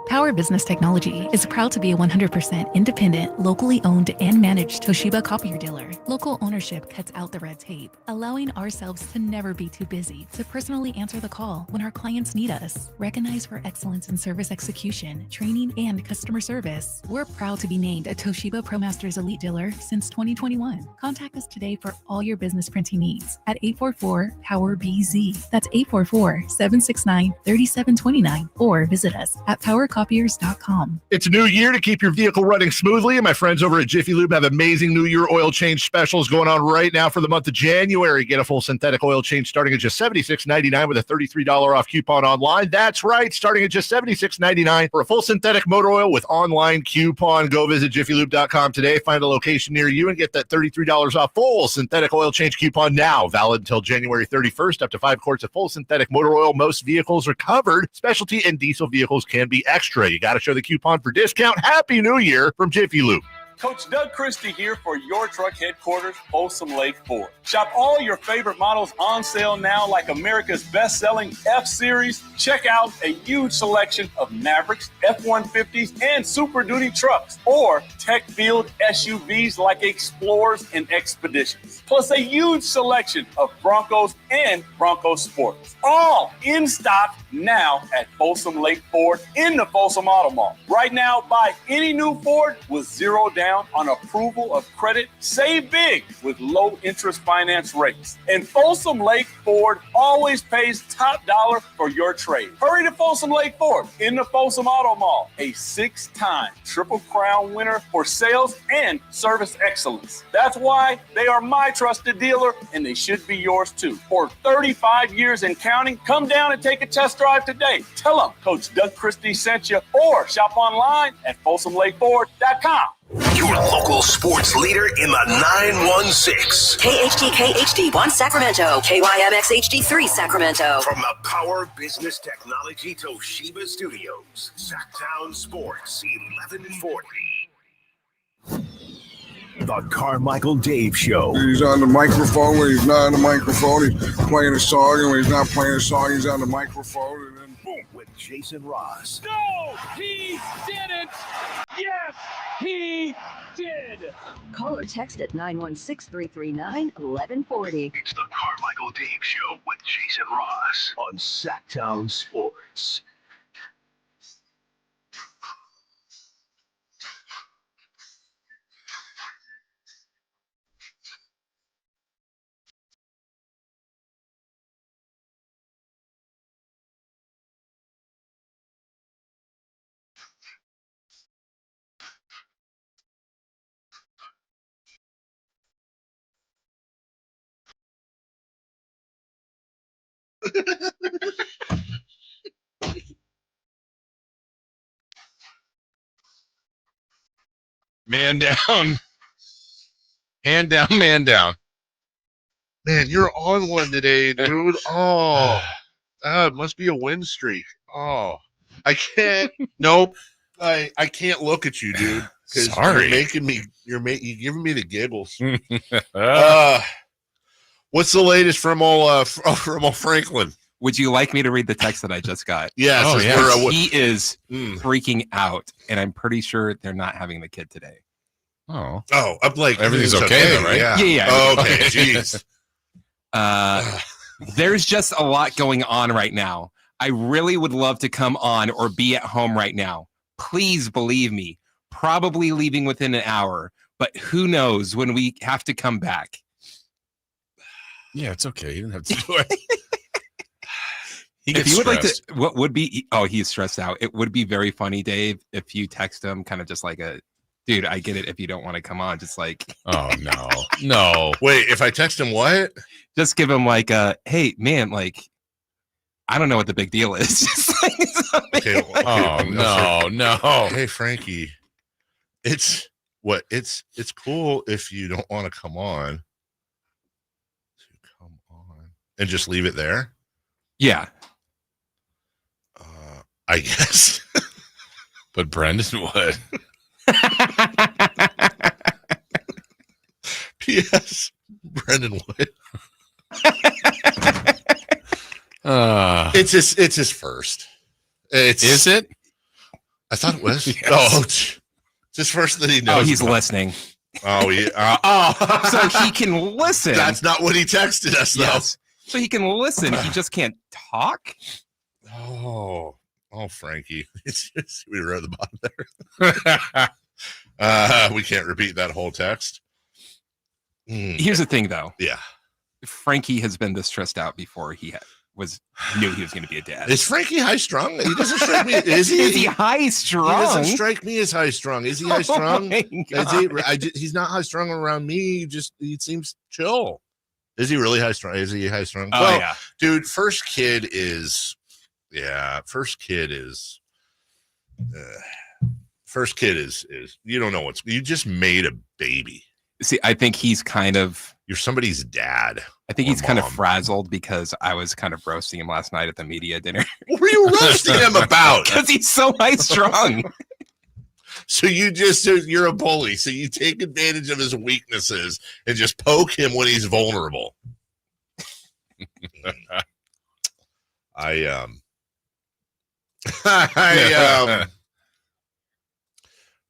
Power Business Technology is proud to be a 100% independent, locally owned and managed Toshiba copier dealer. Local ownership cuts out the red tape, allowing ourselves to never be too busy to personally answer the call when our clients need us. Recognized for excellence in service execution, training, and customer service, we're proud to be named a Toshiba ProMasters Elite Dealer since 2021. Contact us today for all your business printing needs at 844-POWER-BZ. That's 844-769-3729, or visit us at PowerCopiers.com. It's a new year to keep your vehicle running smoothly, and my friends over at Jiffy Lube have amazing New Year oil change specials going on right now for the month of January. Get a full synthetic oil change starting at just $76.99 with a $33 off coupon online. That's right, starting at just $76.99 for a full synthetic motor oil with online coupon. Go visit jiffylube.com today, find a location near you, and get that $33 off full synthetic oil change coupon now. Valid until January 31st. Up to 5 quarts of full synthetic motor oil. Most vehicles are covered. Specialty and diesel vehicles can be extra. You got to show the coupon for discount. Happy New Year from Jiffy Lube. Coach Doug Christie here for your truck headquarters, Folsom Lake Ford. Shop all your favorite models on sale now, like America's best-selling F-Series. Check out a huge selection of Mavericks, F-150s, and Super Duty trucks, or tech-filled SUVs like Explorers and Expeditions. Plus a huge selection of Broncos and Bronco Sports. All in stock now at Folsom Lake Ford in the Folsom Auto Mall. Right now, buy any new Ford with zero down on approval of credit. Save big with low interest finance rates. And Folsom Lake Ford always pays top dollar for your trade. Hurry to Folsom Lake Ford in the Folsom Auto Mall, a 6-time Triple Crown winner for sales and service excellence. That's why they are my trusted dealer, and they should be yours too. For 35 years and counting, come down and take a test drive today. Tell them Coach Doug Christie sent you, or shop online at folsomlakeford.com. Your local sports leader in the 916. KHD1 Sacramento, KYMX HD3 Sacramento. From the Power Business Technology Toshiba Studios, Sacktown Sports 1140. The Carmichael Dave Show. He's on the microphone when he's not on the microphone. He's playing a song, and when he's not playing a song, he's on the microphone. And then boom. With Jason Ross. No, he didn't. Yes, he did. Call or text at 916-339-1140. It's the Carmichael Dave Show with Jason Ross on Sacktown Sports. Man down. Hand down, man down. Man, you're on one today, dude. Oh, it must be a win streak. Oh, I can't. Nope. I can't look at you, dude. Sorry. You're giving me the giggles. What's the latest from old Franklin? Would you like me to read the text that I just got? Yes. Oh, yeah. He is freaking out, and I'm pretty sure they're not having the kid today. I'm like, everything's okay though, right? Yeah. Oh, okay, jeez. There's just a lot going on right now. I really would love to come on or be at home right now. Please believe me, probably leaving within an hour, but who knows when we have to come back. Yeah, it's okay. You didn't have to do it. If you would like to, what would be, he's stressed out. It would be very funny, Dave, if you text him kind of just like a Dude, I get it if you don't want to come on. Just like, oh no. Wait, if I text him what? Just give him like hey man, like I don't know what the big deal is. Just like, Okay, no. Hey Frankie, it's cool if you don't want to come on. And just leave it there? Yeah. I guess. But Brendan would. P.S. Brendan would. It's his first. Is it? I thought it was. Yes. Oh, it's his first that he knows. Oh, he's listening. Oh, yeah. So he can listen. That's not what he texted us, though. Yes. So he can listen. He just can't talk. Oh, Frankie. It's just, we were at the bottom there. We can't repeat that whole text. Here's the thing, though. Yeah. Frankie has been this stressed out before he knew he was going to be a dad. Is Frankie high strung? He doesn't strike me. Is he high strung? He doesn't strike me as high strung. Is he high strung? Oh he's not high strung around me. He seems chill. Is he really high strung? Is he high strung? Oh, well, yeah. Dude, first kid is you don't know you just made a baby. See, I think he's you're somebody's dad. I think he's kind of frazzled because I was kind of roasting him last night at the media dinner. What were you roasting him about? Because he's so high strung. So you're a bully. So you take advantage of his weaknesses and just poke him when he's vulnerable. I'm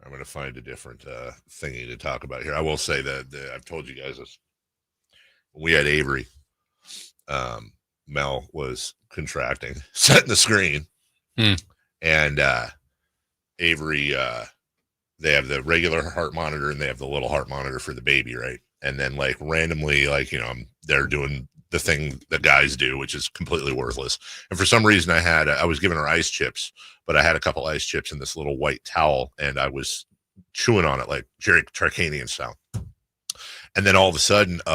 going to find a different thingy to talk about here. I will say that I've told you guys this. When we had Avery, Mel was contracting, setting the screen, and Avery, they have the regular heart monitor and they have the little heart monitor for the baby, right? And then like randomly, they're doing the thing that guys do, which is completely worthless. And for some reason I was giving her ice chips, but I had a couple ice chips in this little white towel and I was chewing on it like Jerry Tarkanian style. And then all of a sudden, they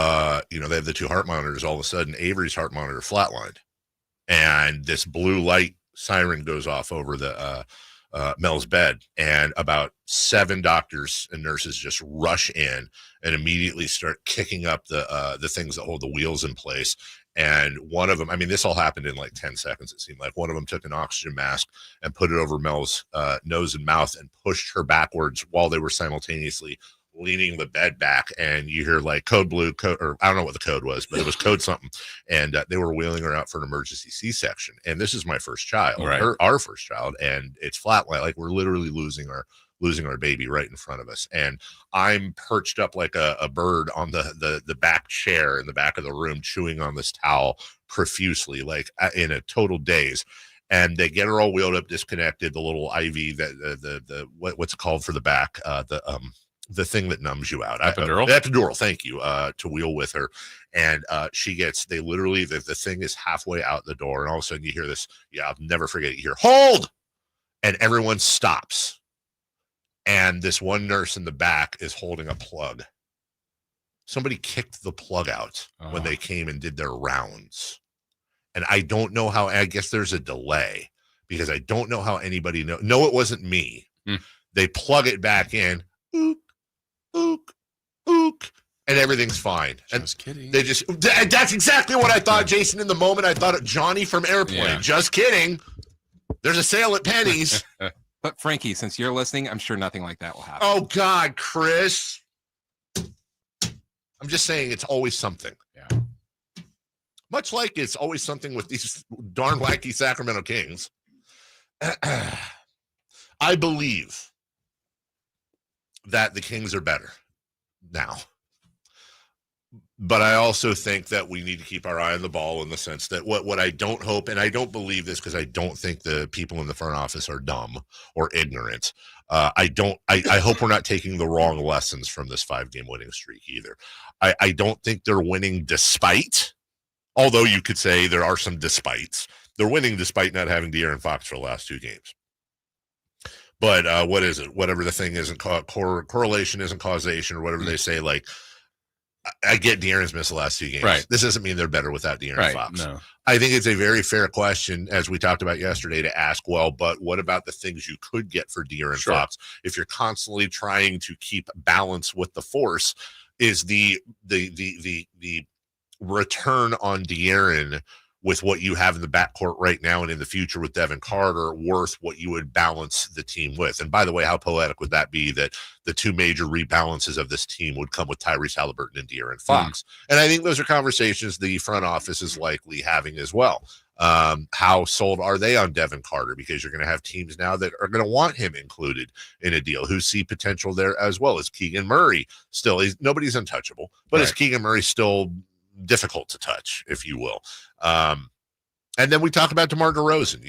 have the two heart monitors. All of a sudden, Avery's heart monitor flatlined. And this blue light siren goes off over the Mel's bed. And about 7 doctors and nurses just rush in and immediately start kicking up the things that hold the wheels in place. And one of them, this all happened in like 10 seconds, it seemed like. One of them took an oxygen mask and put it over Mel's nose and mouth and pushed her backwards while they were simultaneously leaning the bed back. And you hear like code blue, or I don't know what the code was, but it was code something. And they were wheeling her out for an emergency C-section. And this is my first child, right. Our first child. And it's flat. Like we're literally losing our baby right in front of us. And I'm perched up like a bird on the back chair in the back of the room, chewing on this towel profusely, like in a total daze. And they get her all wheeled up, disconnected, the little IV what's it called for the back, the thing that numbs you out. Epidural, thank you, to wheel with her. And they literally, the thing is halfway out the door. And all of a sudden you hear this, I'll never forget it. You hear, hold! And everyone stops. And this one nurse in the back is holding a plug. Somebody kicked the plug out when they came and did their rounds. And I don't know how, I guess there's a delay because I don't know how anybody knows. No, it wasn't me. They plug it back in. Ook, and everything's fine. Just kidding. That's exactly what I thought, Jason, in the moment. I thought of Johnny from Airplane. Yeah. Just kidding. There's a sale at Penny's. But Frankie, since you're listening, I'm sure nothing like that will happen. Oh, God, Chris. I'm just saying it's always something. Yeah. Much like it's always something with these darn wacky Sacramento Kings. I believe that the Kings are better now. But I also think that we need to keep our eye on the ball in the sense that what I don't hope, and I don't believe this because I don't think the people in the front office are dumb or ignorant. I hope we're not taking the wrong lessons from this 5-game winning streak either. I don't think they're winning despite, although you could say there are some despites. They're winning despite not having De'Aaron Fox for the last 2 games. But what is it? Whatever the thing isn't correlation isn't causation or whatever they say. Like, I get De'Aaron's missed the last 2 games. Right. This doesn't mean they're better without De'Aaron Right. Fox. No. I think it's a very fair question, as we talked about yesterday, to ask, well, but what about the things you could get for De'Aaron Fox? If you're constantly trying to keep balance with the force, is the return on De'Aaron with what you have in the backcourt right now and in the future with Devin Carter worth what you would balance the team with? And by the way, how poetic would that be that the 2 major rebalances of this team would come with Tyrese Halliburton and De'Aaron Fox? And I think those are conversations the front office is likely having as well. How sold are they on Devin Carter? Because you're going to have teams now that are going to want him included in a deal, who see potential there as well. As Keegan Murray still, nobody's untouchable, but is Keegan Murray still difficult to touch, if you will? And then we talk about DeMar DeRozan,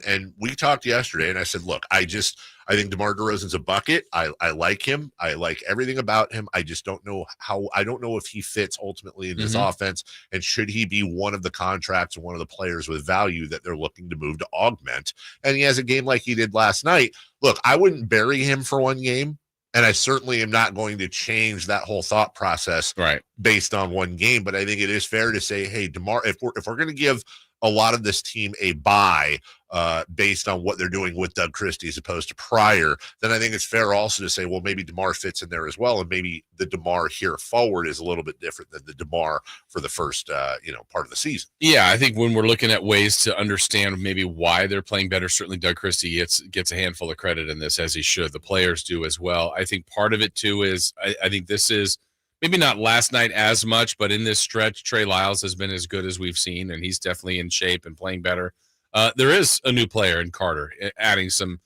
and we talked yesterday, and I said, look, I think DeMar DeRozan's a bucket. I like him. I like everything about him. I just don't know I don't know if he fits ultimately in this offense, and should he be one of the contracts and one of the players with value that they're looking to move to augment. And he has a game like he did last night. Look, I wouldn't bury him for 1 game. And I certainly am not going to change that whole thought process based on 1 game. But I think it is fair to say, hey, DeMar, if we're going to give a lot of this team a bye based on what they're doing with Doug Christie as opposed to prior, then I think it's fair also to say, well, maybe DeMar fits in there as well. And maybe the DeMar here forward is a little bit different than the DeMar for the first, part of the season. Yeah, I think when we're looking at ways to understand maybe why they're playing better, certainly Doug Christie gets a handful of credit in this, as he should. The players do as well. I think part of it, too, is I think this is maybe not last night as much, but in this stretch, Trey Lyles has been as good as we've seen, and he's definitely in shape and playing better. There is a new player in Carter, adding some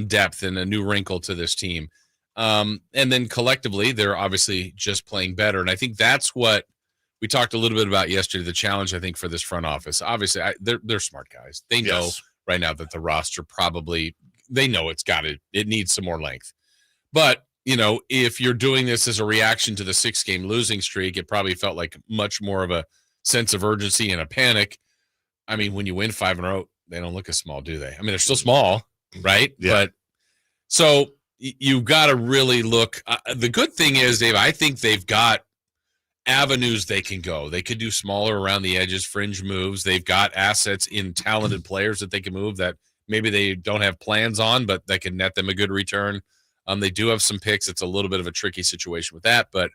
depth and a new wrinkle to this team. And then collectively, they're obviously just playing better. And I think that's what we talked a little bit about yesterday, the challenge, I think, for this front office. Obviously, they're smart guys. They know right now that the roster they know it needs some more length. But, if you're doing this as a reaction to the 6-game losing streak, it probably felt like much more of a sense of urgency and a panic. I mean, when you win 5 in a row, they don't look as small, do they? I mean, they're still small, right? Yeah. But so you got to really look. The good thing is, Dave, I think they've got avenues they can go. They could do smaller around the edges, fringe moves. They've got assets in talented players that they can move that maybe they don't have plans on, but that can net them a good return. They do have some picks. It's a little bit of a tricky situation with that, but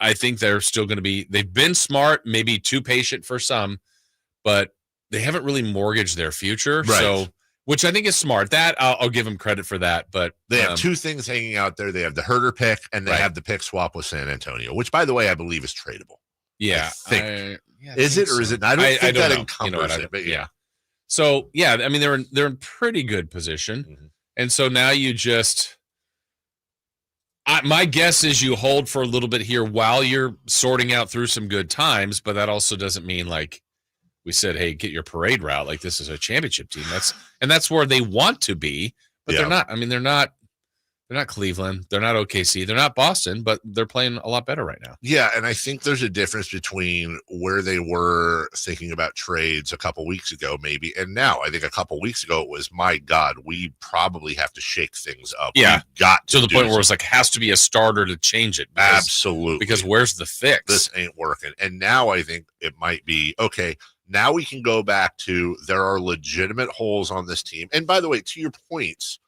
I think they're still going to be. They've been smart, maybe too patient for some, but they haven't really mortgaged their future. Right. So, which I think is smart. That I'll give them credit for that. But they have 2 things hanging out there. They have the Herter pick, and they have the pick swap with San Antonio, which, by the way, I believe is tradable. Yeah, is it or is it? I don't think that encumbers it. But yeah. So yeah, I mean they're in pretty good position. Mm-hmm. And so now you just, my guess is you hold for a little bit here while you're sorting out through some good times, but that also doesn't mean like we said, hey, get your parade route. Like this is a championship team. That's where they want to be, but they're not. I mean, they're not Cleveland. They're not OKC. They're not Boston, but they're playing a lot better right now. Yeah, and I think there's a difference between where they were thinking about trades a couple weeks ago, maybe, and now. I think a couple weeks ago it was, my God, we probably have to shake things up. Yeah, we've got to the point where it's like has to be a starter to change it. Absolutely, because where's the fix? This ain't working. And now I think it might be okay. Now we can go back to there are legitimate holes on this team. And by the way, to your points,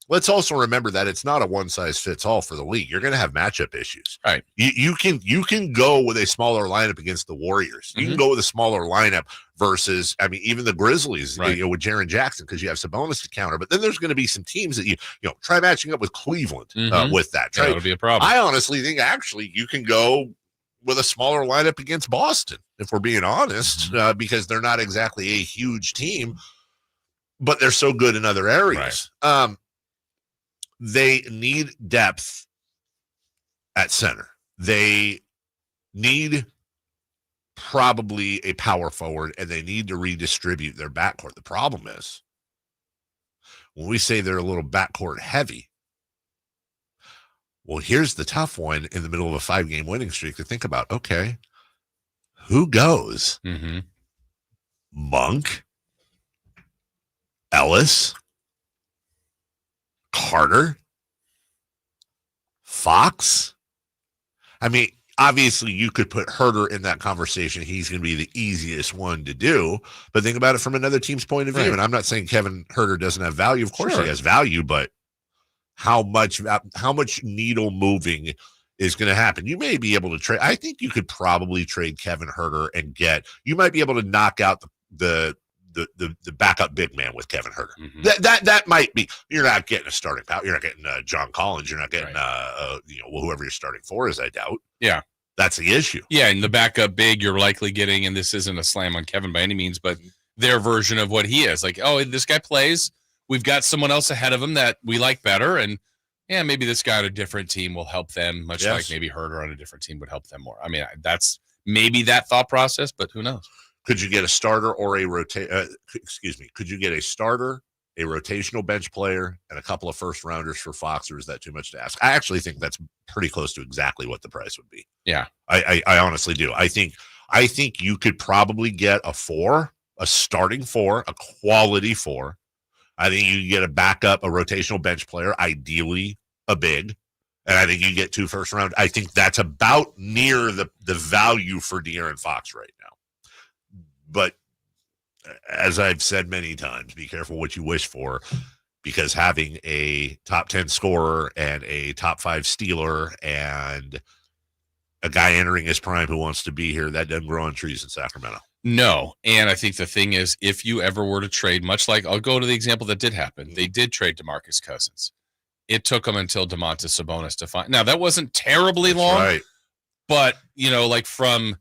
let's also remember that it's not a one-size-fits-all for the league. You're going to have matchup issues. Right. You can go with a smaller lineup against the Warriors. You can go with a smaller lineup versus, I mean, even the Grizzlies, with Jaren Jackson, because you have Sabonis to counter. But then there's going to be some teams that you try matching up with Cleveland with that. Yeah, that'll be a problem. I honestly think actually you can go with a smaller lineup against Boston, if we're being honest, because they're not exactly a huge team, but they're so good in other areas. Right. They need depth at center. They need probably a power forward, and they need to redistribute their backcourt. The problem is when we say they're a little backcourt heavy, well, here's the tough one in the middle of a 5-game winning streak to think about. Okay, who goes? Monk, Ellis, Carter? Fox? I mean, obviously you could put Herter in that conversation. He's going to be the easiest one to do, but think about it from another team's point of view. Right. And I'm not saying Kevin Herter doesn't have value. Of course he has value, but how much needle moving is going to happen? You may be able to trade. I think you could probably trade Kevin Herter and you might be able to knock out the backup big man with Kevin Herter. Mm-hmm. That might be. You're not getting a starting power. You're not getting John Collins. You're not getting whoever you're starting for is, I doubt. Yeah, that's the issue. Yeah, and the backup big you're likely getting, and this isn't a slam on Kevin by any means, but their version of what he is. Like, oh, this guy plays. We've got someone else ahead of him that we like better, and yeah, maybe this guy on a different team will help them, much like maybe Herter on a different team would help them more. I mean, that's maybe that thought process, but who knows? Could you get a starter or could you get a starter, a rotational bench player, and a couple of first rounders for Fox, or is that too much to ask? I actually think that's pretty close to exactly what the price would be. Yeah. I honestly do. I think you could probably get a starting 4, a quality 4. I think you can get a backup, a rotational bench player, ideally a big, and I think you get 2 first round. I think that's about near the value for De'Aaron Fox right now. But as I've said many times, be careful what you wish for, because having a top 10 scorer and a top 5 stealer and a guy entering his prime who wants to be here, that doesn't grow on trees in Sacramento. No. And I think the thing is, if you ever were to trade, much like I'll go to the example that did happen, they did trade DeMarcus Cousins. It took them until Domantas Sabonis to find. Now, that wasn't terribly long, right? But, like from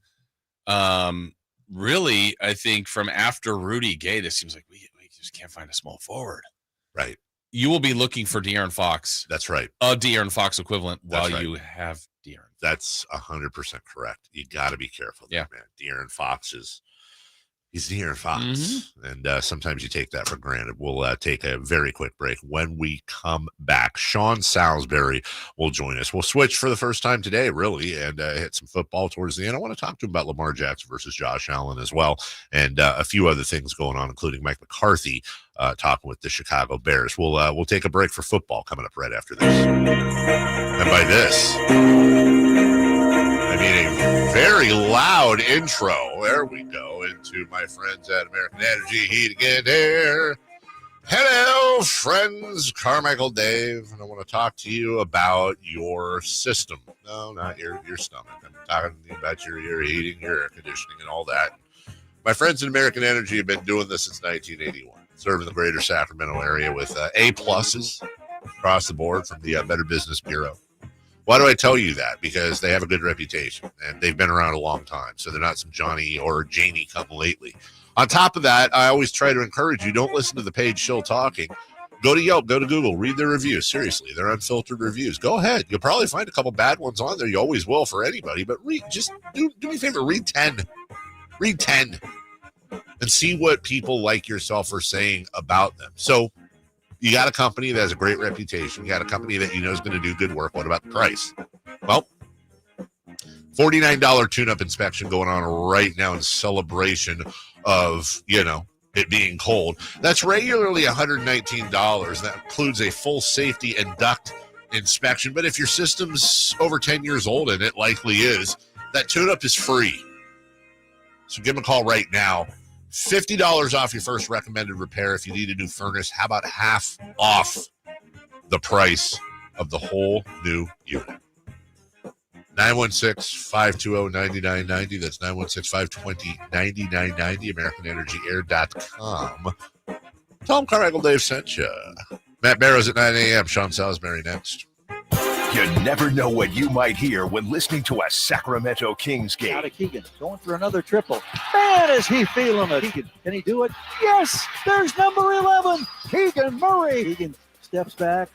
really, I think from after Rudy Gay, this seems like we just can't find a small forward. Right. You will be looking for De'Aaron Fox. That's right. A De'Aaron Fox equivalent while you have De'Aaron. That's 100% correct. You got to be careful. Yeah, man. De'Aaron Fox he's De'Aaron Fox. And sometimes you take that for granted. We'll take a very quick break. When we come back, Sean Salisbury will join us. We'll switch for the first time today, really, and hit some football towards the end. I want to talk to him about Lamar Jackson versus Josh Allen as well, and a few other things going on, including Mike McCarthy talking with the Chicago Bears. We'll take a break for football coming up right after this. And by this, I mean a very loud intro. There we go, into my friends at American Energy Heating and Air. Hello, friends. Carmichael Dave, and I want to talk to you about your system. No, not your stomach. I'm talking to you about your heating, your air conditioning, and all that. My friends at American Energy have been doing this since 1981, serving the greater Sacramento area with A-pluses across the board from the Better Business Bureau. Why do I tell you that? Because they have a good reputation, and they've been around a long time, so they're not some Johnny or Janie come lately. On top of that, I always try to encourage you, don't listen to the page Shill Talking. Go to Yelp, go to Google, read their reviews. Seriously, they're unfiltered reviews. Go ahead. You'll probably find a couple bad ones on there. You always will for anybody, but just do me a favor, read 10. Read 10 and see what people like yourself are saying about them. So you got a company that has a great reputation. You got a company that you know is going to do good work. What about the price? Well, $49 tune-up inspection going on right now in celebration of, it being cold. That's regularly $119. That includes a full safety and duct inspection. But if your system's over 10 years old, and it likely is, that tune-up is free. So give them a call right now. $50 off your first recommended repair if you need a new furnace. How about half off the price of the whole new unit? 916-520-9990. That's 916-520-9990. AmericanEnergyAir.com. Tell them Carmichael Dave sent you. Matt Barrows at 9 a.m. Sean Salisbury next. You never know what you might hear when listening to a Sacramento Kings game. Out of Keegan, going for another triple. Man, is he feeling it. Keegan, can he do it? Yes, there's number 11, Keegan Murray. Keegan steps back.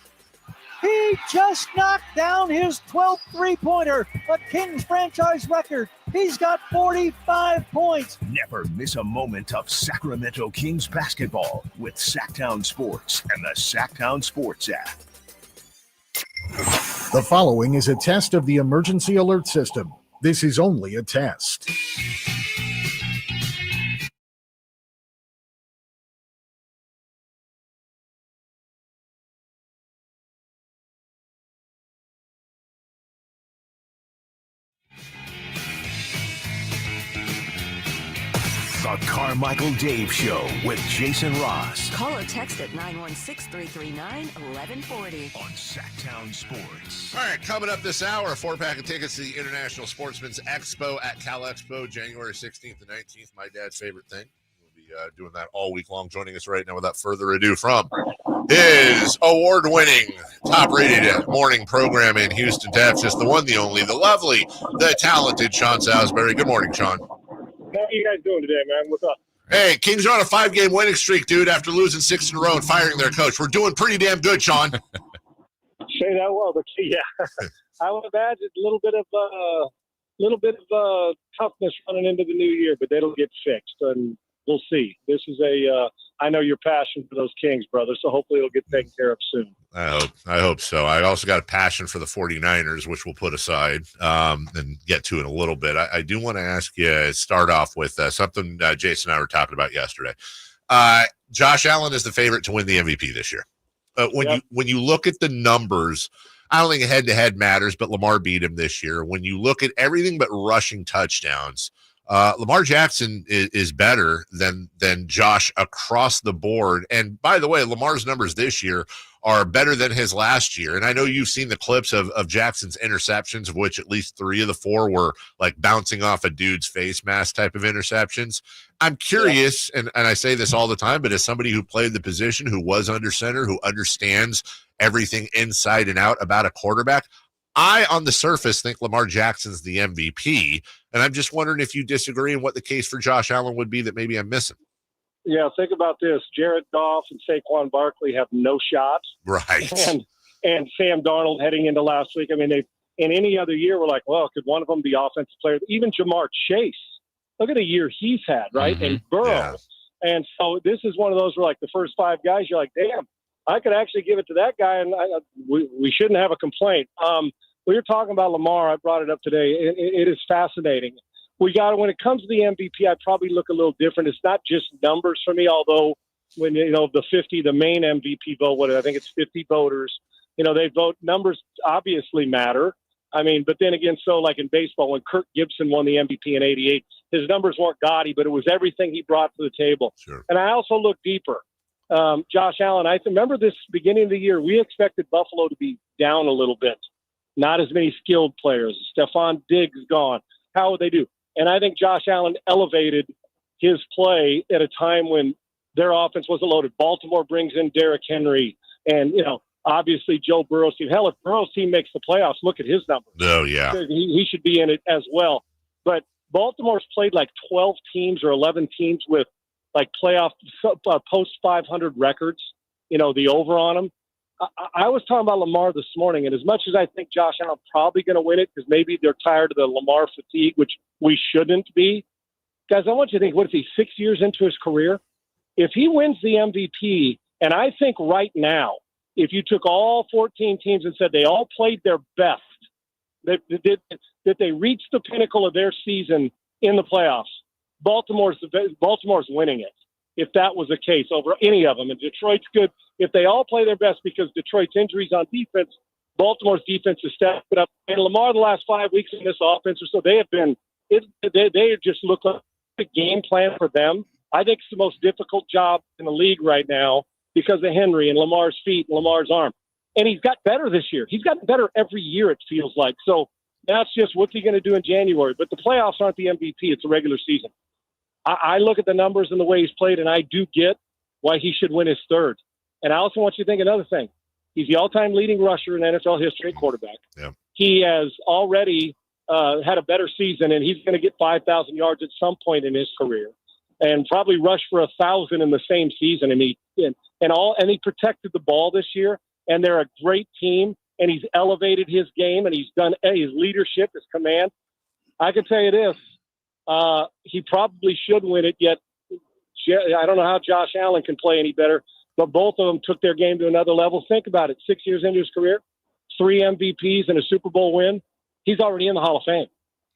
He just knocked down his 12th three-pointer, a Kings franchise record. He's got 45 points. Never miss a moment of Sacramento Kings basketball with Sacktown Sports and the Sacktown Sports app. The following is a test of the emergency alert system. This is only a test. The Carmichael Dave Show with Jason Ross. Call or text at 916-339-1140. On Sacktown Sports. All right, coming up this hour, a 4-pack of tickets to the International Sportsman's Expo at Cal Expo, January 16th and 19th. My dad's favorite thing. We'll be doing that all week long. Joining us right now, without further ado, from his award-winning, top-rated morning program in Houston, Texas, the one, the only, the lovely, the talented Sean Salisbury. Good morning, Sean. How you guys doing today, man? What's up? Hey, Kings are on a 5-game winning streak, dude, after losing 6 in a row and firing their coach. We're doing pretty damn good, Sean. Say that well, but yeah, I would imagine a little bit of toughness running into the new year, but that'll get fixed, and we'll see. This is I know your passion for those Kings, brother, so hopefully it'll get taken care of soon. I hope so. I also got a passion for the 49ers, which we'll put aside and get to in a little bit. I do want to ask you, start off with something Jason and I were talking about yesterday. Josh Allen is the favorite to win the MVP this year. When you look at the numbers, I don't think head-to-head matters, but Lamar beat him this year. When you look at everything but rushing touchdowns, Lamar Jackson is better than Josh across the board. And by the way, Lamar's numbers this year are better than his last year. And I know you've seen the clips of Jackson's interceptions, of which at least 3 of the 4 were like bouncing off a dude's face mask type of interceptions. I'm curious, and I say this all the time, but as somebody who played the position, who was under center, who understands everything inside and out about a quarterback, I, on the surface, think Lamar Jackson's the MVP, and I'm just wondering if you disagree and what the case for Josh Allen would be that maybe I'm missing. Yeah, think about this. Jared Goff and Saquon Barkley have no shot. Right. And Sam Darnold heading into last week. I mean, in any other year, we're like, well, could one of them be offensive player? Even Jamar Chase. Look at the year he's had, right? Mm-hmm. And Burrow. Yeah. And so this is one of those where, like, the first 5 guys, you're like, damn, I could actually give it to that guy, and we shouldn't have a complaint. We were talking about Lamar. I brought it up today. It is fascinating. When it comes to the MVP, I probably look a little different. It's not just numbers for me, although when, the main MVP vote, I think it's 50 voters, they vote. Numbers obviously matter. I mean, but then again, so like in baseball, when Kirk Gibson won the MVP in '88, his numbers weren't gaudy, but it was everything he brought to the table. Sure. And I also look deeper. Josh Allen, I remember this beginning of the year, we expected Buffalo to be down a little bit. Not as many skilled players. Stephon Diggs gone. How would they do? And I think Josh Allen elevated his play at a time when their offense wasn't loaded. Baltimore brings in Derrick Henry and, obviously Joe Burrow's team. Hell, if Burrow's team makes the playoffs, look at his numbers. Oh, yeah. He should be in it as well. But Baltimore's played like 12 teams or 11 teams with like playoff post 500 records, the over on them. I was talking about Lamar this morning, and as much as I think Josh Allen probably going to win it because maybe they're tired of the Lamar fatigue, which we shouldn't be. Guys, I want you to think, what if he's 6 years into his career? If he wins the MVP, and I think right now, if you took all 14 teams and said they all played their best, that they reached the pinnacle of their season in the playoffs, Baltimore's winning it. If that was the case over any of them. And Detroit's good. If they all play their best because Detroit's injuries on defense, Baltimore's defense has stepped up. And Lamar, the last 5 weeks in this offense or so, they just look like a game plan for them. I think it's the most difficult job in the league right now because of Henry and Lamar's feet and Lamar's arm. And he's got better this year. He's gotten better every year, it feels like. So that's just what's he going to do in January. But the playoffs aren't the MVP. It's a regular season. I look at the numbers and the way he's played, and I do get why he should win his 3rd. And I also want you to think another thing. He's the all-time leading rusher in NFL history at quarterback. Yeah. He has already had a better season, and he's going to get 5,000 yards at some point in his career, and probably rush for 1,000 in the same season. And he protected the ball this year. And they're a great team, and he's elevated his game, and he's done his leadership, his command. I can tell you this. He probably should win it, yet I don't know how Josh Allen can play any better, but both of them took their game to another level. Think about it. 6 years into his career, 3 MVPs and a Super Bowl win. He's already in the Hall of Fame.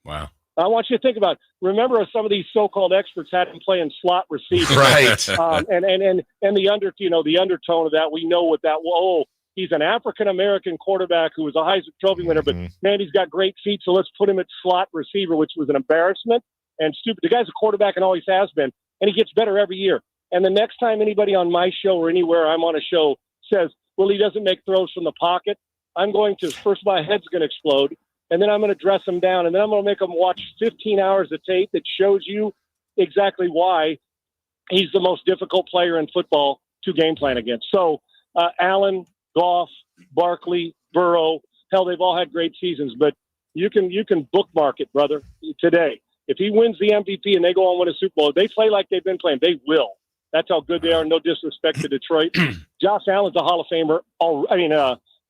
Wow. I want you to think about it. Remember, some of these so-called experts had him playing slot receiver. Right. And the undertone of that, we know what that was. He's an African-American quarterback who was a Heisman Trophy winner, but man, he's got great feet, so let's put him at slot receiver, which was an embarrassment. and stupid. The guy's a quarterback and always has been, and he gets better every year. And the next time anybody on my show or anywhere I'm on a show says, well, he doesn't make throws from the pocket, I'm going to, first my head's going to explode, and then I'm going to dress him down, and then I'm going to make him watch 15 hours of tape that shows you exactly why he's the most difficult player in football to game plan against. So Allen, Goff, Barkley, Burrow, hell, they've all had great seasons, but you can bookmark it, brother, today. If he wins the MVP and they go on and win a Super Bowl, they play like they've been playing. They will. That's how good they are. No disrespect to Detroit. Josh Allen's a Hall of Famer.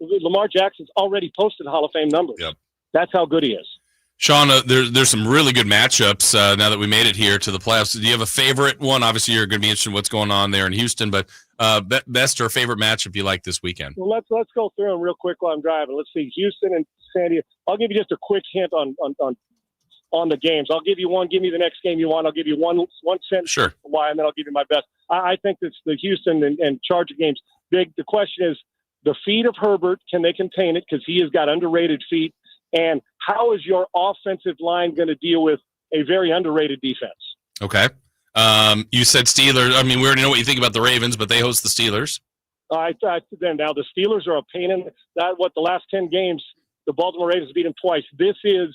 Lamar Jackson's already posted Hall of Fame numbers. Yep. That's how good he is. Sean, there's some really good matchups now that we made it here to the playoffs. Do you have a favorite one? Obviously, you're going to be interested in what's going on there in Houston, but best or favorite matchup you like this weekend? Well, let's go through them real quick while I'm driving. Let's see, Houston and San Diego. I'll give you just a quick hint on the games. I'll give you one. Give me the next game you want. I'll give you one sentence. Sure. Why, and then I'll give you my best. I think it's the Houston and Charger games big. The question is the feet of Herbert. Can they contain it? Because he has got underrated feet. And how is your offensive line going to deal with a very underrated defense? Okay. You said Steelers. I mean, we already know what you think about the Ravens, but they host the Steelers. Now the Steelers are a pain in that. What the last 10 games, the Baltimore Ravens beat them twice. This is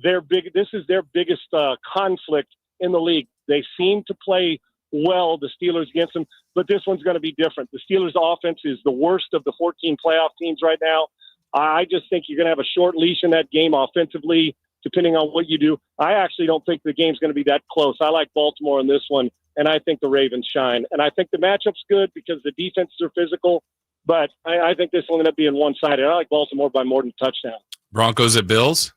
their biggest conflict in the league. They seem to play well, the Steelers against them, but this one's going to be different. The Steelers' offense is the worst of the 14 playoff teams right now. I just think you're going to have a short leash in that game offensively, depending on what you do. I actually don't think the game's going to be that close. I like Baltimore in this one, and I think the Ravens shine. And I think the matchup's good because the defenses are physical, but I think this will end up being one-sided. I like Baltimore by more than a touchdown. Broncos at Bills?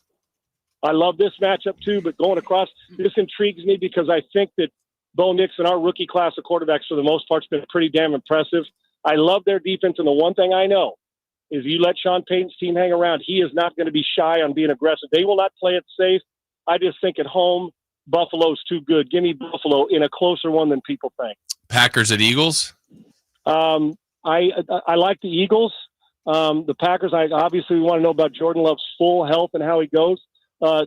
I love this matchup too, but going across, this intrigues me because I think that Bo Nix and our rookie class of quarterbacks, for the most part, has been pretty damn impressive. I love their defense, and the one thing I know is you let Sean Payton's team hang around, he is not going to be shy on being aggressive. They will not play it safe. I just think at home, Buffalo's too good. Give me Buffalo in a closer one than people think. Packers at Eagles? I like the Eagles. The Packers, I obviously want to know about Jordan Love's full health and how he goes.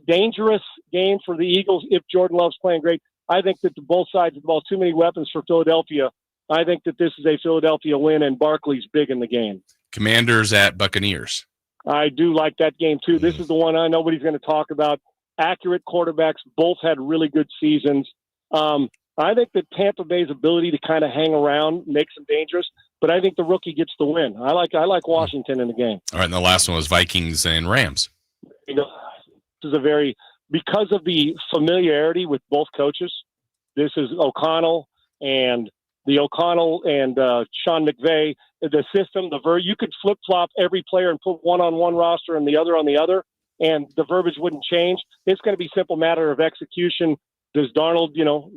Dangerous game for the Eagles if Jordan Love's playing great. I think that both sides of the ball, too many weapons for Philadelphia. I think that this is a Philadelphia win, and Barkley's big in the game. Commanders at Buccaneers. I do like that game, too. This is the one I nobody's going to talk about. Accurate quarterbacks. Both had really good seasons. I think that Tampa Bay's ability to kind of hang around makes them dangerous, but I think the rookie gets the win. I like Washington in the game. All right, and the last one was Vikings and Rams. You know, this is because of the familiarity with both coaches. This is O'Connell and Sean McVay. The system, you could flip-flop every player and put one on one roster and the other on the other, and the verbiage wouldn't change. It's going to be a simple matter of execution. Does Darnold,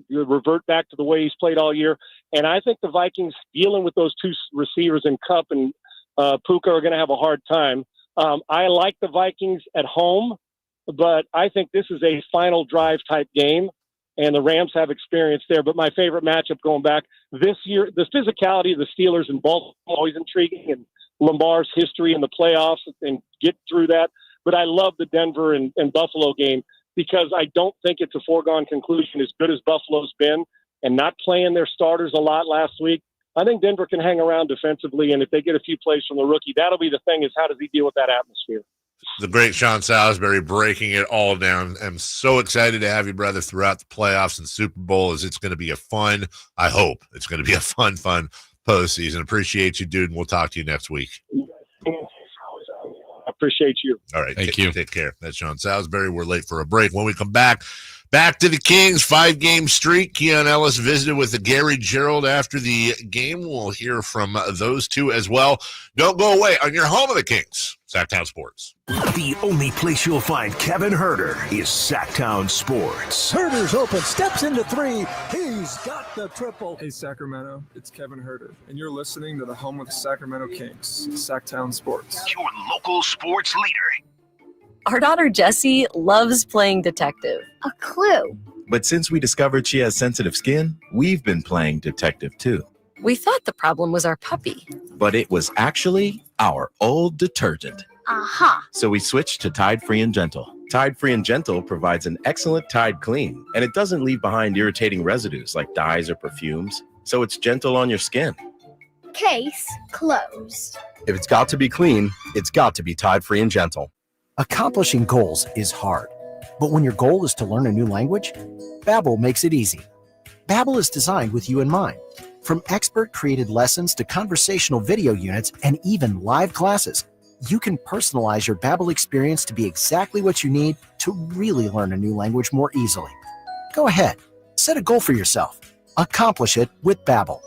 revert back to the way he's played all year? And I think the Vikings, dealing with those two receivers in Kupp and Puka, are going to have a hard time. I like the Vikings at home, but I think this is a final drive type game, and the Rams have experience there. But my favorite matchup going back this year, the physicality of the Steelers and Baltimore always intriguing, and Lamar's history in the playoffs and get through that. But I love the Denver and Buffalo game because I don't think it's a foregone conclusion. As good as Buffalo's been and not playing their starters a lot last week, I think Denver can hang around defensively, and if they get a few plays from the rookie, that'll be the thing, is how does he deal with that atmosphere? The great Sean Salisbury breaking it all down. I'm so excited to have you, brother, throughout the playoffs and Super Bowl. It's going to be I hope it's going to be a fun postseason. Appreciate you, dude, and we'll talk to you next week. I appreciate you. All right. Thank you. Take care. That's Sean Salisbury. We're late for a break. When we come back to the Kings, 5-game streak. Keon Ellis visited with Gary Gerald after the game. We'll hear from those two as well. Don't go away on your home of the Kings, Sacktown Sports. The only place you'll find Kevin Herter is Sacktown Sports. Herter's open, steps into three. He's got the triple. Hey, Sacramento, it's Kevin Herter, and you're listening to the home of the Sacramento Kings, Sacktown Sports. Your local sports leader. Our daughter Jessie loves playing detective. A clue. But since we discovered she has sensitive skin, we've been playing detective too. We thought the problem was our puppy. But it was actually our old detergent. Aha. So we switched to Tide Free and Gentle. Tide Free and Gentle provides an excellent Tide clean, and it doesn't leave behind irritating residues like dyes or perfumes, so it's gentle on your skin. Case closed. If it's got to be clean, it's got to be Tide Free and Gentle. Accomplishing goals is hard, but when your goal is to learn a new language, Babbel makes it easy. Babbel is designed with you in mind. From expert-created lessons to conversational video units and even live classes, you can personalize your Babbel experience to be exactly what you need to really learn a new language more easily. Go ahead, set a goal for yourself. Accomplish it with Babbel.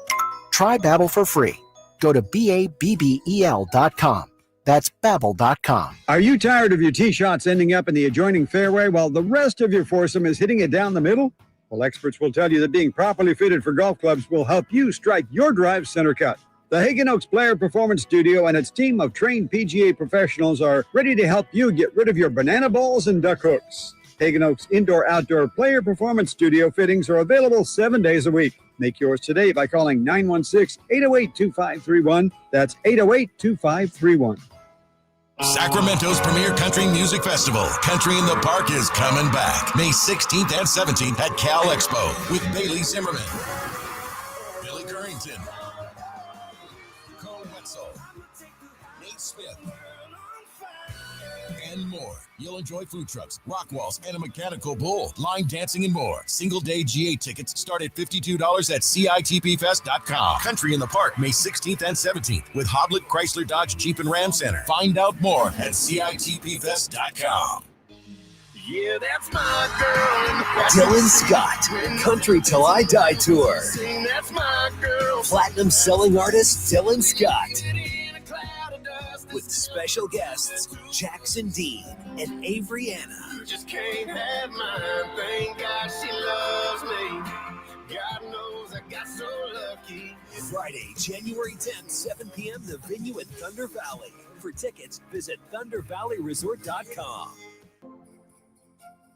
Try Babbel for free. Go to BABBEL.com. That's Babbel.com. Are you tired of your tee shots ending up in the adjoining fairway while the rest of your foursome is hitting it down the middle? Well, experts will tell you that being properly fitted for golf clubs will help you strike your drive center cut. The Hagen Oaks Player Performance Studio and its team of trained PGA professionals are ready to help you get rid of your banana balls and duck hooks. Hagen Oaks Indoor-Outdoor Player Performance Studio fittings are available 7 days a week. Make yours today by calling 916-808-2531. That's 808-2531. Sacramento's premier country music festival, Country in the Park, is coming back May 16th and 17th at Cal Expo with Bailey Zimmerman, Billy Currington, Cole Wetzel, Nate Smith, and more. You'll enjoy food trucks, rock walls, and a mechanical bull, line dancing, and more. Single-day GA tickets start at $52 at CITPFest.com. Country in the Park, May 16th and 17th with Hoblit Chrysler Dodge Jeep and Ram Center. Find out more at CITPFest.com. Yeah, that's my girl. Dylan Scott, Country Till I Die Tour. That's my girl. Platinum selling artist Dylan Scott. With special guests Jackson Dean and Avery Anna. You just can't have mine. Thank God she loves me. God knows I got so lucky. Friday, January 10th, 7 p.m. The venue at Thunder Valley. For tickets, visit ThunderValleyResort.com.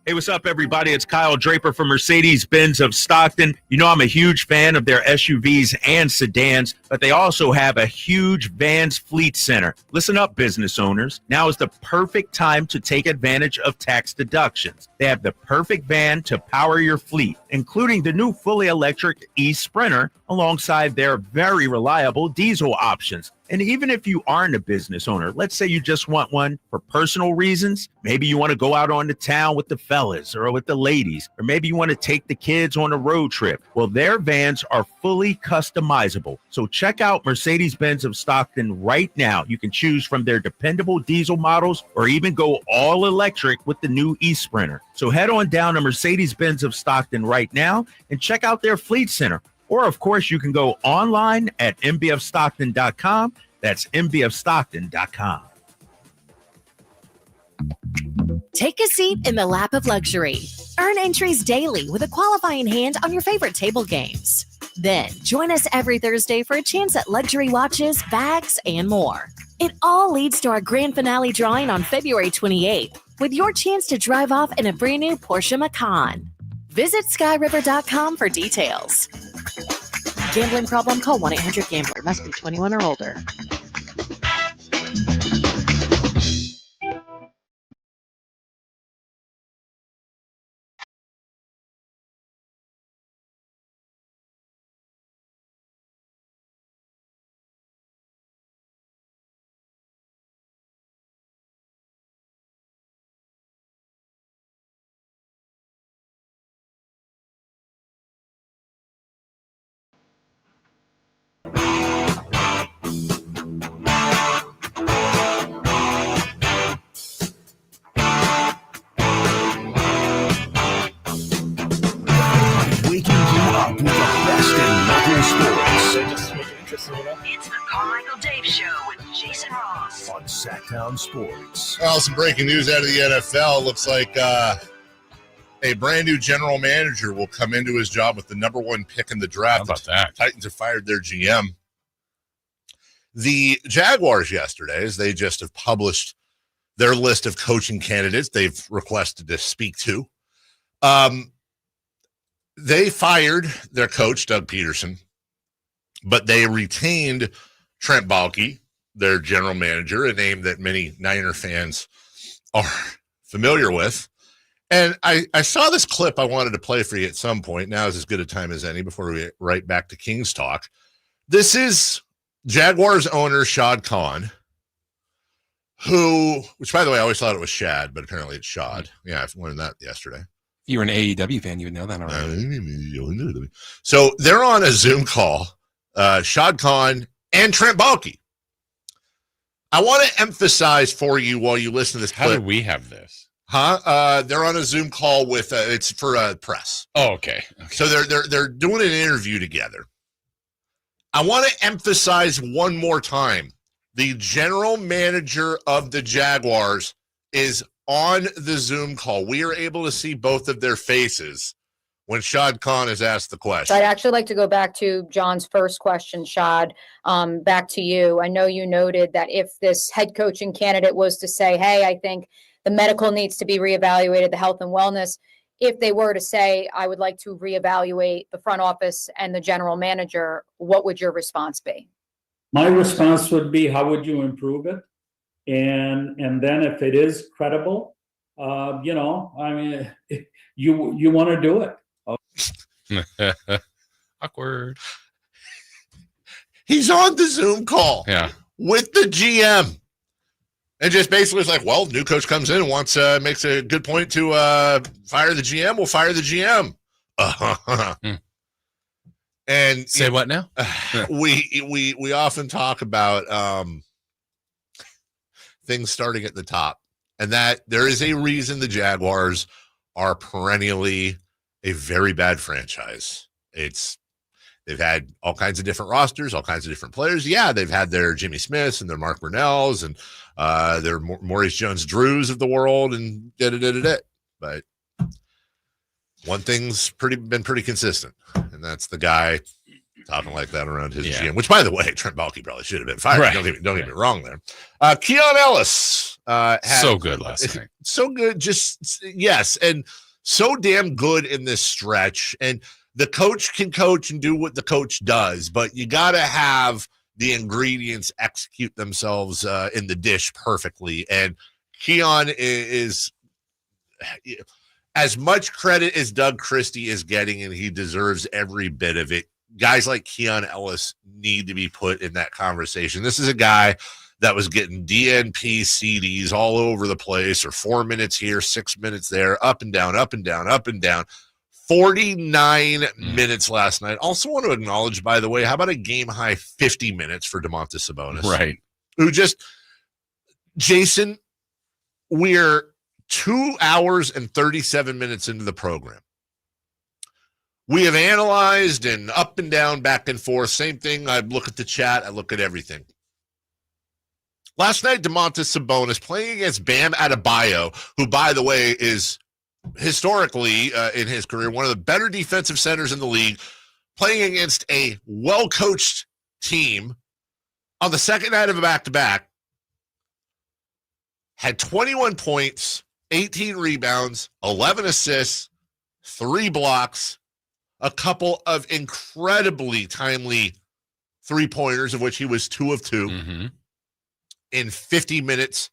Hey, what's up, everybody? It's Kyle Draper from Mercedes-Benz of Stockton. You know I'm a huge fan of their SUVs and sedans, but they also have a huge Vans Fleet Center. Listen up, business owners. Now is the perfect time to take advantage of tax deductions. They have the perfect van to power your fleet, including the new fully electric e-Sprinter alongside their very reliable diesel options. And even if you aren't a business owner, let's say you just want one for personal reasons. Maybe you want to go out on the town with the fellas or with the ladies, or maybe you want to take the kids on a road trip. Well, their vans are fully customizable. So check out Mercedes-Benz of Stockton right now. You can choose from their dependable diesel models or even go all electric with the new e-Sprinter. So head on down to Mercedes-Benz of Stockton right now and check out their fleet center. Or, of course, you can go online at mbfstockton.com. That's mbfstockton.com. Take a seat in the lap of luxury. Earn entries daily with a qualifying hand on your favorite table games. Then join us every Thursday for a chance at luxury watches, bags, and more. It all leads to our grand finale drawing on February 28th with your chance to drive off in a brand new Porsche Macan. Visit skyriver.com for details. Gambling problem? Call 1-800-GAMBLER. Must be 21 or older. It's the Carmichael Dave Show with Jason Ross on Sacktown Sports. Well, some breaking news out of the NFL. Looks like a brand new general manager will come into his job with the number one pick in the draft. How about that? Titans have fired their GM. The Jaguars yesterday, as they just have published their list of coaching candidates they've requested to speak to. They fired their coach, Doug Peterson, but they retained Trent Baalke, their general manager, a name that many Niner fans are familiar with. And I saw this clip I wanted to play for you at some point. Now is as good a time as any before we get right back to Kings talk. This is Jaguars owner Shad Khan, which, by the way, I always thought it was Shad, but apparently it's Shad. Yeah, I learned that yesterday. If you were an AEW fan, you would know that already. So they're on a Zoom call, Shad Khan and Trent Baalke. I want to emphasize for you while you listen to this clip. How do we have this? They're on a Zoom call with it's for press. Oh, okay. So they're doing an interview together. I want to emphasize one more time. The general manager of the Jaguars is on the Zoom call. We are able to see both of their faces when Shad Khan is asked the question. I'd actually like to go back to John's first question, Shad, back to you. I know you noted that if this head coaching candidate was to say, hey, I think the medical needs to be reevaluated, the health and wellness, if they were to say, I would like to reevaluate the front office and the general manager, what would your response be? My response would be, how would you improve it? And then if it is credible, you want to do it. Awkward. He's on the Zoom call with the GM. And just basically it's like, well, new coach comes in and makes a good point to fire the GM. We'll fire the GM. And say what now? we often talk about things starting at the top, and that there is a reason the Jaguars are perennially a very bad franchise. They've had all kinds of different rosters, all kinds of different players. Yeah, they've had their Jimmy Smiths and their Mark Brunells and their Maurice Jones-Drews of the world and But one thing's been pretty consistent, and that's the guy talking like that around his GM, which, by the way, Trent Baalke probably should have been fired. Right. Don't get me wrong there. Keon Ellis. So good last night. So good. Yes. And so damn good in this stretch. And the coach can coach and do what the coach does, but you got to have the ingredients execute themselves in the dish perfectly. And Keon is as much credit as Doug Christie is getting, and he deserves every bit of it. Guys like Keon Ellis need to be put in that conversation. This is a guy that was getting DNP CDs all over the place, or 4 minutes here, 6 minutes there, up and down, up and down, up and down. 49 minutes last night. Also want to acknowledge, by the way, how about a game-high 50 minutes for Domantas Sabonis? Right. Jason, we're 2 hours and 37 minutes into the program. We have analyzed and up and down, back and forth. Same thing. I look at the chat. I look at everything. Last night, Domantas Sabonis playing against Bam Adebayo, who, by the way, is historically in his career one of the better defensive centers in the league, playing against a well-coached team on the second night of a back-to-back, had 21 points, 18 rebounds, 11 assists, 3 blocks, a couple of incredibly timely three-pointers, of which he was 2 of 2 in 50 minutes.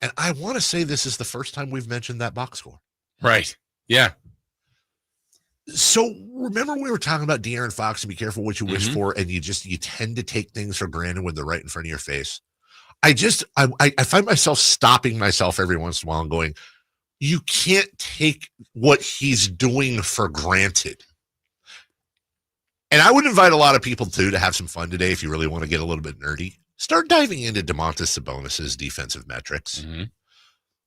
And I want to say this is the first time we've mentioned that box score. Right. Yeah. So remember we were talking about De'Aaron Fox and be careful what you wish for, and you tend to take things for granted when they're right in front of your face. I find myself stopping myself every once in a while and going, you can't take what he's doing for granted. And I would invite a lot of people, too, to have some fun today if you really want to get a little bit nerdy. Start diving into Domantas Sabonis' defensive metrics.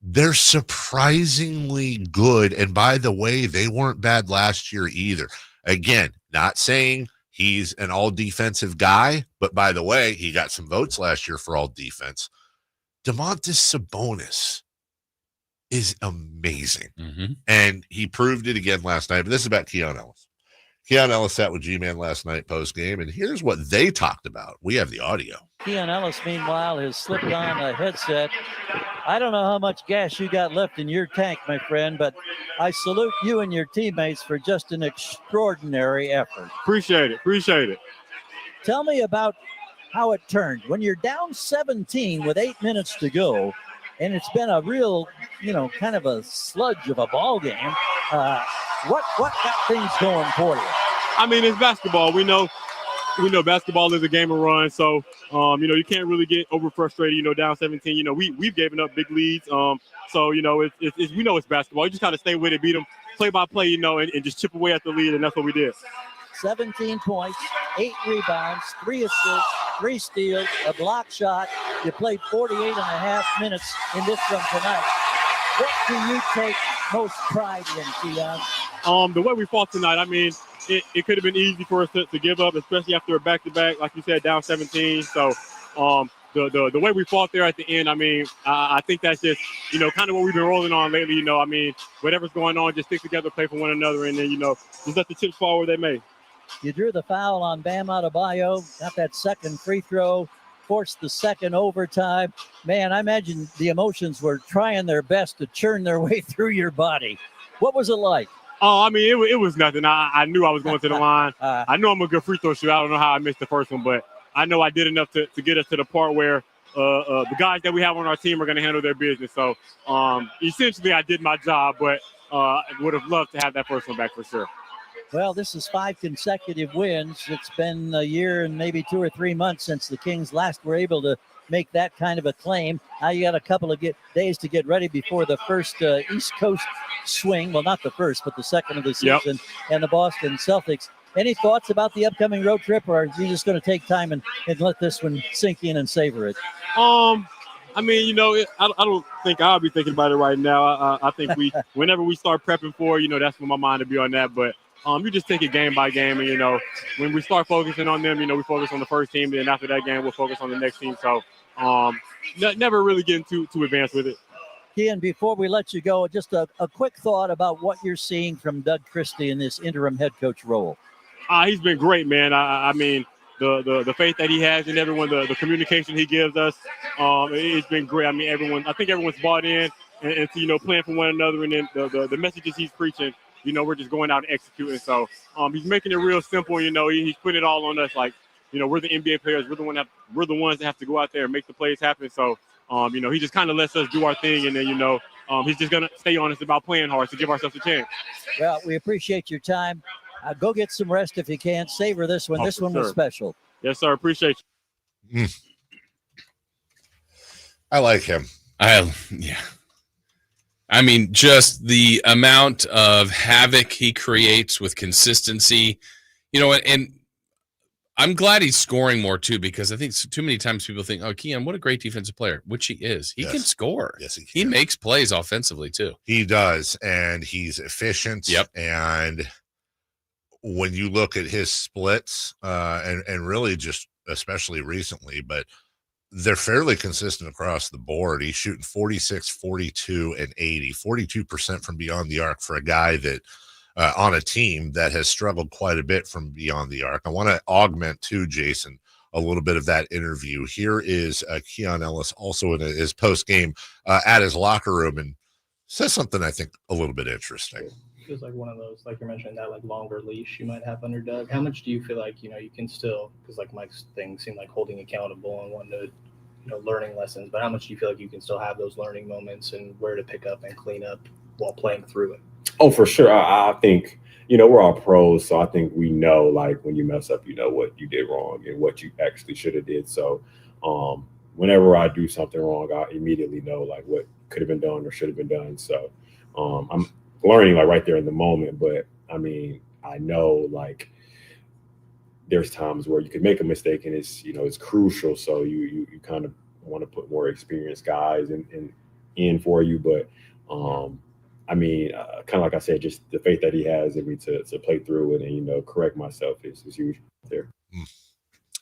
They're surprisingly good. And by the way, they weren't bad last year either. Again, not saying he's an all-defensive guy, but by the way, he got some votes last year for all defense. Domantas Sabonis is amazing. And he proved it again last night. But this is about Keon Ellis. Keon Ellis sat with G-Man last night post-game, and here's what they talked about. We have the audio. Keon Ellis, meanwhile, has slipped on a headset. I don't know how much gas you got left in your tank, my friend, but I salute you and your teammates for just an extraordinary effort. Appreciate it. Tell me about how it turned. When you're down 17 with 8 minutes to go, and it's been a real, kind of a sludge of a ball game. What got things going for you? I mean, it's basketball. We know basketball is a game of runs, so you can't really get over frustrated. Down 17. We've given up big leads. So it's we know it's basketball. You just gotta stay with it, beat them play by play, and just chip away at the lead, and that's what we did. 17 points, 8 rebounds, 3 assists, 3 steals, a block shot. You played 48 and a half minutes in this one tonight. What do you take most pride in, Keon? The way we fought tonight, I mean, it could have been easy for us to give up, especially after a back-to-back, like you said, down 17. So the way we fought there at the end, I mean, I think that's just, kind of what we've been rolling on lately. I mean, whatever's going on, just stick together, play for one another, and then, just let the chips fall where they may. You drew the foul on Bam Adebayo, got that second free throw, forced the second overtime. Man, I imagine the emotions were trying their best to churn their way through your body. What was it like? Oh, I mean, it was nothing. I knew I was going to the line. I know I'm a good free throw shooter. I don't know how I missed the first one, but I know I did enough to get us to the part where the guys that we have on our team are going to handle their business. So, essentially, I did my job, but I would have loved to have that first one back for sure. Well, this is 5 consecutive wins. It's been a year and maybe 2 or 3 months since the Kings last were able to make that kind of a claim. Now you got a couple of days to get ready before the first East Coast swing. Well, not the first, but the second of the season, and the Boston Celtics. Any thoughts about the upcoming road trip, or are you just going to take time and let this one sink in and savor it? I mean, I don't think I'll be thinking about it right now. I think whenever we start prepping for, that's when my mind will be on that. But you just take it game by game, and when we start focusing on them, we focus on the first team, and then after that game, we'll focus on the next team. So, never really getting too advanced with it. Ian, before we let you go, just a quick thought about what you're seeing from Doug Christie in this interim head coach role. He's been great, man. I mean, the faith that he has in everyone, the communication he gives us, it's been great. I mean, I think everyone's bought in and playing for one another, and then the messages he's preaching, we're just going out and executing. So he's making it real simple. He's putting it all on us. Like, we're the NBA players. We're the ones that have to go out there and make the plays happen. So, he just kind of lets us do our thing, and then, he's just going to stay honest about playing hard to give ourselves a chance. Well, we appreciate your time. Go get some rest if you can. Savor this one. This one was special. Yes, sir. Appreciate you. I like him. Yeah. I mean, just the amount of havoc he creates with consistency, and I'm glad he's scoring more too, because I think too many times people think, oh, Keon, what a great defensive player, which he is. He can score. Yes, he can. He makes plays offensively too. He does, and he's efficient. Yep. And when you look at his splits, and really just especially recently, but they're fairly consistent across the board. He's shooting 46, 42, and 80, 42% from beyond the arc for a guy that on a team that has struggled quite a bit from beyond the arc. I want to augment too, Jason, a little bit of that interview. Here is Keon Ellis also in his post game at his locker room, and says something I think a little bit interesting. Feels like one of those, like you're mentioning, that like longer leash you might have under Doug. How much do you feel like you can still, because like Mike's thing seemed like holding accountable and wanting to learning lessons, but how much do you feel like you can still have those learning moments and where to pick up and clean up while playing through it? Oh, for sure. I think we're all pros, so I think we know, like, when you mess up, what you did wrong and what you actually should have did. So whenever I do something wrong, I immediately know like what could have been done or should have been done. So I'm learning like right there in the moment, but I mean, I know like there's times where you could make a mistake and it's crucial. So you kind of want to put more experienced guys in for you. But I mean, kind of like I said, just the faith that he has in me to play through it and, correct myself is huge there.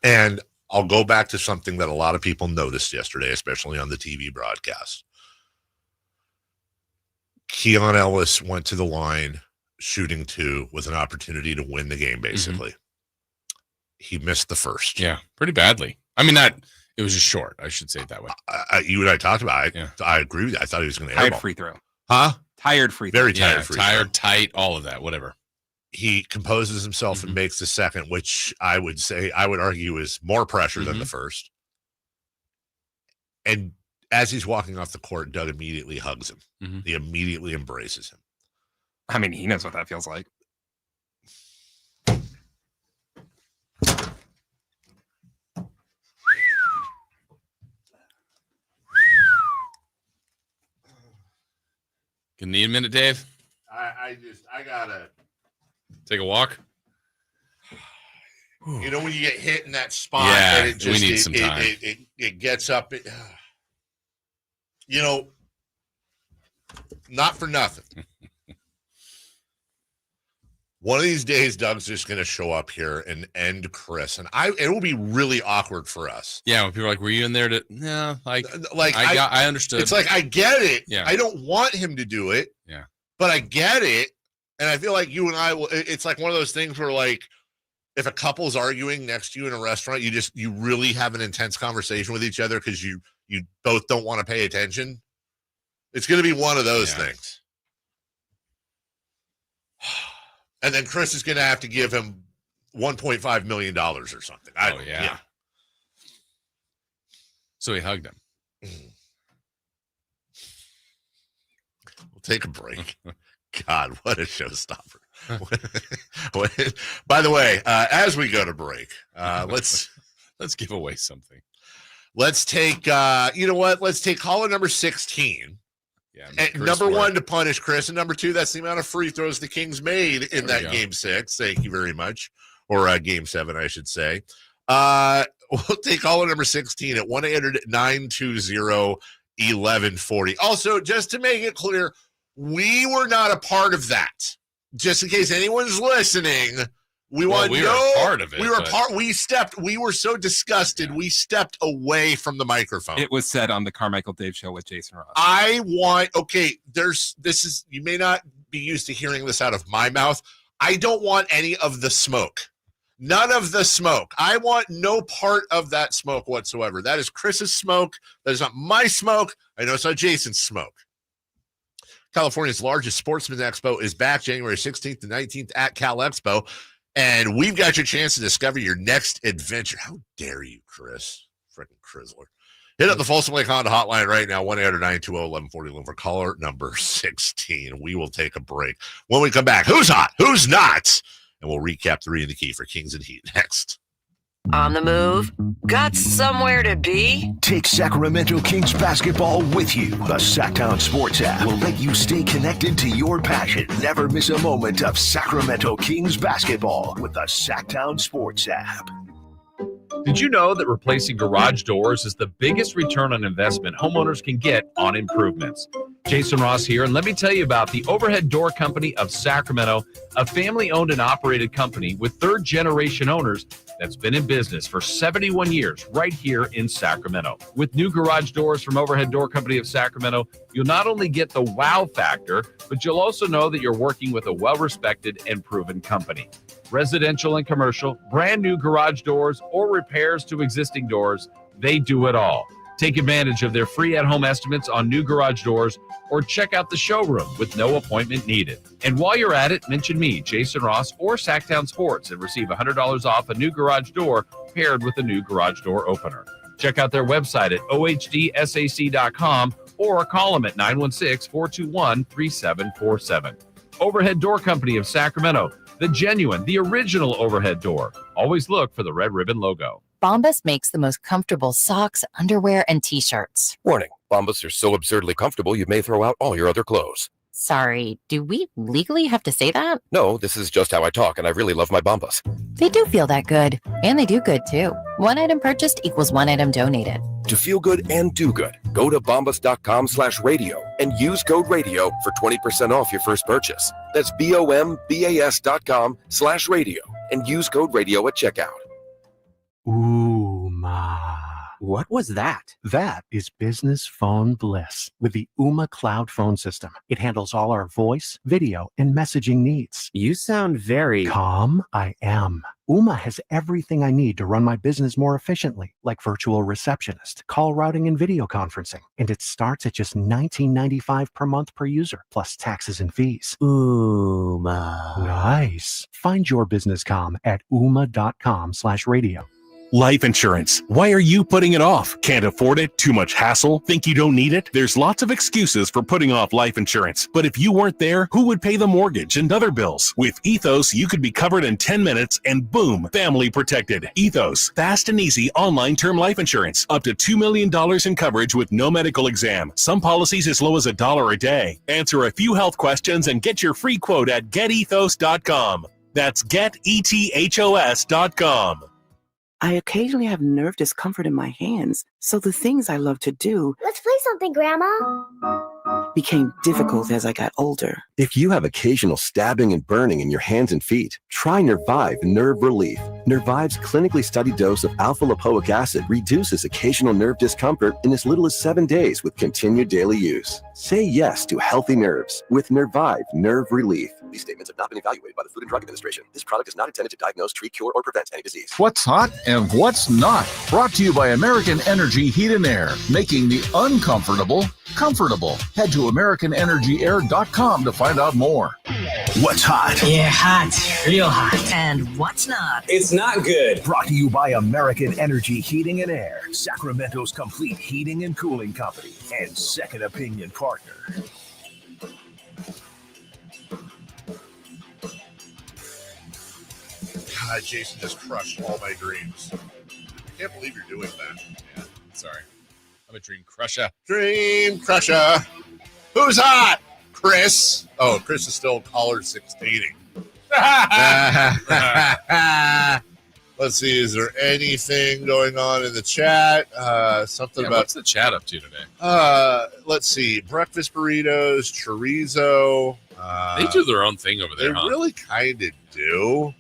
And I'll go back to something that a lot of people noticed yesterday, especially on the TV broadcast. Keon Ellis went to the line shooting 2 with an opportunity to win the game, basically. Mm-hmm. He missed the first. Yeah, pretty badly. I mean, it was just short. I should say it that way. You and I talked about it. I agree with that. I thought he was going to tired free throw. Huh? Tired free throw. Very tired free throw. Tired, tight, all of that, whatever. He composes himself and makes the second, which I would argue is more pressure than the first. And as he's walking off the court, Doug immediately hugs him. Mm-hmm. He immediately embraces him. I mean, he knows what that feels like. Gonna need a minute, Dave? I gotta take a walk. You know when you get hit in that spot, yeah, and it just, we need some time. It gets up. You know, not for nothing. One of these days, Doug's just going to show up here and end Chris, and it will be really awkward for us. Yeah, when people are like, "Were you in there to?" No, I understood. It's like I get it. Yeah. I don't want him to do it. Yeah, but I get it, and I feel like you and I will. It's like one of those things where, like, if a couple's arguing next to you in a restaurant, you really have an intense conversation with each other because you both don't want to pay attention. It's going to be one of those things. And then Chris is going to have to give him $1.5 million or something. Yeah. So he hugged him. We'll take a break. God, what a showstopper. By the way, as we go to break, let's give away something. Let's take, let's take caller number 16. Yeah, number one to punish Chris, and number two, that's the amount of free throws the Kings made in that game 6. Thank you very much. Or game 7, I should say. We'll take caller number 16 at 1-800-920-1140. Also, just to make it clear, we were not a part of that. Just in case anyone's listening, we were part of it. We were so disgusted, we stepped away from the microphone. It was said on the Carmichael Dave Show with Jason Ross. You may not be used to hearing this out of my mouth. I don't want any of the smoke. None of the smoke. I want no part of that smoke whatsoever. That is Chris's smoke. That is not my smoke. I know it's not Jason's smoke. California's largest sportsman's expo is back January 16th to 19th at Cal Expo. And we've got your chance to discover your next adventure. How dare you, Chris? Freaking Crizzler. Hit up the Folsom Lake Honda hotline right now, 1-800-920-1140 for caller number 16. We will take a break. When we come back, who's hot? Who's not? And we'll recap 3 in the key for Kings and Heat next. On the move? Got somewhere to be? Take Sacramento Kings basketball with you. The Sacktown Sports app will let you stay connected to your passion. Never miss a moment of Sacramento Kings basketball with the Sacktown Sports app. Did you know that replacing garage doors is the biggest return on investment homeowners can get on improvements? Jason Ross here, and let me tell you about the Overhead Door Company of Sacramento, a family-owned and operated company with third-generation owners that's been in business for 71 years right here in Sacramento. With new garage doors from Overhead Door Company of Sacramento, you'll not only get the wow factor, but you'll also know that you're working with a well-respected and proven company. Residential and commercial, brand new garage doors, or repairs to existing doors, they do it all. Take advantage of their free at-home estimates on new garage doors or check out the showroom with no appointment needed. And while you're at it, mention me, Jason Ross, or Sacktown Sports and receive $100 off a new garage door paired with a new garage door opener. Check out their website at ohdsac.com or call them at 916-421-3747. Overhead Door Company of Sacramento, the genuine, the original overhead door. Always look for the red ribbon logo. Bombas makes the most comfortable socks, underwear, and T-shirts. Warning, Bombas are so absurdly comfortable you may throw out all your other clothes. Sorry, do we legally have to say that? No, this is just how I talk, and I really love my Bombas. They do feel that good, and they do good, too. One item purchased equals one item donated. To feel good and do good, go to bombas.com/radio and use code radio for 20% off your first purchase. That's bombas.com/radio and use code radio at checkout. Ooh, ma. What was that? That is business phone bliss with the Ooma Cloud phone system. It handles all our voice, video, and messaging needs. You sound very calm. I am. Ooma has everything I need to run my business more efficiently, like virtual receptionist, call routing, and video conferencing. And it starts at just $19.95 per month per user, plus taxes and fees. Ooma. Nice. Find your business calm at ooma.com/radio. Life insurance. Why are you putting it off? Can't afford it? Too much hassle? Think you don't need it? There's lots of excuses for putting off life insurance. But if you weren't there, who would pay the mortgage and other bills? With Ethos, you could be covered in 10 minutes and boom, family protected. Ethos, fast and easy online term life insurance. Up to $2 million in coverage with no medical exam. Some policies as low as $1 a day. Answer a few health questions and get your free quote at getethos.com. That's getethos.com. I occasionally have nerve discomfort in my hands, so the things I love to do Let's play something, Grandma. became difficult as I got older. If you have occasional stabbing and burning in your hands and feet, try Nervive Nerve Relief. Nervive's clinically studied dose of alpha-lipoic acid reduces occasional nerve discomfort in as little as 7 days with continued daily use. Say yes to healthy nerves with Nervive Nerve Relief. These statements have not been evaluated by the Food and Drug Administration. This product is not intended to diagnose, treat, cure, or prevent any disease. What's hot and what's not. Brought to you by American Energy Heat and Air, making the uncomfortable comfortable. Head to AmericanEnergyAir.com to find out more. What's hot? Yeah, hot. Real hot. And what's not? It's not good. Brought to you by American Energy Heating and Air, Sacramento's complete heating and cooling company, and second opinion partner. God, Jason just crushed all my dreams. I can't believe you're doing that. Yeah, sorry. I'm a dream crusher. Dream crusher. Who's hot? Chris. Oh, Chris is still caller 16. Let's see. Is there anything going on in the chat? Something about what's the chat up to today? Let's see. Breakfast burritos, chorizo. They do their own thing over there. They really kind of do.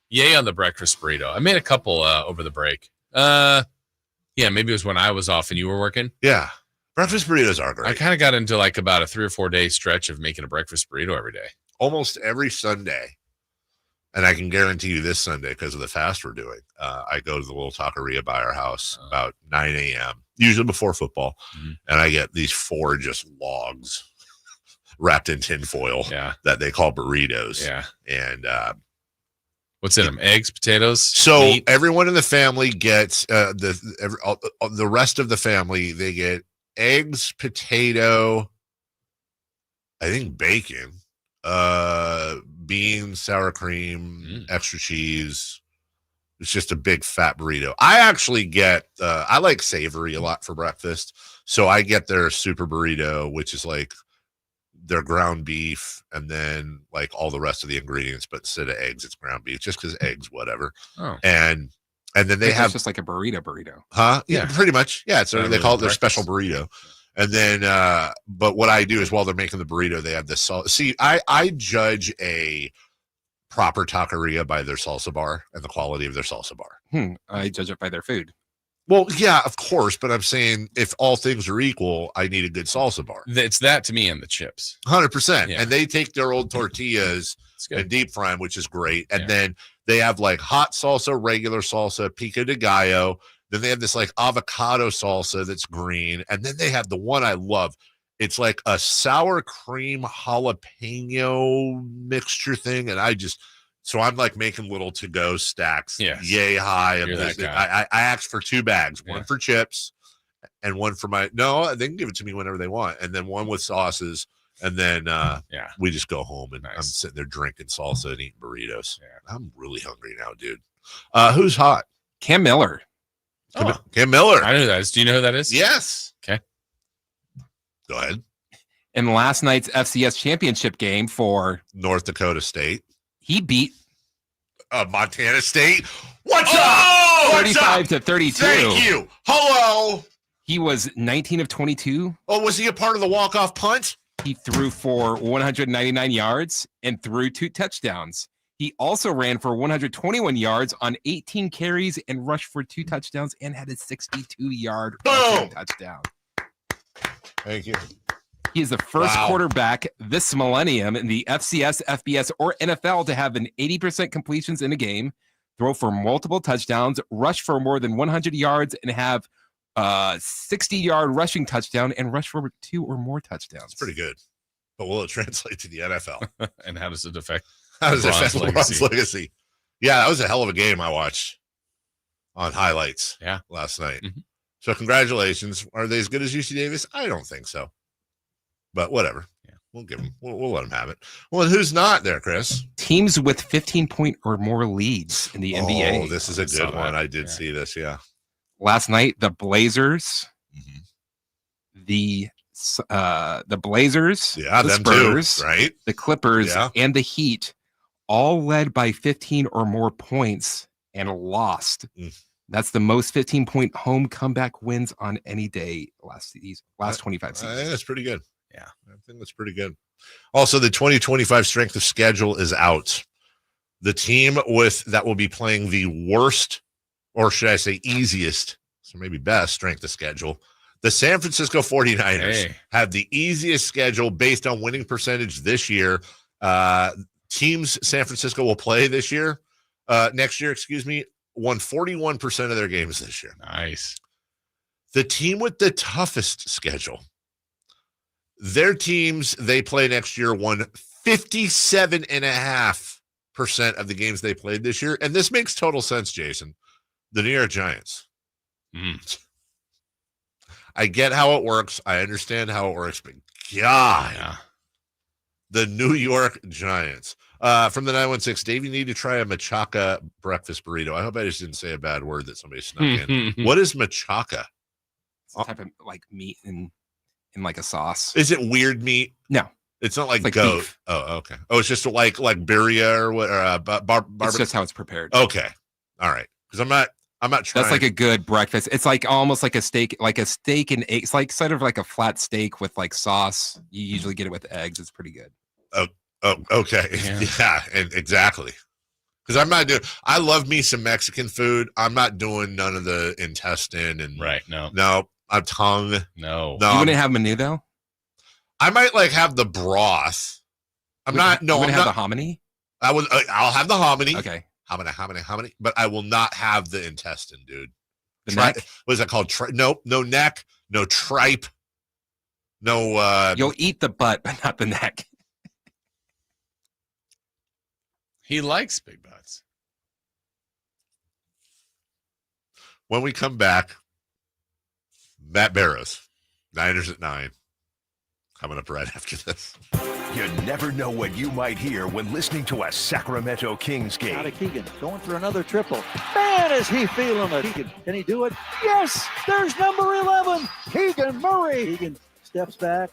Yay on the breakfast burrito. I made a couple over the break. Yeah, maybe it was when I was off and you were working. Yeah. Breakfast burritos are great. I kind of got into like about a 3 or 4 day stretch of making a breakfast burrito every day. Almost every Sunday. And I can guarantee you this Sunday, because of the fast we're doing, I go to the little taqueria by our house about 9 a.m., usually before football. Mm-hmm. And I get these 4 just logs wrapped in tinfoil that they call burritos. Yeah. And what's in them? Eggs, potatoes? So meat? Everyone in the family gets the rest of the family, they get eggs, potato, I think bacon, beans, sour cream, extra cheese. It's just a big fat burrito. I actually get I like savory a lot for breakfast. So I get their super burrito, which is like their ground beef and then like all the rest of the ingredients, but instead of eggs, it's ground beef, just because eggs, whatever. Oh. And then they have just like a burrito. Huh? Yeah, pretty much. Yeah. So they call it their special burrito. And then, but what I do is while they're making the burrito, they have this salt. See, I judge a proper taqueria by their salsa bar and the quality of their salsa bar. I judge it by their food. Well, yeah, of course. But I'm saying if all things are equal, I need a good salsa bar. It's that to me and the chips. 100%. Yeah. And they take their old tortillas and deep fry them, which is great. And then they have like hot salsa, regular salsa, pico de gallo. Then they have this like avocado salsa that's green. And then they have the one I love. It's like a sour cream jalapeno mixture thing. And so I'm like making little to-go stacks. Yay high. I asked for 2 bags, one for chips and one for no, they can give it to me whenever they want. And then one with sauces. And then we just go home and I'm sitting there drinking salsa and eating burritos. Yeah. I'm really hungry now, dude. Who's hot? Cam Miller. Cam Miller. I know who that is. Do you know who that is? Yes. Okay. Go ahead. In last night's FCS championship game for North Dakota State, he beat Montana State. What's up? 35-32. Thank you. Hello. He was 19 of 22. Oh, was he a part of the walk-off punt? He threw for 199 yards and threw 2 touchdowns. He also ran for 121 yards on 18 carries and rushed for 2 touchdowns and had a 62-yard touchdown. Thank you. He is the first quarterback this millennium in the FCS, FBS, or NFL to have an 80% completions in a game, throw for multiple touchdowns, rush for more than 100 yards, and have 60-yard rushing touchdown and rush for 2 or more touchdowns. It's pretty good. But will it translate to the NFL? And how does it affect LeBron's legacy? Yeah, that was a hell of a game I watched on highlights last night. Mm-hmm. So congratulations. Are they as good as UC Davis? I don't think so. But whatever. Yeah, we'll give them. We'll let them have it. Well, who's not there, Chris? Teams with 15-point or more leads in the NBA. Oh, this is a good one. I did see this. Yeah. Last night, the Blazers, the Blazers, the them Spurs, too, right? The Clippers, and the Heat, all led by 15 or more points and lost. That's the most 15-point home comeback wins on any day last 25 seasons. I think that's pretty good. Yeah, I think that's pretty good. Also, the 2025 strength of schedule is out. The team that will be playing the worst, or should I say easiest, so maybe best strength of schedule, the San Francisco 49ers have the easiest schedule based on winning percentage this year. Teams San Francisco will play next year, won 41% of their games this year. Nice. The team with the toughest schedule, their teams they play next year won 57.5% of the games they played this year. And this makes total sense, Jason. The New York Giants. I get how it works. I understand how it works, but God, the New York Giants. From the 916, Dave, you need to try a machaca breakfast burrito. I hope I just didn't say a bad word that somebody snuck in. What is machaca? It's a type of like meat in like a sauce. Is it weird meat? No. It's not like like goat. beef. Oh, okay. Oh, it's just like birria or what? It's just how it's prepared. Okay. All right. Because I'm not trying. That's like a good breakfast. It's like almost like a steak and eggs. It's like sort of like a flat steak with like sauce. You usually get it with eggs. It's pretty good. Oh, okay. Yeah, and exactly. Because I'm not doing. I love me some Mexican food. I'm not doing none of the intestine and no, I'm tongue. No. You wouldn't have menu though. I might like have the broth. I'm not. No, I'm I'm have not. the hominy. I'll have the hominy. Okay. Hominy. But I will not have the intestine, dude. The neck. What is that called? No neck. No tripe. No. You'll eat the butt, but not the neck. He likes big butts. When we come back, Matt Barrows, Niners at 9. Coming up right after this. You never know what you might hear when listening to a Sacramento Kings game. Out of Keegan, going for another triple. Man, is he feeling it. Keegan, can he do it? Yes, there's number 11, Keegan Murray. Keegan steps back.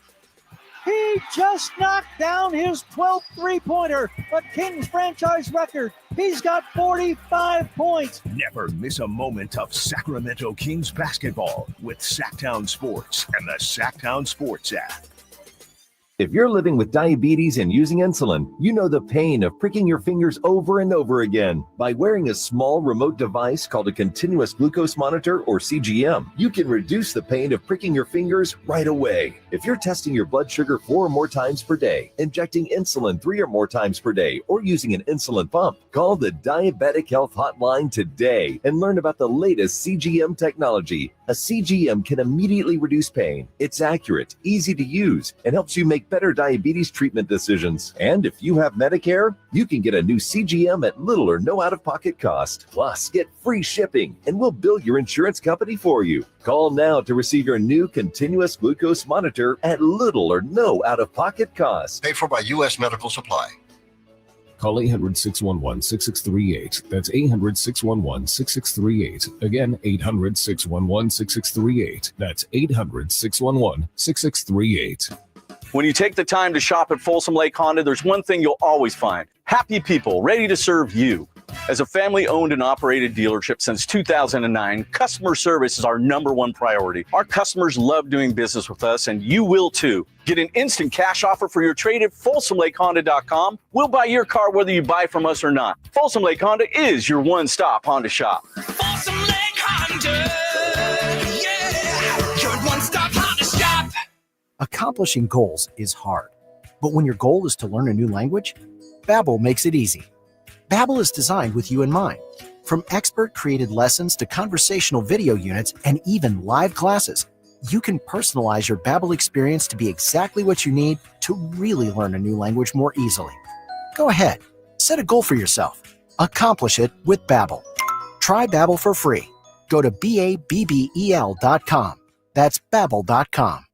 He just knocked down his 12th three-pointer, a Kings franchise record. He's got 45 points. Never miss a moment of Sacramento Kings basketball with Sacktown Sports and the Sacktown Sports app. If you're living with diabetes and using insulin, you know the pain of pricking your fingers over and over again. By wearing a small remote device called a continuous glucose monitor, or CGM, you can reduce the pain of pricking your fingers right away. If you're testing your blood sugar 4 or more times per day, injecting insulin 3 or more times per day, or using an insulin pump, call the Diabetic Health Hotline today and learn about the latest CGM technology. A CGM can immediately reduce pain. It's accurate, easy to use, and helps you make better diabetes treatment decisions. And if you have Medicare, you can get a new CGM at little or no out-of-pocket cost. Plus, get free shipping, and we'll bill your insurance company for you. Call now to receive your new continuous glucose monitor at little or no out-of-pocket cost. Paid for by U.S. Medical Supply. Call 800-611-6638. That's 800-611-6638. Again, 800-611-6638. That's 800-611-6638. When you take the time to shop at Folsom Lake Honda, there's one thing you'll always find: happy people ready to serve you. As a family-owned and operated dealership since 2009, customer service is our #1 priority. Our customers love doing business with us, and you will too. Get an instant cash offer for your trade at FolsomLakeHonda.com. We'll buy your car whether you buy from us or not. Folsom Lake Honda is your one-stop Honda shop. Folsom Lake Honda, yeah, your one-stop Honda shop. Accomplishing goals is hard, but when your goal is to learn a new language, Babbel makes it easy. Babbel is designed with you in mind. From expert-created lessons to conversational video units and even live classes, you can personalize your Babbel experience to be exactly what you need to really learn a new language more easily. Go ahead, set a goal for yourself Accomplish it with Babbel. Try Babbel for free. Go to BABBEL.com. That's Babbel.com.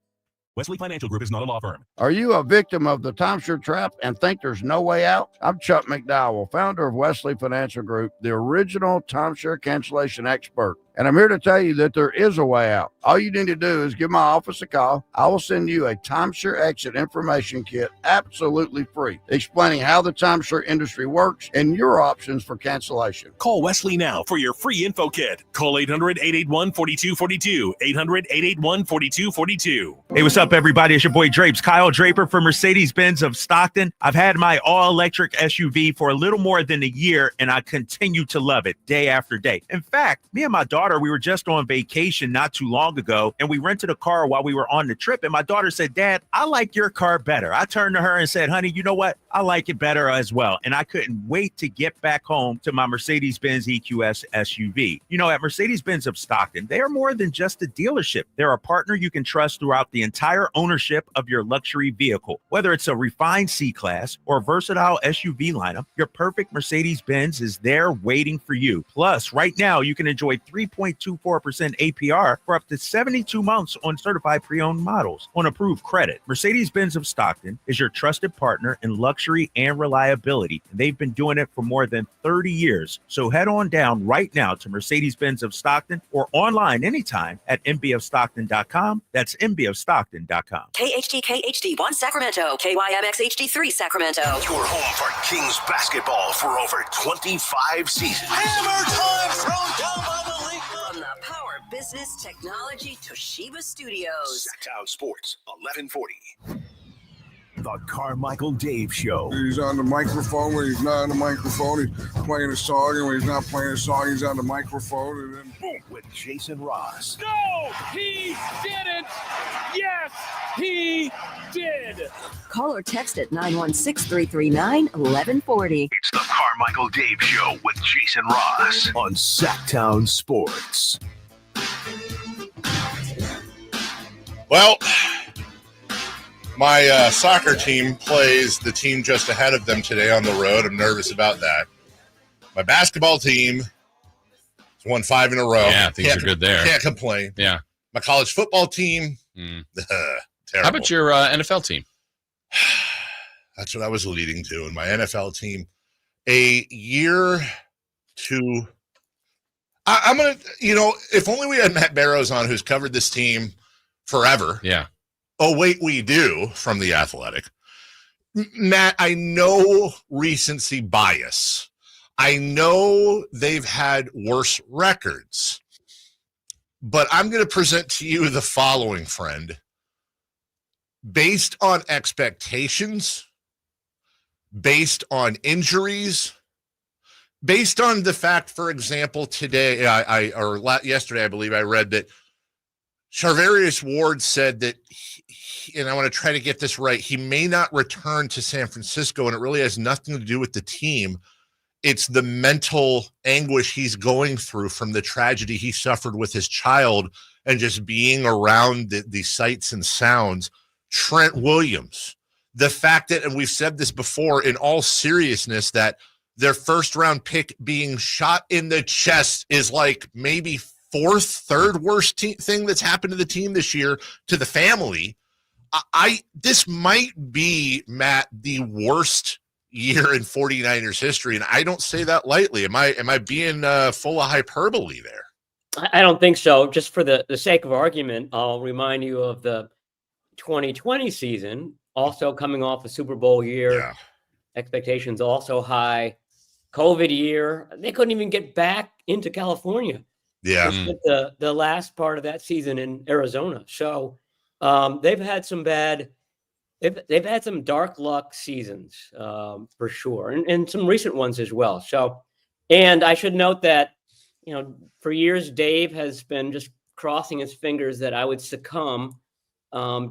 Wesley Financial Group is not a law firm. Are you a victim of the timeshare trap and think there's no way out? I'm Chuck McDowell, founder of Wesley Financial Group, the original timeshare cancellation expert. And I'm here to tell you that there is a way out. All you need to do is give my office a call. I will send you a timeshare exit information kit absolutely free, explaining how the timeshare industry works and your options for cancellation. Call Wesley now for your free info kit. Call 800-881-4242. 800-881-4242. Hey, what's up, everybody? It's your boy Drapes, Kyle Draper from Mercedes-Benz of Stockton. I've had my all-electric SUV for a little more than a year, and I continue to love it day after day. In fact, me and my daughter, we were just on vacation not too long ago, and we rented a car while we were on the trip, and my daughter said, Dad, I like your car better. I turned to her and said, honey, you know what? I like it better as well. And I couldn't wait to get back home to my Mercedes-Benz EQS SUV. You know, at Mercedes-Benz of Stockton, they are more than just a dealership. They're a partner you can trust throughout the entire ownership of your luxury vehicle. Whether it's a refined C-Class or a versatile SUV lineup, your perfect Mercedes-Benz is there waiting for you. Plus, right now, you can enjoy 3.24% APR for up to 72 months on certified pre-owned models on approved credit. Mercedes-Benz of Stockton is your trusted partner in luxury and reliability. And they've been doing it for more than 30 years. So head on down right now to Mercedes-Benz of Stockton or online anytime at mbofstockton.com. That's mbofstockton.com. KHTK-HD1 Sacramento, KYMX HD3 Sacramento. Your home for Kings basketball for over 25 seasons. Hammer time thrown down by the league. From the Power Business Technology Toshiba Studios. Sacktown Sports, 1140. The Carmichael Dave Show. He's on the microphone when he's not on the microphone. He's playing a song, and when he's not playing a song, he's on the microphone. And then boom, with Jason Ross. No, he didn't. Yes, he did. Call or text at 916-339-1140. It's the Carmichael Dave Show with Jason Ross on Sacktown Sports. Well, my soccer team plays the team just ahead of them today on the road. I'm nervous about that. My basketball team has won 5 in a row. Yeah, things are good there. Can't complain. Yeah. My college football team, terrible. How about your NFL team? That's what I was leading to. And my NFL team, a year to I'm going to, if only we had Matt Barrows on, who's covered this team forever. Yeah. Oh, wait, we do, from The Athletic. Matt, I know recency bias. I know they've had worse records. But I'm going to present to you the following, friend. Based on expectations, based on injuries, based on the fact, for example, today, yesterday, I believe I read that Charvarius Ward said that, and I want to try to get this right, he may not return to San Francisco, and it really has nothing to do with the team. It's the mental anguish he's going through from the tragedy he suffered with his child and just being around the sights and sounds. Trent Williams, the fact that, and we've said this before in all seriousness, that their first round pick being shot in the chest is like maybe third worst thing that's happened to the team this year, to the family. This might be, Matt, the worst year in 49ers history, and I don't say that lightly. Am I being full of hyperbole there? I don't think so. Just for the sake of argument, I'll remind you of the 2020 season, also coming off a Super Bowl year. Yeah. Expectations also high. COVID year, they couldn't even get back into California. Yeah. The last part of that season in Arizona. So they've had some they've had some dark luck seasons for sure, and some recent ones as well. So, and I should note that, for years, Dave has been just crossing his fingers that I would succumb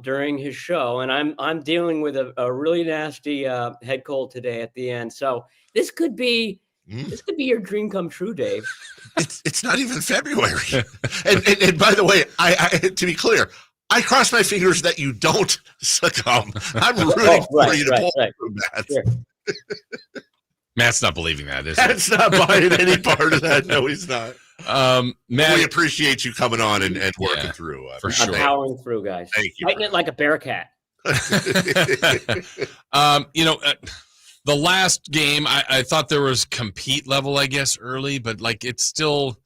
during his show. And I'm dealing with a really nasty head cold today at the end. So this could be your dream come true, Dave. It's not even February. and by the way, I to be clear, I cross my fingers that you don't succumb. I'm rooting for you to pull through that. Sure. Matt's not believing that, is Matt's not buying any part of that. No, he's not. Matt, we appreciate you coming on and working through. For sure. Powering through, guys. Thank you. Fighting it like a bear cat. The last game, I thought there was compete level, I guess, early, but like it's still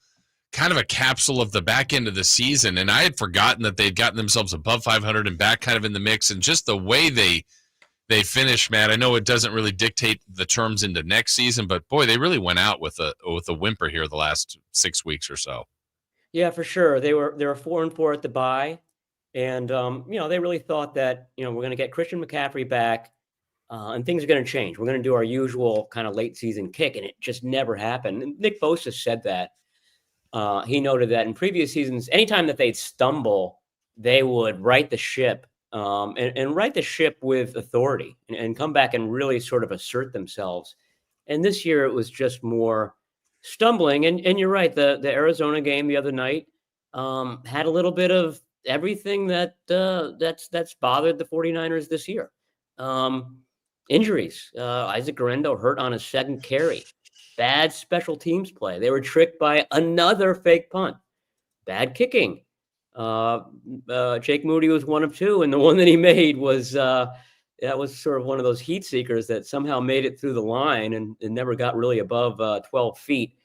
kind of a capsule of the back end of the season. And I had forgotten that they'd gotten themselves above 500 and back kind of in the mix. And just the way they finished, Matt, I know it doesn't really dictate the terms into next season, but boy, they really went out with a whimper here the last 6 weeks or so. Yeah, for sure. They were 4-4 at the bye. And, they really thought that, we're going to get Christian McCaffrey back and things are going to change. We're going to do our usual kind of late season kick. And it just never happened. And Nick Bosa said that. He noted that in previous seasons, anytime that they'd stumble, they would right the ship and right the ship with authority and come back and really sort of assert themselves. And this year it was just more stumbling. And you're right. The Arizona game the other night had a little bit of everything that's bothered the 49ers this year. Injuries. Isaac Guerrero hurt on his second carry. Bad special teams play. They were tricked by another fake punt. Bad kicking. Jake Moody was 1 of 2, and the one that he made was that was sort of one of those heat seekers that somehow made it through the line and never got really above 12 feet.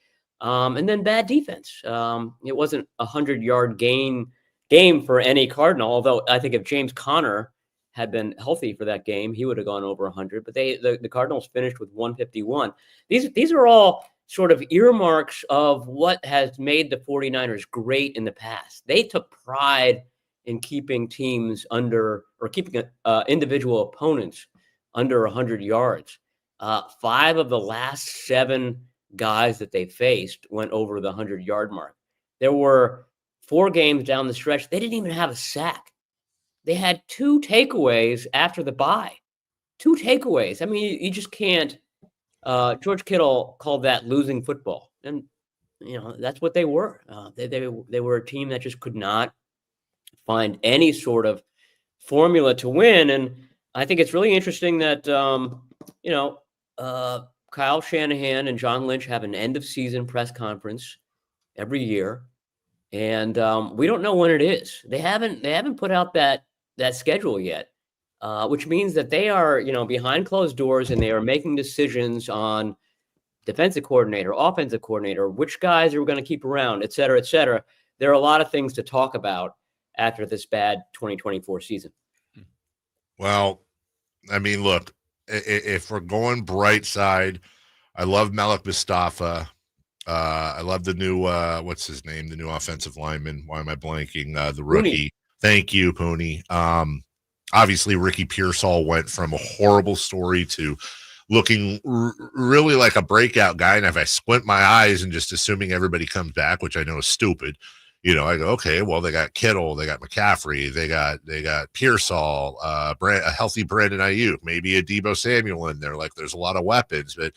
And then bad defense. It wasn't a 100-yard game for any Cardinal, although I think if James Conner had been healthy for that game, he would have gone over 100. But the Cardinals finished with 151. These are all sort of earmarks of what has made the 49ers great in the past. They took pride in keeping teams under, or keeping individual opponents under 100 yards. 5 of the last 7 guys that they faced went over the 100-yard mark. There were 4 games down the stretch. They didn't even have a sack. They had 2 takeaways after the bye. 2 takeaways. I mean, you just can't. George Kittle called that losing football, and that's what they were. They were a team that just could not find any sort of formula to win. And I think it's really interesting that Kyle Shanahan and John Lynch have an end of season press conference every year, and we don't know when it is. They haven't put out that schedule yet, which means that they are, behind closed doors, and they are making decisions on defensive coordinator, offensive coordinator, which guys are we going to keep around, et cetera, et cetera. There are a lot of things to talk about after this bad 2024 season. Well, I mean, look, if we're going bright side, I love Malik Mustafa. I love the new, what's his name? The new offensive lineman. Why am I blanking? The rookie. Pooney. Thank you, Pooney. Obviously, Ricky Pearsall went from a horrible story to looking really like a breakout guy. And if I squint my eyes and just assuming everybody comes back, which I know is stupid, I go, okay, well, they got Kittle, they got McCaffrey, they got Pearsall, a healthy Brandon Ayuk, maybe a Deebo Samuel in there. Like, there's a lot of weapons. But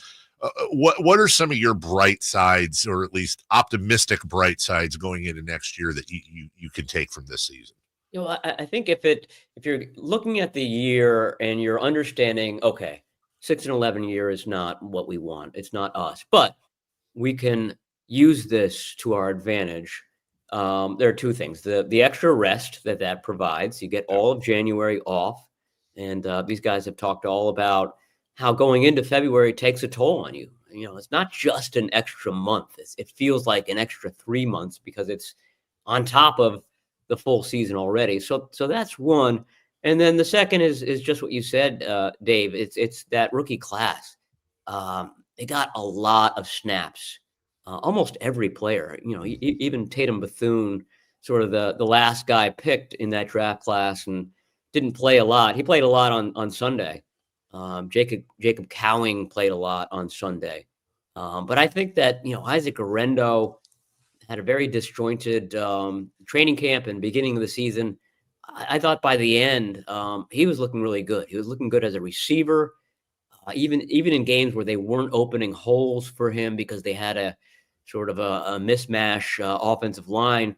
what are some of your bright sides, or at least optimistic bright sides, going into next year that you can take from this season? I think if you're looking at the year and you're understanding, okay, 6-11 year is not what we want. It's not us, but we can use this to our advantage. There are 2 things: the extra rest that provides. You get all of January off, and these guys have talked all about how going into February takes a toll on you. It's not just an extra month. It feels like an extra 3 months because it's on top of the full season already. So that's one. And then the second is just what you said, Dave. It's that rookie class. They got a lot of snaps. Almost every player, even Tatum Bethune, sort of the last guy picked in that draft class, and didn't play a lot. He played a lot on Sunday. Jacob Cowing played a lot on Sunday. But I think that, Isaac Guerrero had a very disjointed training camp and beginning of the season. I thought by the end, he was looking really good. He was looking good as a receiver, even in games where they weren't opening holes for him because they had a sort of a mismatch offensive line.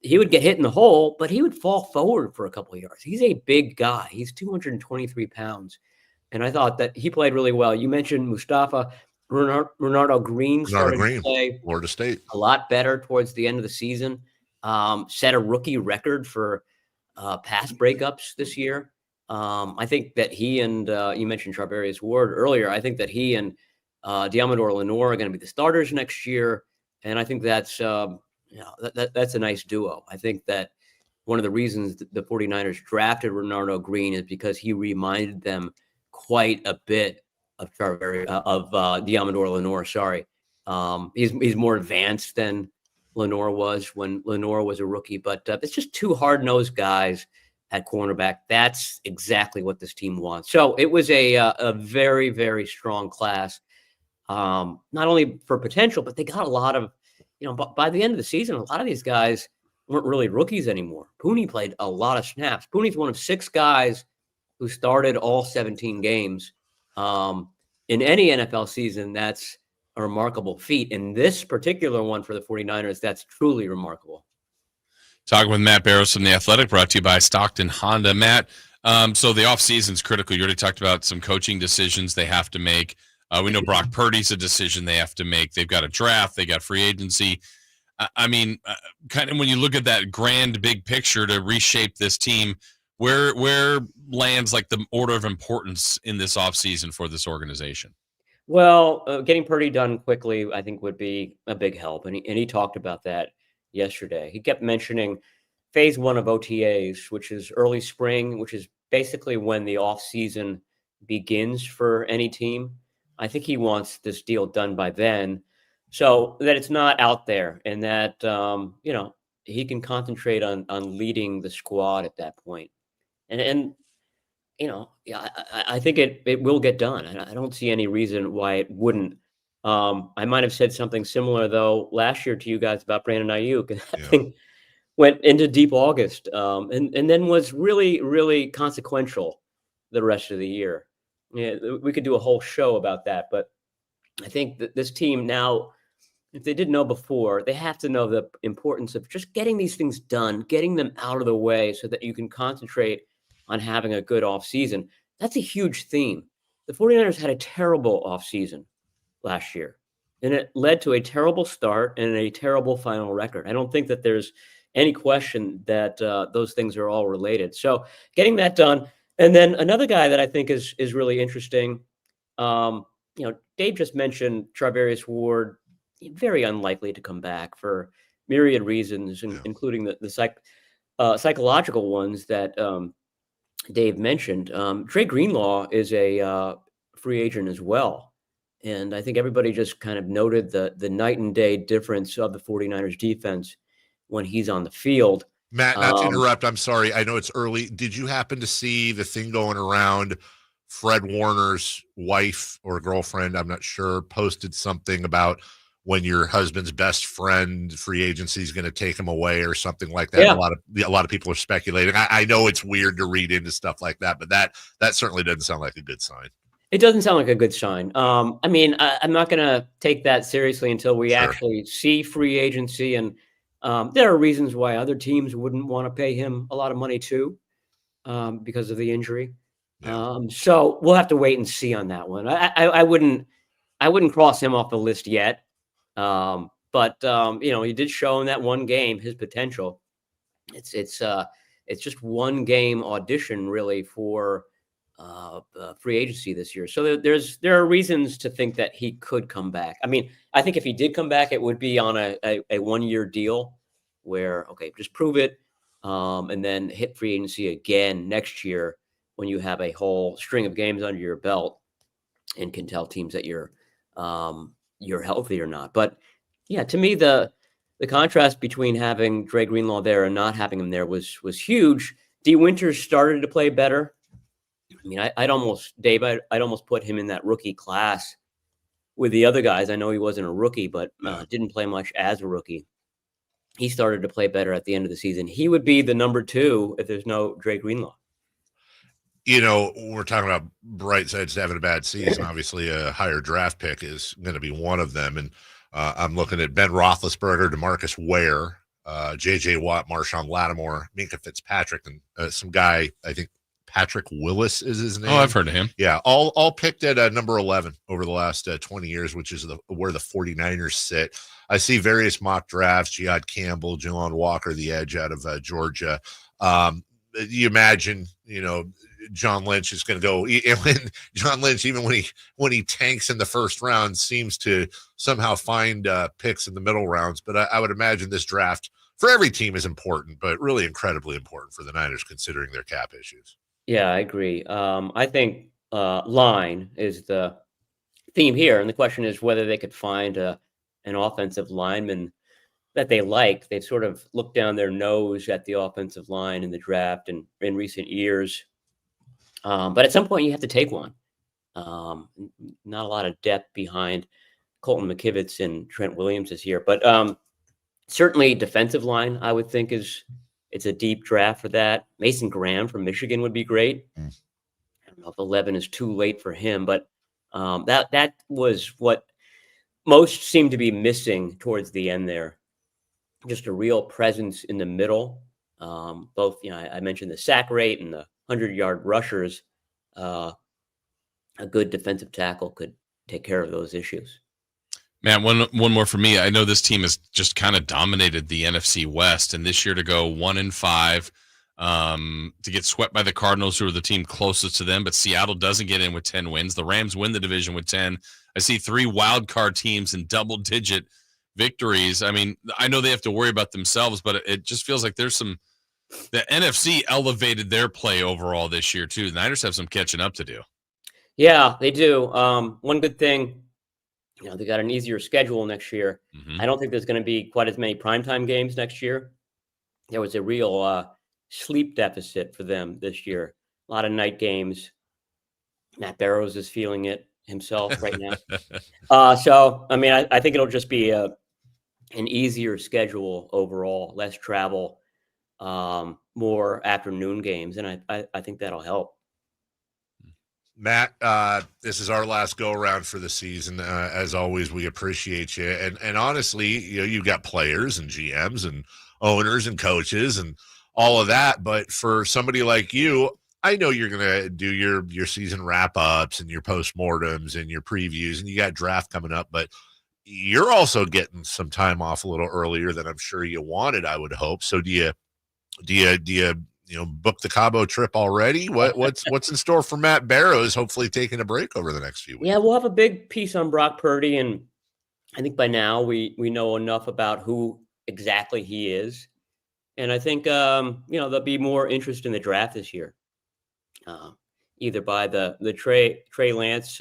He would get hit in the hole, but he would fall forward for a couple of yards. He's a big guy. He's 223 pounds. And I thought that he played really well. You mentioned Mustafa. Renardo Green started to play Florida State a lot better towards the end of the season. Set a rookie record for pass breakups this year. I think that he and you mentioned Charvarius Ward earlier. I think that he and Diamador Lenore are going to be the starters next year, and I think that's that's a nice duo. I think that one of the reasons the 49ers drafted Renardo Green is because he reminded them quite a bit of Diamador Lenore. Sorry, he's more advanced than Lenore was when Lenore was a rookie, but it's just two hard-nosed guys at cornerback. That's exactly what this team wants. So it was a very, very strong class, not only for potential, but they got a lot of, by the end of the season, a lot of these guys weren't really rookies anymore. Pooney played a lot of snaps. Pooney's one of 6 guys who started all 17 games. In any NFL season, that's a remarkable feat. In this particular one for the 49ers, that's truly remarkable. Talking with Matt Barrows from The Athletic, brought to you by Stockton Honda. Matt, so the offseason is critical. You already talked about some coaching decisions they have to make. We know Brock Purdy's a decision they have to make. They've got a draft. They got free agency. I mean, kind of when you look at that grand big picture to reshape this team, where lands like the order of importance in this offseason for this organization? Well, getting Purdy done quickly, I think, would be a big help. And he talked about that yesterday. He kept mentioning phase 1 of OTAs, which is early spring, which is basically when the offseason begins for any team. I think he wants this deal done by then so that it's not out there and that, he can concentrate on leading the squad at that point. And I think it will get done. I don't see any reason why it wouldn't. I might have said something similar, though, last year to you guys about Brandon Ayuk. And I think went into deep August and then was really, really consequential the rest of the year. Yeah, we could do a whole show about that. But I think that this team now, if they didn't know before, they have to know the importance of just getting these things done, getting them out of the way so that you can concentrate on having a good offseason. That's a huge theme. The 49ers had a terrible offseason last year, and it led to a terrible start and a terrible final record. I don't think that there's any question that those things are all related. So getting that done. And then another guy that I think is really interesting, Dave just mentioned Charvarius Ward, very unlikely to come back for myriad reasons, including the psychological ones that Dave mentioned. Dre Greenlaw is a free agent as well. And I think everybody just kind of noted the night and day difference of the 49ers defense when he's on the field. Matt, not to interrupt, I'm sorry. I know it's early. Did you happen to see the thing going around? Fred Warner's wife or girlfriend, I'm not sure, posted something about when your husband's best friend free agency is going to take him away or something like that. Yeah. A lot of people are speculating. I know it's weird to read into stuff like that, but that certainly doesn't sound like a good sign. It doesn't sound like a good sign. I mean, I'm not going to take that seriously until we actually see free agency. And there are reasons why other teams wouldn't want to pay him a lot of money too, because of the injury. So we'll have to wait and see on that one. I wouldn't cross him off the list yet. But he did show in that one game his potential. It's just one game audition really for free agency this year. So there are reasons to think that he could come back. I mean, I think if he did come back, it would be on a 1-year deal where, just prove it, and then hit free agency again next year when you have a whole string of games under your belt and can tell teams that you're healthy or not. But yeah, to me, the contrast between having Dre Greenlaw there and not having him there was huge. D. Winters started to play better. I mean, I'd almost put him in that rookie class with the other guys. I know he wasn't a rookie, but didn't play much as a rookie. He started to play better at the end of the season. He would be the number 2 if there's no Dre Greenlaw. We're talking about bright sides to having a bad season. Obviously, a higher draft pick is going to be one of them. And I'm looking at Ben Roethlisberger, DeMarcus Ware, J.J. Watt, Marshawn Lattimore, Minka Fitzpatrick, and some guy, I think, Patrick Willis is his name. Oh, I've heard of him. Yeah, all picked at number 11 over the last 20 years, which is where the 49ers sit. I see various mock drafts, Jihad Campbell, Jalon Walker, the edge out of Georgia. You imagine, John Lynch is going to go. John Lynch, even when he tanks in the first round, seems to somehow find picks in the middle rounds. But I would imagine this draft for every team is important, but really incredibly important for the Niners considering their cap issues. Yeah, I agree. I think line is the theme here, and the question is whether they could find an offensive lineman that they like. They've sort of looked down their nose at the offensive line in the draft and in recent years. But at some point you have to take one. Not a lot of depth behind Colton McKivitz and Trent Williams this year, but certainly defensive line, I would think it's a deep draft for that. Mason Graham from Michigan would be great. I don't know if 11 is too late for him, but that was what most seemed to be missing towards the end there. Just a real presence in the middle. Both, I mentioned the sack rate and the 100-yard rushers. A good defensive tackle could take care of those issues. Man, one more for me. I know this team has just kind of dominated the NFC West, and this year to go 1-5, to get swept by the Cardinals, who are the team closest to them, but Seattle doesn't get in with 10 wins. The Rams win the division with 10. I see 3 wild card teams in double-digit victories. I mean, I know they have to worry about themselves, but it just feels like there's the NFC elevated their play overall this year too. The Niners have some catching up to do. Yeah, they do. One good thing, they got an easier schedule next year. I don't think there's going to be quite as many primetime games next year. There was a real sleep deficit for them this year. A lot of night games. Matt Barrows is feeling it himself right now. So, I mean, I think it'll just be an easier schedule overall, less travel, more afternoon games, and I think that'll help. Matt, this is our last go around for the season. As always, we appreciate you. And honestly, you've got players and GMs and owners and coaches and all of that. But for somebody like you, I know you're going to do your season wrap ups and your postmortems and your previews, and you got draft coming up, but you're also getting some time off a little earlier than I'm sure you wanted, I would hope. So do you book the Cabo trip already? What's in store for Matt Barrows, hopefully taking a break over the next few weeks? Yeah, we'll have a big piece on Brock Purdy, and I think by now we know enough about who exactly he is. And I think there'll be more interest in the draft this year. Either by the Trey Lance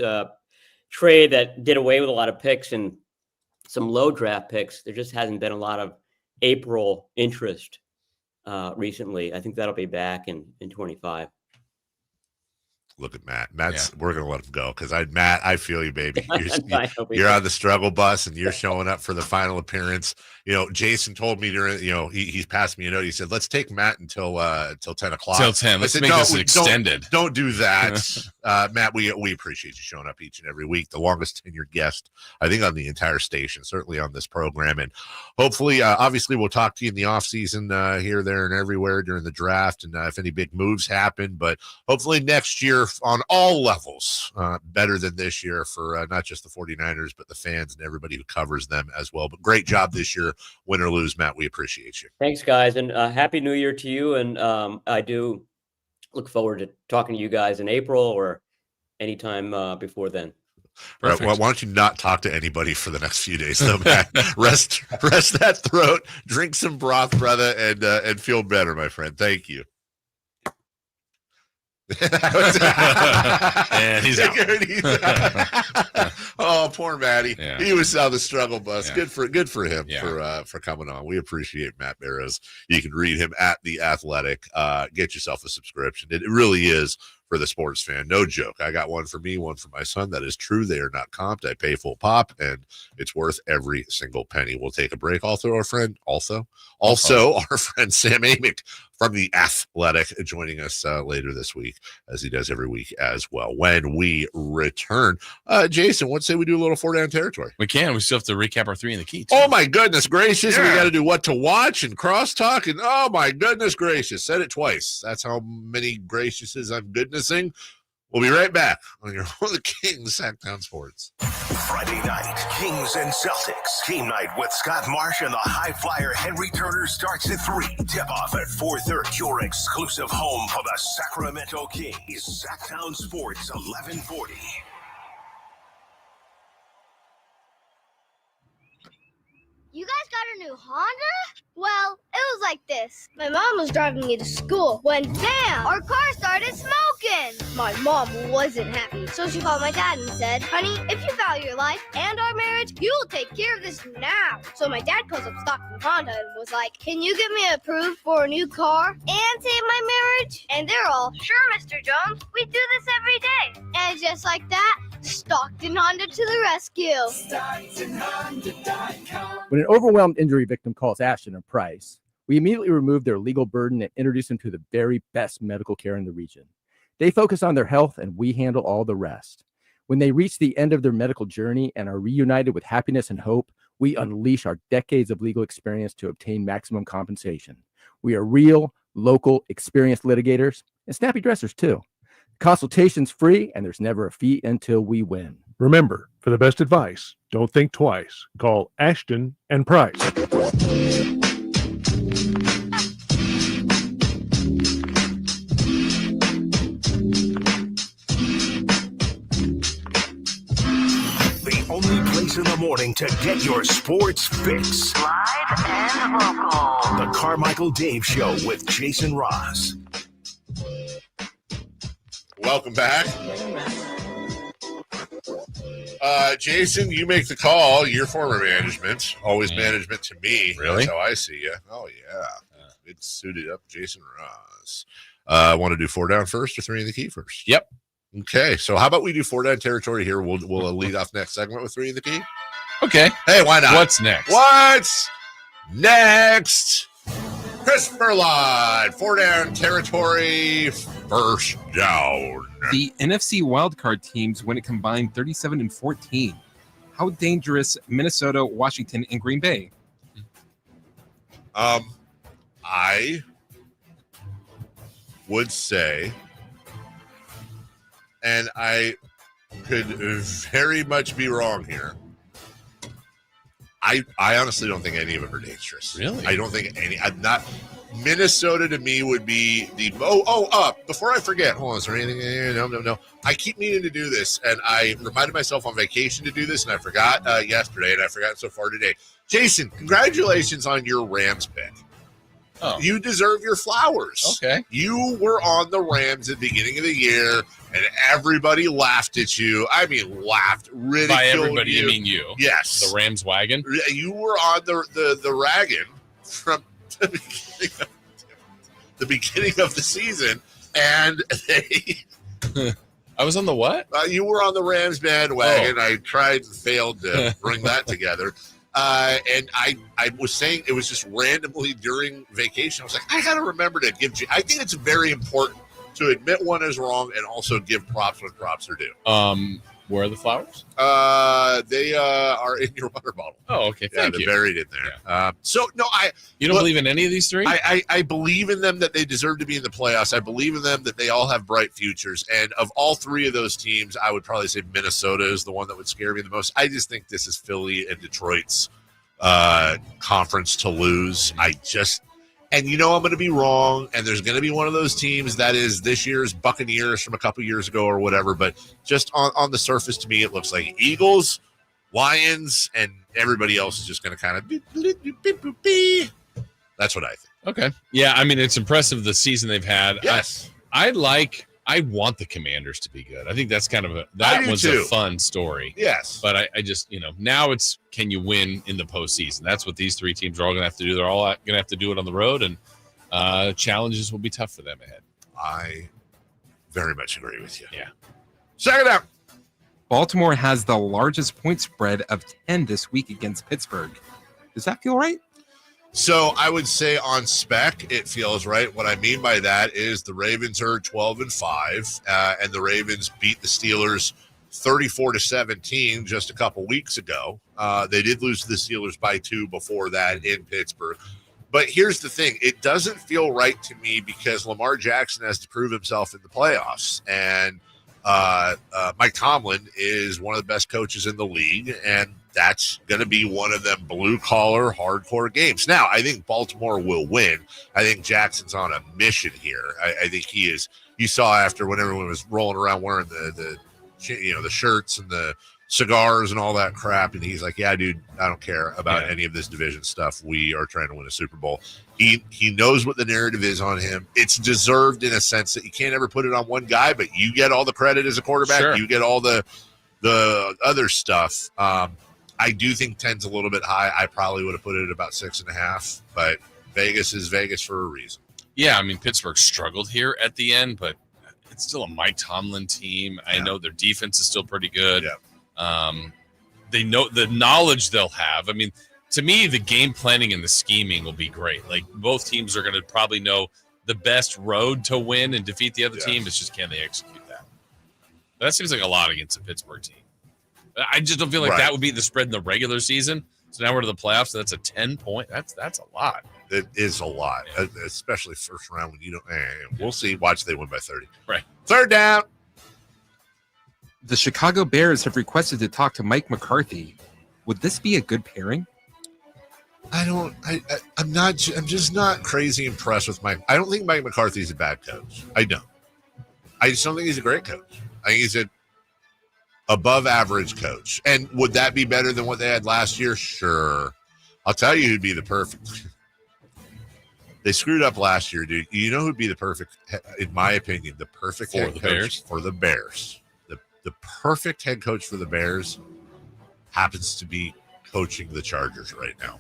trade that did away with a lot of picks and some low draft picks. There just hasn't been a lot of April interest recently. I think that'll be back in 25. Look at Matt. We're going to let him go because Matt, I feel you, baby. You're on the struggle bus and you're showing up for the final appearance. Jason told me during, he's passed me a note. He said, let's take Matt until 10 o'clock. Till 10. Let's make this extended. Don't do that. Matt, we appreciate you showing up each and every week. The longest tenured guest, I think, on the entire station, certainly on this program. And hopefully, obviously, we'll talk to you in the offseason here, there, and everywhere during the draft. And if any big moves happen, but hopefully next year on all levels, better than this year for not just the 49ers, but the fans and everybody who covers them as well. But great job this year, win or lose, Matt. We appreciate you. Thanks, guys. And Happy New Year to you. And I do look forward to talking to you guys in April or anytime before then. Right, well, why don't you not talk to anybody for the next few days, though, Matt? rest that throat, drink some broth, brother, and feel better, my friend. Thank you. And he's out. Oh, poor Matty. Yeah. He was on the struggle bus. Yeah. Good for him for coming on. We appreciate Matt Barrows. You can read him at The Athletic. Get yourself a subscription. It really is for the sports fan. No joke. I got one for me, one for my son. That is true. They are not comped. I pay full pop, and it's worth every single penny. We'll take a break. Also, our friend Sam Amick, from The Athletic, joining us later this week, as he does every week as well. When we return, Jason, what say we do a little 4-down territory? We can. We still have to recap our 3 in the key, too. Oh, my goodness gracious. Yeah. We got to do what to watch and crosstalk. And oh, my goodness gracious. Said it twice. That's how many graciouses I'm goodnessing. We'll be right back on your home of the Kings, Sacktown Sports. Friday night, Kings and Celtics. Team night with Scott Marsh and the high flyer Henry Turner starts at 3. Tip-off at 4:30. Your exclusive home for the Sacramento Kings. Sacktown Sports, 1140. You guys got a new Honda? Well, it was like this. My mom was driving me to school when, bam, our car started smoking. My mom wasn't happy, so she called my dad and said, honey, if you value your life and our marriage, you will take care of this now. So my dad calls up Stockton Honda and was like, can you get me approved for a new car and save my marriage? And they're all, sure, Mr. Jones, we do this every day. And just like that, Stockton Honda to the rescue. When an overwhelmed injury victim calls Ashton or Price, we immediately remove their legal burden and introduce them to the very best medical care in the region. They focus on their health and we handle all the rest. When they reach the end of their medical journey and are reunited with happiness and hope, we unleash our decades of legal experience to obtain maximum compensation. We are real, local, experienced litigators and snappy dressers too. Consultation's free and there's never a fee until we win. Remember, for the best advice, don't think twice. Call Ashton and Price. The only place in the morning to get your sports fix. Live and local. The Carmichael Dave Show with Jason Ross. Welcome back. Jason, you make the call. Your former management, always management to me. Really? That's how I see you. Oh, yeah. Good suited up Jason Ross. Want to do 4-down first or 3 in the key first? Yep. Okay, so how about we do 4-down territory here? We'll lead off next segment with 3 in the key. Okay. Hey, why not? What's next? What's next? Christopher Lott, 4-down territory, first down. The NFC wildcard teams win a combined 37-14. How dangerous Minnesota, Washington, and Green Bay? I would say, and I could very much be wrong here, I honestly don't think any of them are dangerous. Really? I don't think any. I'm not. Minnesota to me would be the before I forget. Hold on, is there anything? No. I keep needing to do this, and I reminded myself on vacation to do this, and I forgot yesterday, and I forgot so far today. Jason, congratulations on your Rams pick. Oh. You deserve your flowers. Okay. You were on the Rams at the beginning of the year, and everybody laughed at you. I mean, laughed, ridiculed By everybody, you. you mean you? Yes. The Rams wagon? You were on the wagon from the beginning of the season, and they... I was on the what? You were on the Rams bandwagon. I tried and failed to bring that together. And I was saying it was just randomly during vacation. I was like, I got to remember to give. I think it's very important to admit one is wrong and also give props when props are due. Where are the flowers? They are in your water bottle. Oh, okay. Thank they're you. Buried in there. Yeah. You don't believe in any of these three? I believe in them that they deserve to be in the playoffs. I believe in them that they all have bright futures. And of all three of those teams, I would probably say Minnesota is the one that would scare me the most. I just think this is Philly and Detroit's conference to lose. And I'm going to be wrong, and there's going to be one of those teams that is this year's Buccaneers from a couple years ago or whatever, but just on the surface to me, it looks like Eagles, Lions, and everybody else is just going to kind of that's what I think. Okay. Yeah, I mean, it's impressive the season they've had. Yes. I want the Commanders to be good. I think that's kind of was too. a fun story. Yes. But I just, now it's, can you win in the postseason? That's what these three teams are all going to have to do. They're all going to have to do it on the road, and challenges will be tough for them ahead. I very much agree with you. Yeah. Check it out. Baltimore has the largest point spread of 10 this week against Pittsburgh. Does that feel right? So I would say on spec, it feels right. What I mean by that is the Ravens are 12-5, and the Ravens beat the Steelers 34-17 just a couple weeks ago. They did lose to the Steelers by 2 before that in Pittsburgh. But here's the thing. It doesn't feel right to me because Lamar Jackson has to prove himself in the playoffs. And Mike Tomlin is one of the best coaches in the league, and that's going to be one of them blue-collar, hardcore games. Now, I think Baltimore will win. I think Jackson's on a mission here. I think he is. You saw after when everyone was rolling around wearing the shirts and the cigars and all that crap, and he's like, yeah, dude, I don't care about any of this division stuff. We are trying to win a Super Bowl. He knows what the narrative is on him. It's deserved in a sense that you can't ever put it on one guy, but you get all the credit as a quarterback. Sure. You get all the other stuff. I do think 10's a little bit high. I probably would have put it at about 6.5, but Vegas is Vegas for a reason. Yeah, I mean, Pittsburgh struggled here at the end, but it's still a Mike Tomlin team. I know their defense is still pretty good. Yeah. They know the knowledge they'll have. I mean, to me, the game planning and the scheming will be great. Like, both teams are going to probably know the best road to win and defeat the other team. It's just, can they execute that? That seems like a lot against a Pittsburgh team. I just don't feel like that would be the spread in the regular season. So now we're to the playoffs. So that's a 10-point. That's a lot. It is a lot, especially first round when you don't. We'll see. Watch, they win by 30. Right. Third down. The Chicago Bears have requested to talk to Mike McCarthy. Would this be a good pairing? I'm just not crazy impressed with Mike. I don't think Mike McCarthy's a bad coach. I don't. I just don't think he's a great coach. I think he's a above average coach. And would that be better than what they had last year? Sure. I'll tell you who'd be the perfect. They screwed up last year, dude. You know who'd be the perfect, in my opinion, the perfect head coach for the Bears. The perfect head coach for the Bears happens to be coaching the Chargers right now.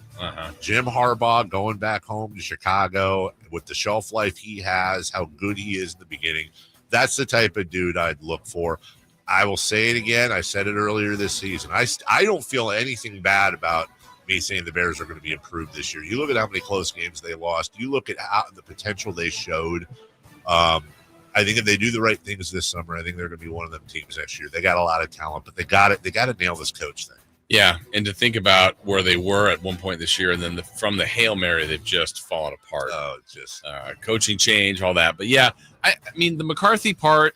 Jim Harbaugh going back home to Chicago with the shelf life he has, how good he is in the beginning. That's the type of dude I'd look for. I will say it again. I said it earlier this season. I don't feel anything bad about me saying the Bears are going to be improved this year. You look at how many close games they lost. You look at how the potential they showed. I think if they do the right things this summer, I think they're going to be one of them teams next year. They got a lot of talent, but they got to nail this coach thing. Yeah, and to think about where they were at one point this year, and then from the Hail Mary, they've just fallen apart. Oh, just coaching change, all that. But yeah, I mean, the McCarthy part,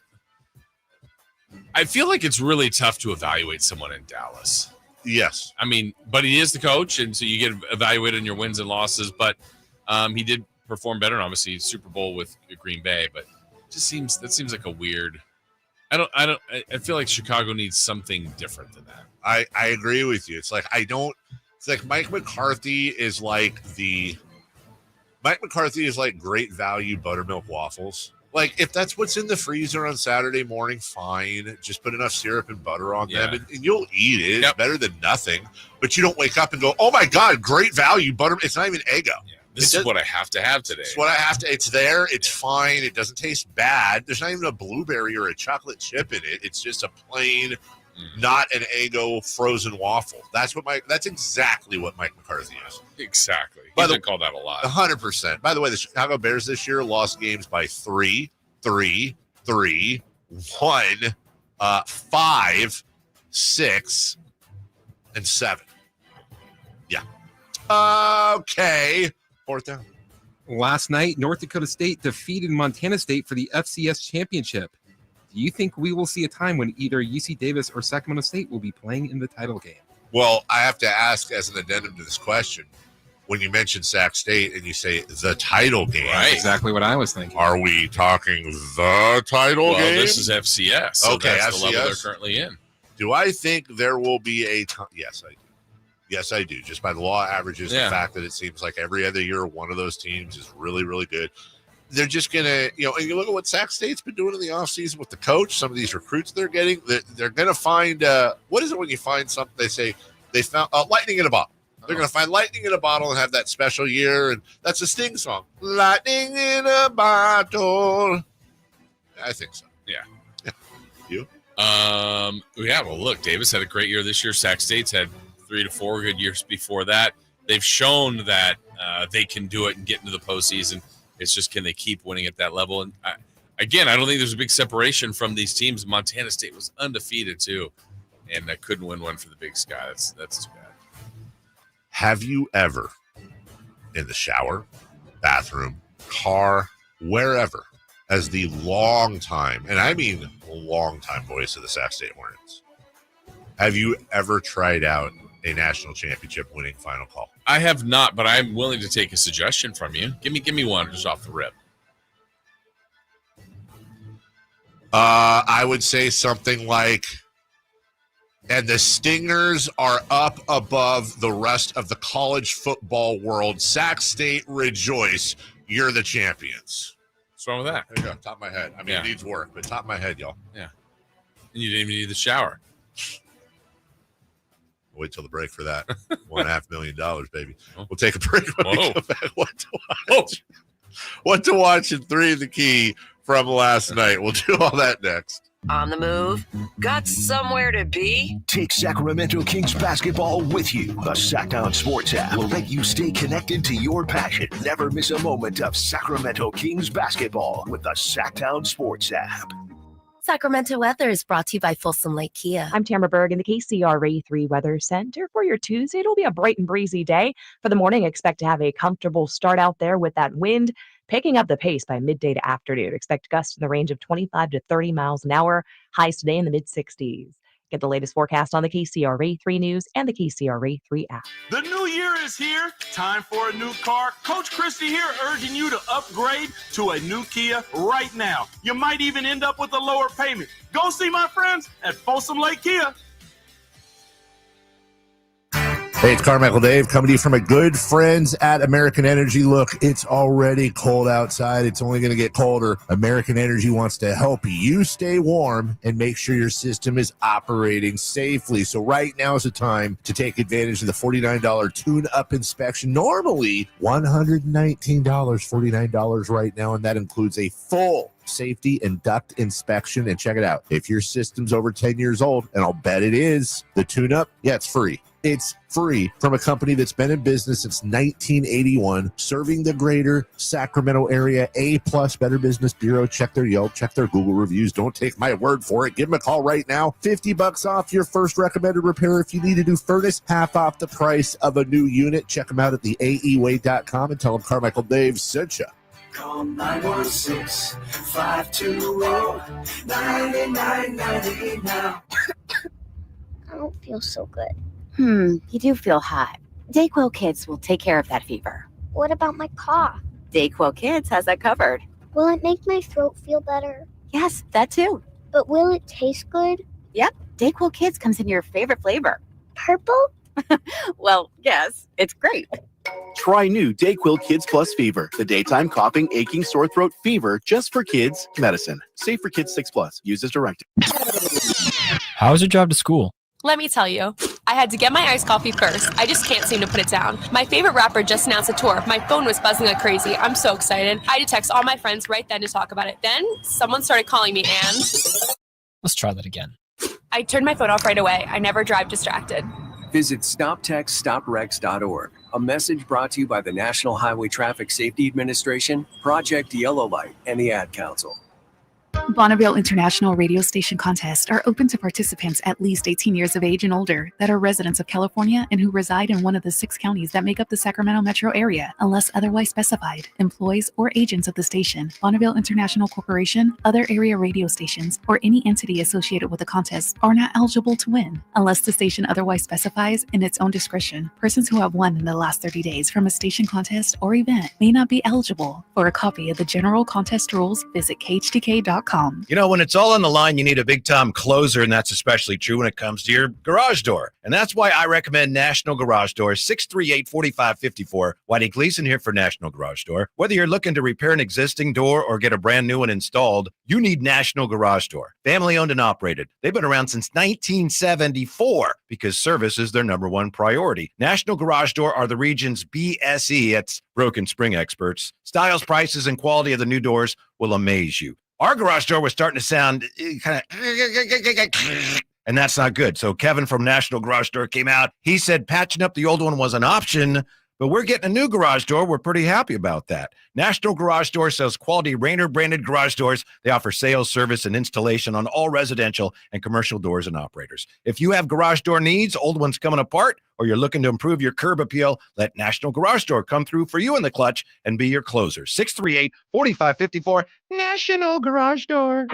I feel like it's really tough to evaluate someone in Dallas. Yes. I mean, but he is the coach, and so you get evaluated on your wins and losses. But he did perform better, and obviously Super Bowl with Green Bay. But that seems like a weird. I feel like Chicago needs something different than that. I agree with you. It's like Mike McCarthy is like great value buttermilk waffles. Like, if that's what's in the freezer on Saturday morning, fine. Just put enough syrup and butter on them, and you'll eat it. It's better than nothing. But you don't wake up and go, oh, my God, great value butter. It's not even Eggo. Yeah. This is what I have to have today. It's what I have to. It's there. It's fine. It doesn't taste bad. There's not even a blueberry or a chocolate chip in it. It's just a plain, not an Eggo frozen waffle. That's exactly what Mike McCarthy is. Exactly. He's been called that a lot. 100%. By the way, the Chicago Bears this year lost games by 3, 1, 5, 6, and 7. Yeah. Okay. Fourth down. Last night, North Dakota State defeated Montana State for the FCS championship. Do you think we will see a time when either UC Davis or Sacramento State will be playing in the title game? Well, I have to ask as an addendum to this question. When you mention Sac State and you say the title game, right? Exactly what I was thinking. Are we talking the title game? This is FCS. So okay, that's FCS. The level they're currently in. Do I think there will be a time? Yes, I do. Yes, I do. Just by the law averages, the fact that it seems like every other year one of those teams is really, really good. They're just going to, and you look at what Sac State's been doing in the offseason with the coach, some of these recruits they're getting, they're going to find, what is it when you find something, they say they found lightning in a bottle. They're going to find lightning in a bottle and have that special year, and that's a Sting song. Lightning in a bottle. I think so. Yeah. You? Yeah, well, look, Davis had a great year this year. Sac State's had 3 to 4 good years before that. They've shown that they can do it and get into the postseason. It's just, can they keep winning at that level? And I don't think there's a big separation from these teams. Montana State was undefeated too, and I couldn't win one for the Big Sky. That's too bad. Have you ever, in the shower, bathroom, car, wherever, as the long-time, and I mean long-time voice of the Sac State Hornets, have you ever tried out a national championship winning final call? I have not, but I'm willing to take a suggestion from you. Give me one just off the rip. I would say something like, and the Stingers are up above the rest of the college football world. Sac State, rejoice. You're the champions. What's wrong with that? There you go. Top of my head. I mean, It needs work, but top of my head, y'all. Yeah. And you didn't even need the shower. Wait till the break for that. $1.5 million, baby. We'll take a break when we come back. What to watch? What to watch in 3 of the Key from last night. We'll do all that next. On the move? Got somewhere to be? Take Sacramento Kings basketball with you. The Sacktown Sports app will let you stay connected to your passion. Never miss a moment of Sacramento Kings basketball with the Sacktown Sports app. Sacramento weather is brought to you by Folsom Lake Kia. I'm Tamara Berg in the KCRA 3 Weather Center. For your Tuesday, it'll be a bright and breezy day. For the morning, expect to have a comfortable start out there with that wind picking up the pace by midday to afternoon. Expect gusts in the range of 25 to 30 miles an hour. Highs today in the mid-60s. Get the latest forecast on the KCRA 3 News and the KCRA 3 app. The new year is here. Time for a new car. Coach Christie here urging you to upgrade to a new Kia right now. You might even end up with a lower payment. Go see my friends at Folsom Lake Kia. Hey, it's Carmichael Dave coming to you from my good friends at American Energy. Look, it's already cold outside. It's only going to get colder. American Energy wants to help you stay warm and make sure your system is operating safely. So right now is the time to take advantage of the $49 tune-up inspection. Normally $119, $49 right now, and that includes a full safety and duct inspection. And check it out. If your system's over 10 years old, and I'll bet it is, the tune-up, it's free. It's free from a company that's been in business since 1981, serving the greater Sacramento area. A+ Better Business Bureau. Check their Yelp, check their Google reviews. Don't take my word for it. Give them a call right now. $50 off your first recommended repair. If you need a new furnace, half off the price of a new unit. Check them out at theaeway.com and tell them Carmichael Dave sent you. Call 916-520-9990 now. I don't feel so good. You do feel hot. Dayquil Kids will take care of that fever. What about my cough? Dayquil Kids has that covered. Will it make my throat feel better? Yes, that too. But will it taste good? Yep, Dayquil Kids comes in your favorite flavor. Purple? Well, yes, it's great. Try new Dayquil Kids Plus Fever, the daytime coughing, aching, sore throat fever just for kids medicine. Safe for kids 6+. Use as directed. How was your job to school? Let me tell you, I had to get my iced coffee first. I just can't seem to put it down. My favorite rapper just announced a tour. My phone was buzzing like crazy. I'm so excited. I had to text all my friends right then to talk about it. Then someone started calling me and... Let's try that again. I turned my phone off right away. I never drive distracted. Visit StopTextStopWrecks.org. A message brought to you by the National Highway Traffic Safety Administration, Project Yellow Light, and the Ad Council. Bonneville International Radio Station contests are open to participants at least 18 years of age and older that are residents of California and who reside in one of the 6 counties that make up the Sacramento metro area, unless otherwise specified. Employees or agents of the station, Bonneville International Corporation, other area radio stations, or any entity associated with the contest are not eligible to win, unless the station otherwise specifies in its own discretion. Persons who have won in the last 30 days from a station contest or event may not be eligible. For a copy of the general contest rules, visit khdk.com. You know, when it's all on the line, you need a big-time closer, and that's especially true when it comes to your garage door. And that's why I recommend National Garage Door, 638-4554. Whitey Gleason here for National Garage Door. Whether you're looking to repair an existing door or get a brand new one installed, you need National Garage Door. Family-owned and operated. They've been around since 1974 because service is their number one priority. National Garage Door are the region's BSE, that's broken spring experts. Styles, prices, and quality of the new doors will amaze you. Our garage door was starting to sound kind of, and that's not good. So Kevin from National Garage Door came out. He said patching up the old one was an option, But we're getting a new garage door. We're pretty happy about that. National Garage Door sells quality Rainer branded garage doors. They offer sales, service, and installation on all residential and commercial doors and operators. If you have garage door needs, old ones coming apart, or you're looking to improve your curb appeal, let National Garage Door come through for you in the clutch and be your closer. 638-4554, National Garage Door.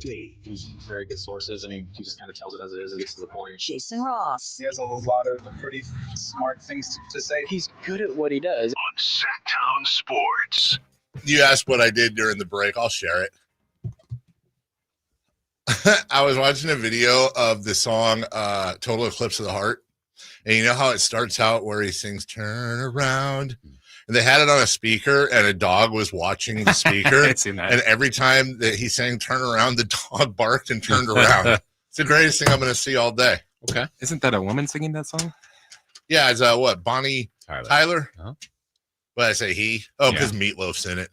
He's very good sources, and he just kind of tells it as it is and gets to the point. Jason Ross. He has a lot of pretty smart things to say. He's good at what he does. On Sacktown Sports. You asked what I did during the break. I'll share it. I was watching a video of the song Total Eclipse of the Heart. And you know how it starts out where he sings, "Turn Around"? And they had it on a speaker, and a dog was watching the speaker. I'd seen that. And every time that he sang "Turn Around," the dog barked and turned around. It's the greatest thing I'm going to see all day. Okay. Isn't that a woman singing that song? Yeah, it's what? Bonnie Tyler? Huh? What did I say? He? Oh, because Meatloaf's in it.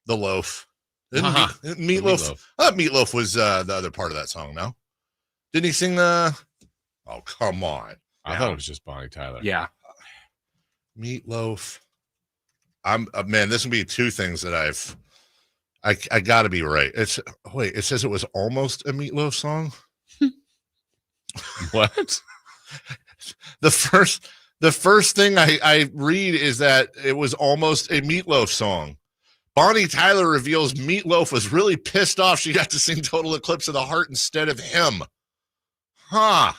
The loaf. Meatloaf. Meatloaf was the other part of that song, no? Didn't he sing the... Oh, come on. I thought it was just Bonnie Tyler. Yeah. Meatloaf. Man, this would be two things that I got to be right. It says it was almost a Meatloaf song. What? The first thing I read is that it was almost a Meatloaf song. Bonnie Tyler reveals Meatloaf was really pissed off she got to sing Total Eclipse of the Heart instead of him. Huh.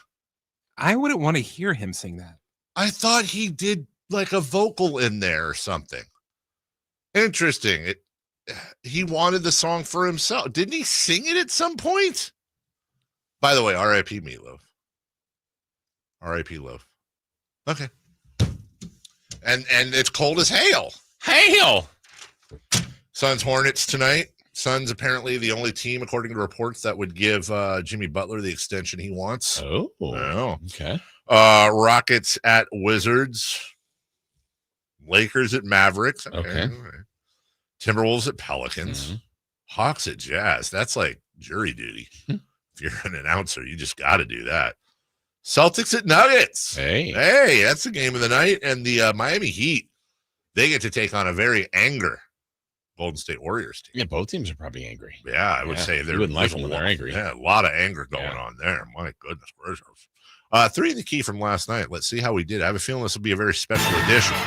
I wouldn't want to hear him sing that. I thought he did like a vocal in there or something. Interesting. He wanted the song for himself. Didn't he sing it at some point? By the way, R.I.P. Meatloaf. R.I.P. Loaf. Okay. And it's cold as hail. Hail. Suns Hornets tonight. Suns apparently the only team, according to reports, that would give Jimmy Butler the extension he wants. Oh. Okay. Rockets at Wizards. Lakers at Mavericks. Okay. Right. Timberwolves at Pelicans. Mm-hmm. Hawks at Jazz. That's like jury duty. If you're an announcer, you just got to do that. Celtics at Nuggets. Hey, that's the game of the night. And the Miami Heat, they get to take on a very angry Golden State Warriors team. Yeah, both teams are probably angry. Yeah, I would say they wouldn't like them when they're angry. Yeah, a lot of anger going on there. My goodness gracious. 3 in the key from last night. Let's see how we did. I have a feeling this will be a very special edition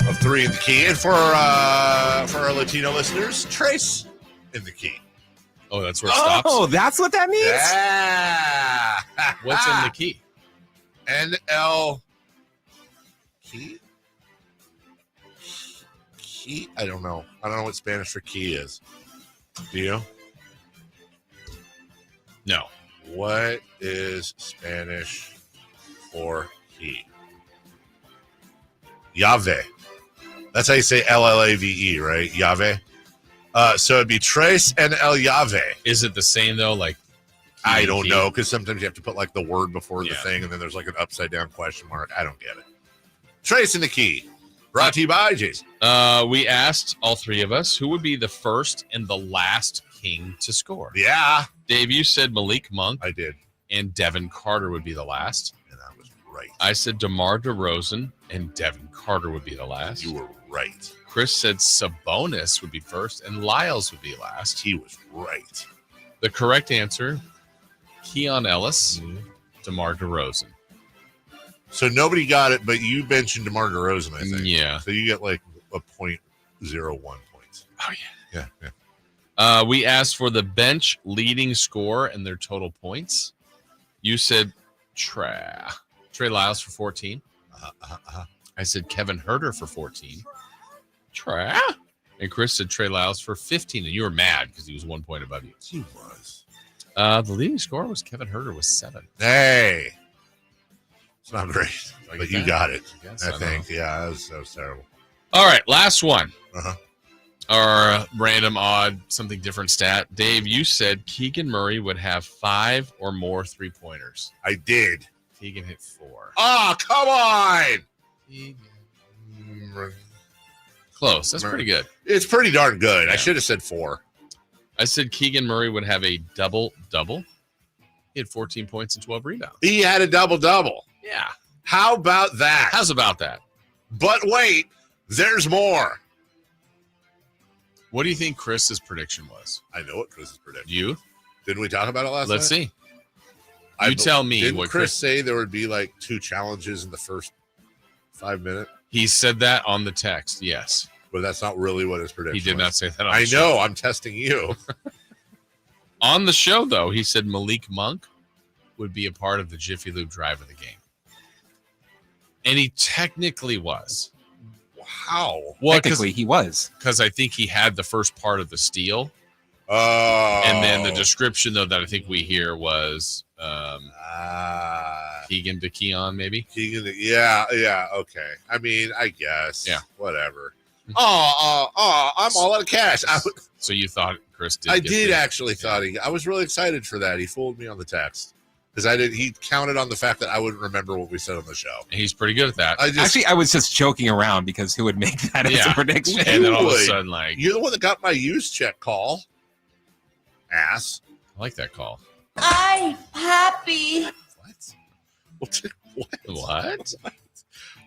of 3 in the key. And for our Latino listeners, Trace in the key. Oh, that's where it stops? Oh, that's what that means? Yeah. What's in the key? NL key? Key? I don't know. I don't know what Spanish for key is. Do you? No. What is Spanish for key? Llave. That's how you say Llave, right? Llave. So it'd be Trace and El Llave. Is it the same though? Like, I don't know, because sometimes you have to put like the word before the thing, and then there's like an upside down question mark. I don't get it. Trace in the key. Brought to you by Jason. We asked all three of us who would be the first and the last King to score. Yeah. Dave, you said Malik Monk. I did. And Devin Carter would be the last. And I was right. I said DeMar DeRozan and Devin Carter would be the last. You were right. Chris said Sabonis would be first and Lyles would be last. He was right. The correct answer, Keon Ellis, DeMar DeRozan. So nobody got it, but you mentioned DeMar DeRozan, I think. Yeah. So you get like a 0.01 points. Oh, yeah. Yeah. We asked for the bench leading score and their total points. You said Trey Lyles for 14. I said Kevin Huerter for 14. Trey. And Chris said Trey Lyles for 15, and you were mad because he was 1 point above you. He was. The leading scorer was Kevin Herter with 7. Hey. It's not great, I but get you that? got it. I guess, I I think. know. Yeah, that was terrible. All right, last one. Uh-huh. Our random, odd, something different stat. Dave, you said Keegan Murray would have 5 or more 3-pointers. I did. Keegan hit 4. Oh, come on. Close. That's pretty good. It's pretty darn good. Yeah. I should have said 4. I said Keegan Murray would have a double-double. He had 14 points and 12 rebounds. He had a double-double. Yeah. How about that? How's about that? But wait, there's more. What do you think Chris's prediction was? I know what Chris's prediction. You? Didn't we talk about it last Let's night? see. You tell me Didn't what Chris say there would be like 2 challenges in the first 5 minutes? He said that on the text, yes. But that's not really what his prediction He did was. not say that on I the show. know. I'm testing you. On the show, though, he said Malik Monk would be a part of the Jiffy Lube drive of the game. And he technically was. Wow. Well, Technically, he was. Because I think he had the first part of the steal. Oh. And then the description, though, that I think we hear was Keegan to Keon, maybe? Keegan, yeah, okay. I mean, I guess. Yeah. Whatever. I'm all out of cash. So you thought Chris did? I did actually thought I was really excited for that. He fooled me on the text. Because he counted on the fact that I wouldn't remember what we said on the show. He's pretty good at that. Actually, I was just joking around because who would make that as a prediction? And then all of a sudden, You're the one that got my use check call. Ass. I like that call. I'm happy. What?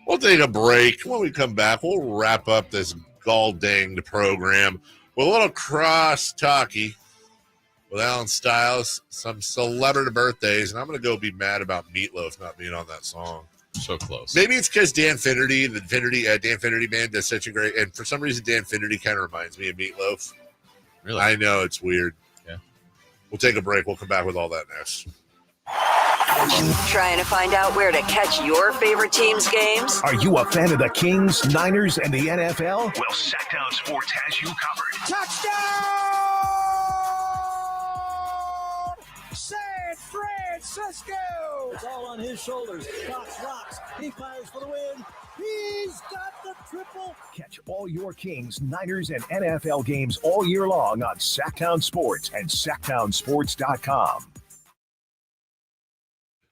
We'll take a break. When we come back, we'll wrap up this gall-danged program with a little cross-talky with Alan Stiles, some celebrity birthdays, and I'm going to go be mad about Meatloaf not being on that song. So close. Maybe it's because Dan Finnerty, Dan Finnerty band, does such a great, and for some reason Dan Finnerty kind of reminds me of Meatloaf. Really? I know, it's weird. Yeah. We'll take a break. We'll come back with all that next. Trying to find out where to catch your favorite team's games? Are you a fan of the Kings, Niners, and the NFL? Well, Sacktown Sports has you covered. Touchdown! San Francisco! It's all on his shoulders. Fox rocks. He fires for the win. He's got the triple. Catch all your Kings, Niners, and NFL games all year long on Sacktown Sports and SacktownSports.com.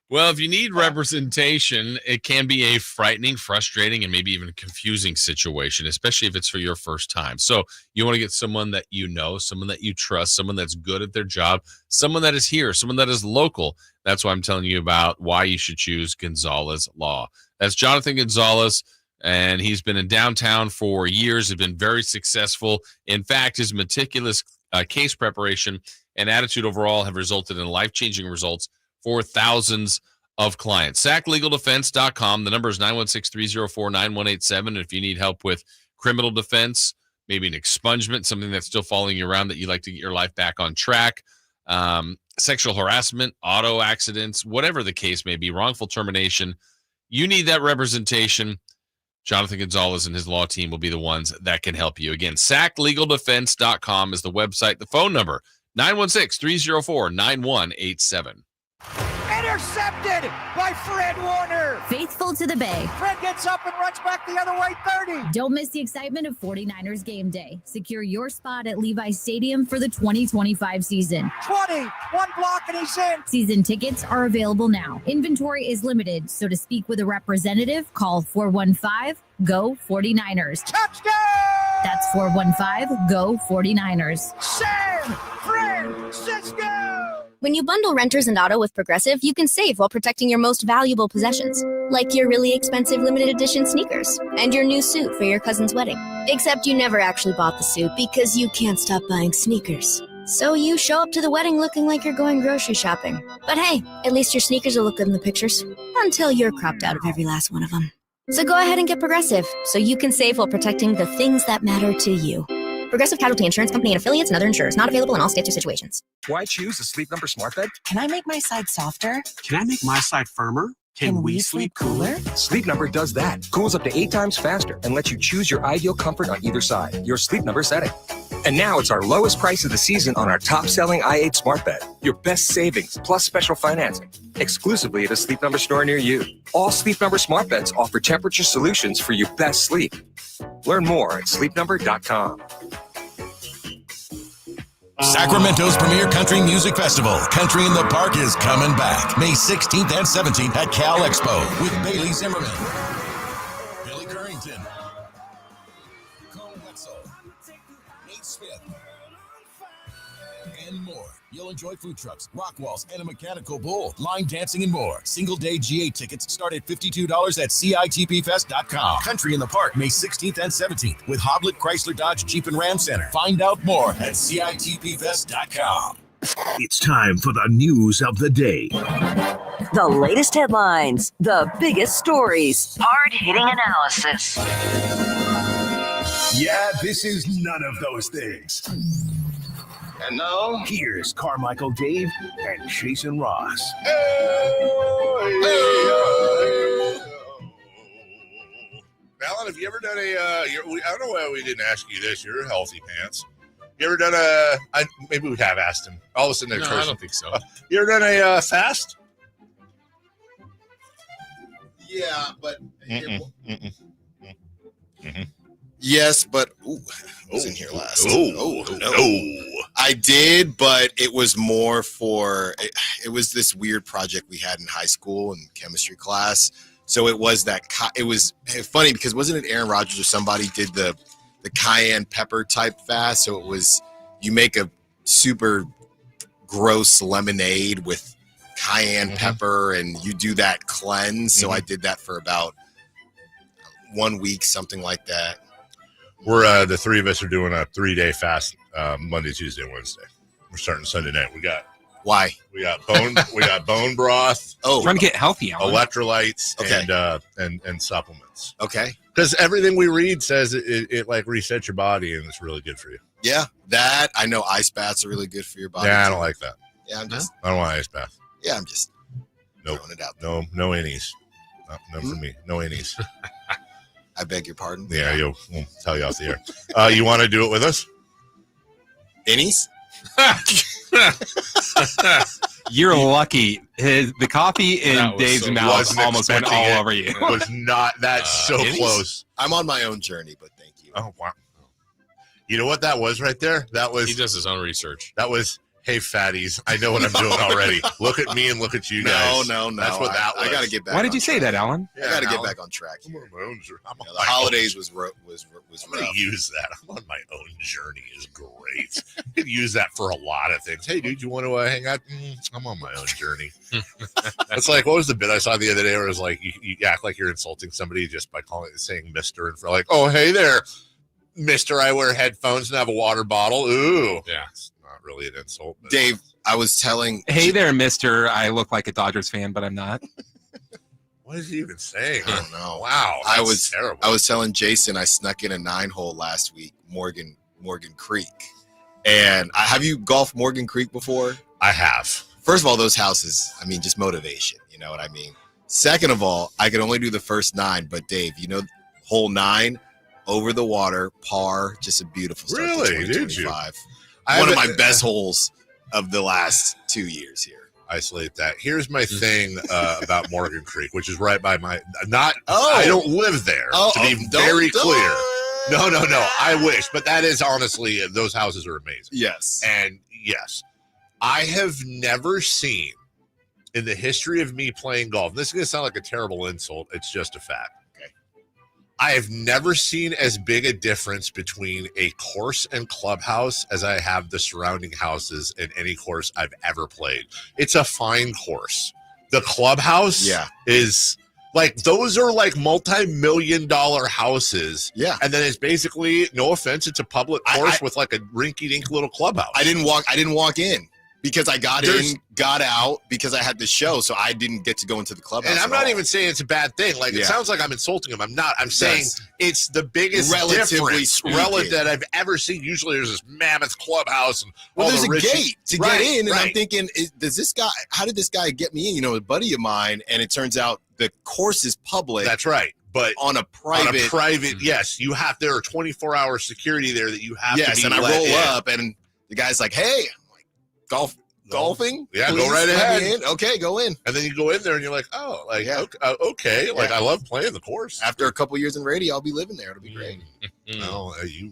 Well, if you need representation, it can be a frightening, frustrating, and maybe even confusing situation, especially if it's for your first time. So you want to get someone that you know, someone that you trust, someone that's good at their job, someone that is here, someone that is local. That's why I'm telling you about why you should choose Gonzalez Law. That's Jonathan Gonzalez, and he's been in downtown for years. He's been very successful. In fact, his meticulous case preparation and attitude overall have resulted in life-changing results for thousands of clients. SackLegalDefense.com. The number is 916-304-9187. And if you need help with criminal defense, maybe an expungement, something that's still following you around that you'd like to get your life back on track, sexual harassment, auto accidents, whatever the case may be, wrongful termination, you need that representation. Jonathan Gonzalez and his law team will be the ones that can help you. Again, SackLegalDefense.com is the website. The phone number, 916-304-9187. Intercepted by Fred Warner. Faithful to the Bay. Fred gets up and runs back the other way, 30. Don't miss the excitement of 49ers game day. Secure your spot at Levi's Stadium for the 2025 season. 20, one block and he's in. Season tickets are available now. Inventory is limited, so to speak with a representative, call 415-GO-49ers. Touchdown! That's 415-GO-49ers. San Francisco! When you bundle renters and auto with Progressive, you can save while protecting your most valuable possessions, like your really expensive limited edition sneakers and your new suit for your cousin's wedding. Except you never actually bought the suit because you can't stop buying sneakers. So you show up to the wedding looking like you're going grocery shopping. But hey, at least your sneakers will look good in the pictures, until you're cropped out of every last one of them. So go ahead and get Progressive, so you can save while protecting the things that matter to you. Progressive Casualty Insurance Company and affiliates and other insurers. Not available in all states or situations. Why choose a Sleep Number smart bed? Can I make my side softer? Can I make my side firmer? Can we sleep cooler? Sleep Number does that. Cools up to 8 times faster and lets you choose your ideal comfort on either side. Your Sleep Number setting. And now it's our lowest price of the season on our top-selling i8 smart bed. Your best savings plus special financing. Exclusively at a Sleep Number store near you. All Sleep Number smart beds offer temperature solutions for your best sleep. Learn more at sleepnumber.com. Sacramento's premier country music festival, Country in the Park, is coming back May 16th and 17th at Cal Expo with Bailey Zimmerman, Billy Currington, Cole Wetzel, Nate Smith, and more. You'll enjoy food trucks, rock walls, and a mechanical bull, line dancing, and more. Single-day GA tickets start at $52 at CITPFest.com. Country in the Park, May 16th and 17th with Hoblit Chrysler Dodge Jeep and Ram Center. Find out more at CITPFest.com. It's time for the news of the day. The latest headlines, the biggest stories, hard-hitting analysis. Yeah, this is none of those things. And now, here's Carmichael Dave and Jason Ross. Alan, have you ever done I don't know why we didn't ask you this. You're healthy pants. You ever done maybe we have asked him. All of a sudden they're cursing. I don't think so. You ever done a fast? Yeah, but... Yes, but I was in here last. No. I did, but it was more for it was this weird project we had in high school in chemistry class. So it was that it was funny because wasn't it Aaron Rodgers or somebody did the cayenne pepper type fast? So it was you make a super gross lemonade with cayenne pepper and you do that cleanse. So I did that for about 1 week, something like that. We're the three of us are doing a 3-day fast Monday, Tuesday, and Wednesday. We're starting Sunday night. We got bone broth. Oh, trying to get healthy, Alan. Electrolytes, and supplements. Okay, because everything we read says it like resets your body and it's really good for you. Yeah, that I know. Ice baths are really good for your body. Yeah, I don't like that. Yeah, I don't want ice bath. Yeah, I'm just throwing it out. No innies. No for me. No innies. I beg your pardon. Yeah, we'll tell you off the air. You want to do it with us? Innies? You're lucky. The coffee in Dave's mouth almost went all over you. Was not that so close. I'm on my own journey, but thank you. Oh, wow. You know what that was right there? That was... He does his own research. That was... Hey, fatties, I know what I'm doing already. Look at me and look at you guys. No. That's what that was. I got to get back. Why did you say that, Alan? I got to get back on track. I'm on my own journey. The holidays was rough. I'm going to use that. I'm on my own journey is great. You can use that for a lot of things. Hey, dude, you want to hang out? I'm on my own journey. It's like, what was the bit I saw the other day where it was like, you act like you're insulting somebody just by saying Mr. and for like, oh, hey there, Mr. I wear headphones and have a water bottle. Ooh. Yeah. Really an insult. But... Dave, I was telling... Hey there, mister. I look like a Dodgers fan, but I'm not. What is he even saying? I don't know. Wow. I was terrible. I was telling Jason I snuck in a 9-hole last week, Morgan Creek. And have you golfed Morgan Creek before? I have. First of all, those houses, I mean, just motivation. You know what I mean? Second of all, I could only do the first 9, but Dave, hole 9, over the water, par, just a beautiful start. Really? Did you? One of my best holes of the last 2 years here. Isolate that. Here's my thing about Morgan Creek, which is right by my I don't live there. To be very clear. No. I wish, but that is honestly, those houses are amazing. Yes. And yes, I have never seen in the history of me playing golf. This is going to sound like a terrible insult. It's just a fact. I have never seen as big a difference between a course and clubhouse as I have the surrounding houses in any course I've ever played. It's a fine course. The clubhouse is like, those are like multi-million-dollar houses. Yeah. And then it's basically, no offense, it's a public course with like a rinky-dink little clubhouse. I didn't walk in. Because I got out because I had the show, so I didn't get to go into the clubhouse. And I'm not even saying it's a bad thing. Like, it sounds like I'm insulting him. I'm not. I'm saying it's the biggest difference that I've ever seen. Usually there's this mammoth clubhouse. And there's a gate to get in, and I'm thinking, how did this guy get me in? A buddy of mine, and it turns out the course is public. That's right. But on a private, yes, you have. There are 24-hour security there that you have. Yes, to be and I roll in. up, and the guy's like, "Hey, I'm like, golfing? Yeah, Please go right let me ahead. in." Okay, go in. And then you go in there, and you're like, "Oh, like okay, like I love playing the course." After a couple years in radio, I'll be living there. It'll be great. No, you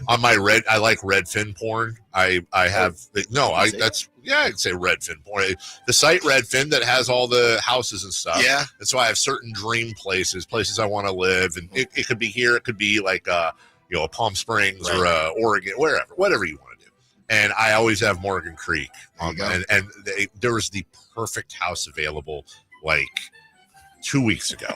on my red. I like Redfin porn. I have I'd say Redfin porn. The site Redfin that has all the houses and stuff. Yeah, and so I have certain dream places I want to live, and it could be here. It could be like Palm Springs or Oregon, whatever you want to do. And I always have Morgan Creek on, and there was the perfect house available like 2 weeks ago.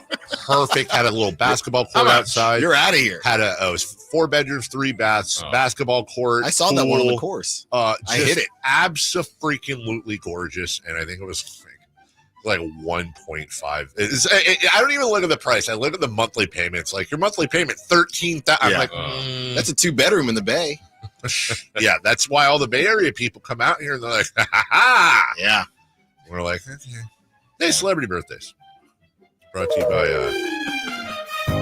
Perfect. Had a little basketball court outside. You're out of here. Had it was 4 bedrooms, 3 baths, basketball court. I saw that one on the course. I hit it. Abso-freaking-lutely gorgeous. And I think it was like 1.5. I don't even look at the price. I look at the monthly payments. Like your monthly payment, $13,000. I'm like, that's a 2-bedroom in the Bay. Yeah, that's why all the Bay Area people come out here and they're like, ha. Yeah. We're like, okay. Hey, celebrity birthdays. Brought to you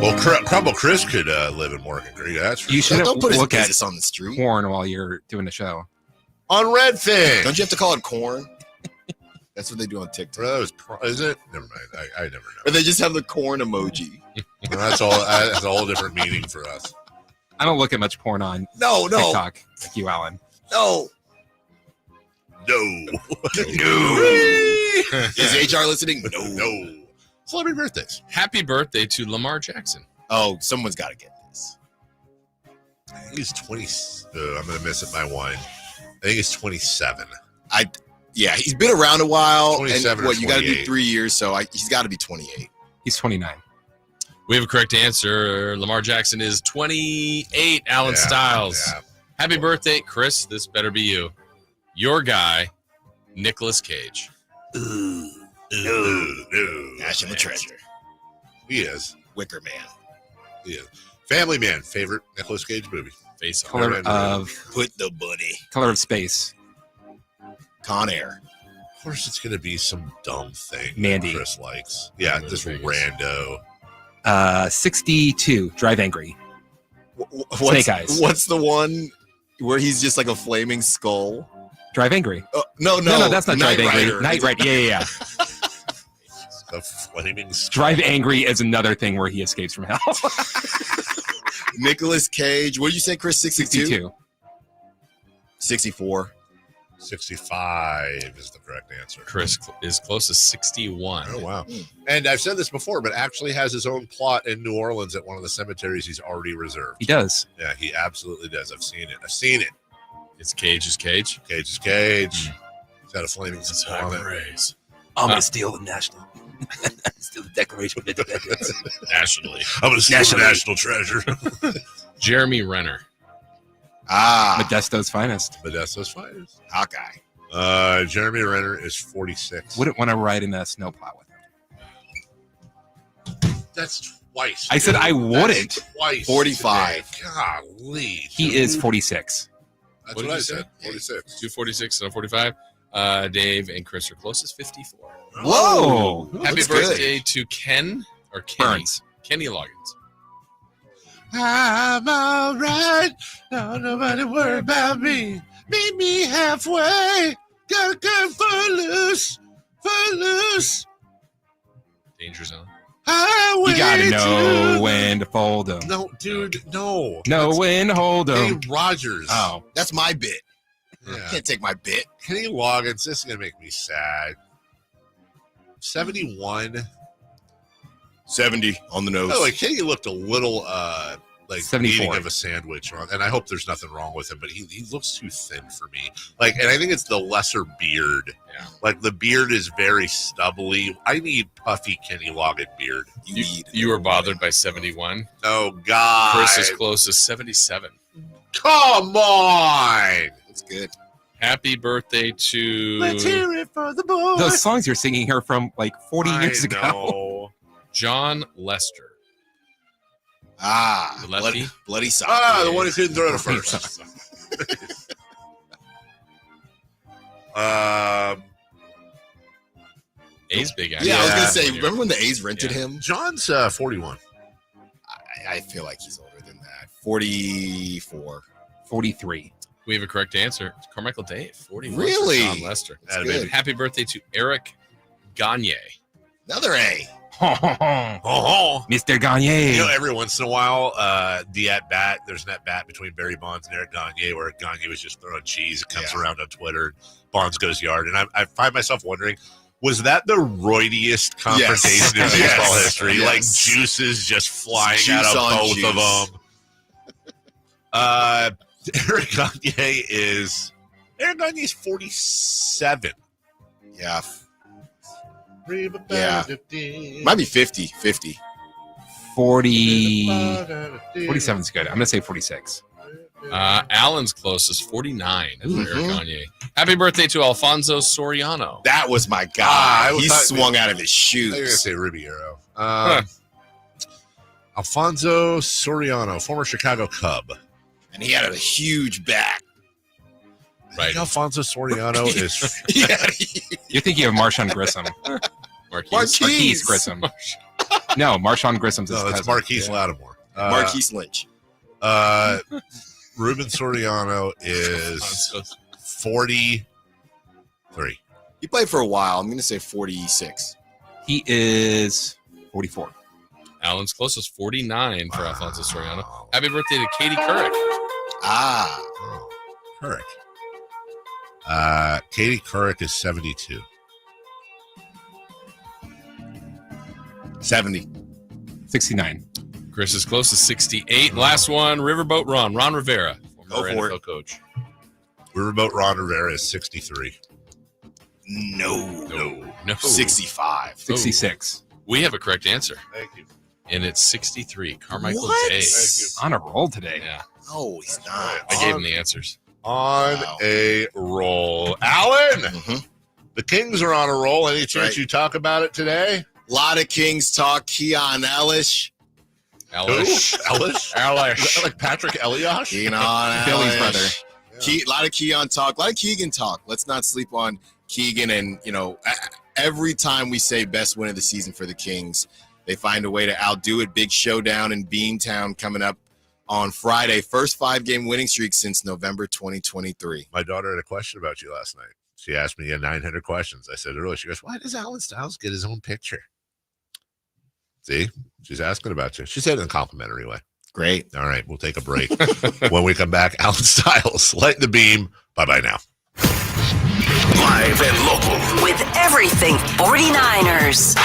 by Crumble Chris could live in Morgan Creek. That's you should don't put his look at business on the street. Corn while you're doing the show on Redfin. Don't you have to call it corn? That's what they do on TikTok. Is it? Never mind. I never know. Or they just have the corn emoji. Well, that's all. That's a whole different meaning for us. I don't look at much porn on no TikTok like you, Alan. No. Is HR listening? No. Celebrity birthdays. Happy birthday to Lamar Jackson. Oh, someone's got to get this. I think he's 20. I'm going to miss it by one. I think he's 27. Yeah, he's been around a while. 27 and or you got to do 28. 3 years, so he's got to be 28. He's 29. We have a correct answer. Lamar Jackson is 28. Alan Stiles. Yeah. Happy birthday, Chris. This better be you. Your guy, Nicolas Cage. No. National treasure. He is. Wicker Man. He is. Family Man. Favorite Nicolas Cage movie. Face Off. Color of Put the bunny. Color of Space. Con Air. Of course, it's going to be some dumb thing Mandy. that Chris likes. Yeah, this rando. 62. Drive Angry. Snake Eyes. What's the one where he's just like a flaming skull? Drive Angry. No, that's not Knight Drive Angry. Rider. Night Rider. Yeah. A flaming skull. Drive Angry is another thing where he escapes from hell. Nicolas Cage. What did you say, Chris? 62? 62. 64. 65 is the correct answer. Chris is close to 61. Oh, wow. And I've said this before, but actually has his own plot in New Orleans at one of the cemeteries he's already reserved. He does. Yeah, he absolutely does. I've seen it. It's Cage's Cage. Cage's Cage. He's got a flaming skull. I'm going to steal the national. Steal the Declaration of Independence. Nationally. I'm going to steal the national treasure. Jeremy Renner. Modesto's finest. Hawkeye. Jeremy Renner is 46. Wouldn't want to ride in a snowplow with him. That's twice. I said I wouldn't. That's twice. 45. Today. Golly. He is 46. That's What what did I you said. say? 46. 246 and a 45. Dave and Chris are closest, 54. Whoa. Happy That's birthday to Ken or Kenny. Burns. Kenny Loggins. I'm all right. Don't nobody worry about me. Meet me halfway. Gotta go footloose. Danger Zone. You got to know when to fold them. No, dude, no. Know when to hold Kenny them. Rogers. Oh. That's my bit. Yeah. Can't take my bit. Kenny Loggins. This is going to make me sad. 71. 70 on the nose. Oh, like Kenny looked a little like 74. eating of a sandwich, and I hope there's nothing wrong with him, but he looks too thin for me. Like, and I think it's the lesser beard. Yeah. Like the beard is very stubbly. I need puffy Kenny Loggins beard. You were bothered by 71. Oh God, Chris is close to 77. Come on, that's good. Happy birthday to let's hear it for the boy. Those songs you're singing here from like 40 years ago. John Lester. Ah, The lefty? bloody sock. Ah, the one who couldn't throw it first. A's big guy. Yeah, I was going to say, remember when the A's rented him? John's 41. I feel like he's older than that. 44. 43. We have a correct answer. It's Carmichael Dave, 41. Really? Sean Lester. Happy birthday to Eric Gagne. Another A. Mr. Gagne. You know, every once in a while, the at-bat, there's an at-bat between Barry Bonds and Eric Gagne where Gagne was just throwing cheese. It comes around on Twitter. Bonds goes yard. And I find myself wondering, was that the roidiest confrontation in baseball history? Yes. Like juices just flying Juice out of on both juice. of them. Eric Gagne is 47. Yeah. Yeah. Might be 50. 50. 47 is good. I'm going to say 46. Alan's closest, 49. Eric Gagne. Happy birthday to Alfonso Soriano. That was my guy. He swung out of his I was going to shoes. say Ribeiro. Alfonso Soriano, former Chicago Cub. And he had a huge back. Right. Alfonso Soriano is. You're thinking of Marshawn Grissom. Marquise Grissom. No, Marshawn Grissom's his No, it's cousin. Marquise Lattimore. Marquise Lynch. Ruben Soriano is 43. He played for a while. I'm going to say 46. He is 44. Alan's closest, 49 for Alfonso Soriano. Happy birthday to Katie Couric. Couric. Katie Couric is 72. 70. 69. Chris is closest, 68. Last one, Riverboat Ron Rivera, former NFL coach. Riverboat Ron Rivera is 63. No. 65. 66. We have a correct answer. Thank you. And it's 63. Carmichael Dave. On a roll today. Yeah. No, he's not. I gave him the answers. On a roll. Alan, the Kings are on a roll. Any chance you talk about it today? A lot of Kings talk. Keon Ellis. Ellis. Is that like Patrick Elias? Keon Billy's Ellis. brother. A lot of Keon talk. A lot of Keegan talk. Let's not sleep on Keegan. And, every time we say best win of the season for the Kings, they find a way to outdo it. Big showdown in Beantown coming up on Friday. First 5-game winning streak since November 2023. My daughter had a question about you last night. She asked me 900 questions. I said earlier, she goes, why does Alan Stiles get his own picture? See, she's asking about you. She said it in a complimentary way. Great. All right, we'll take a break. When we come back, Alan Stiles, light the beam. Bye-bye now. Live and local. With everything 49ers.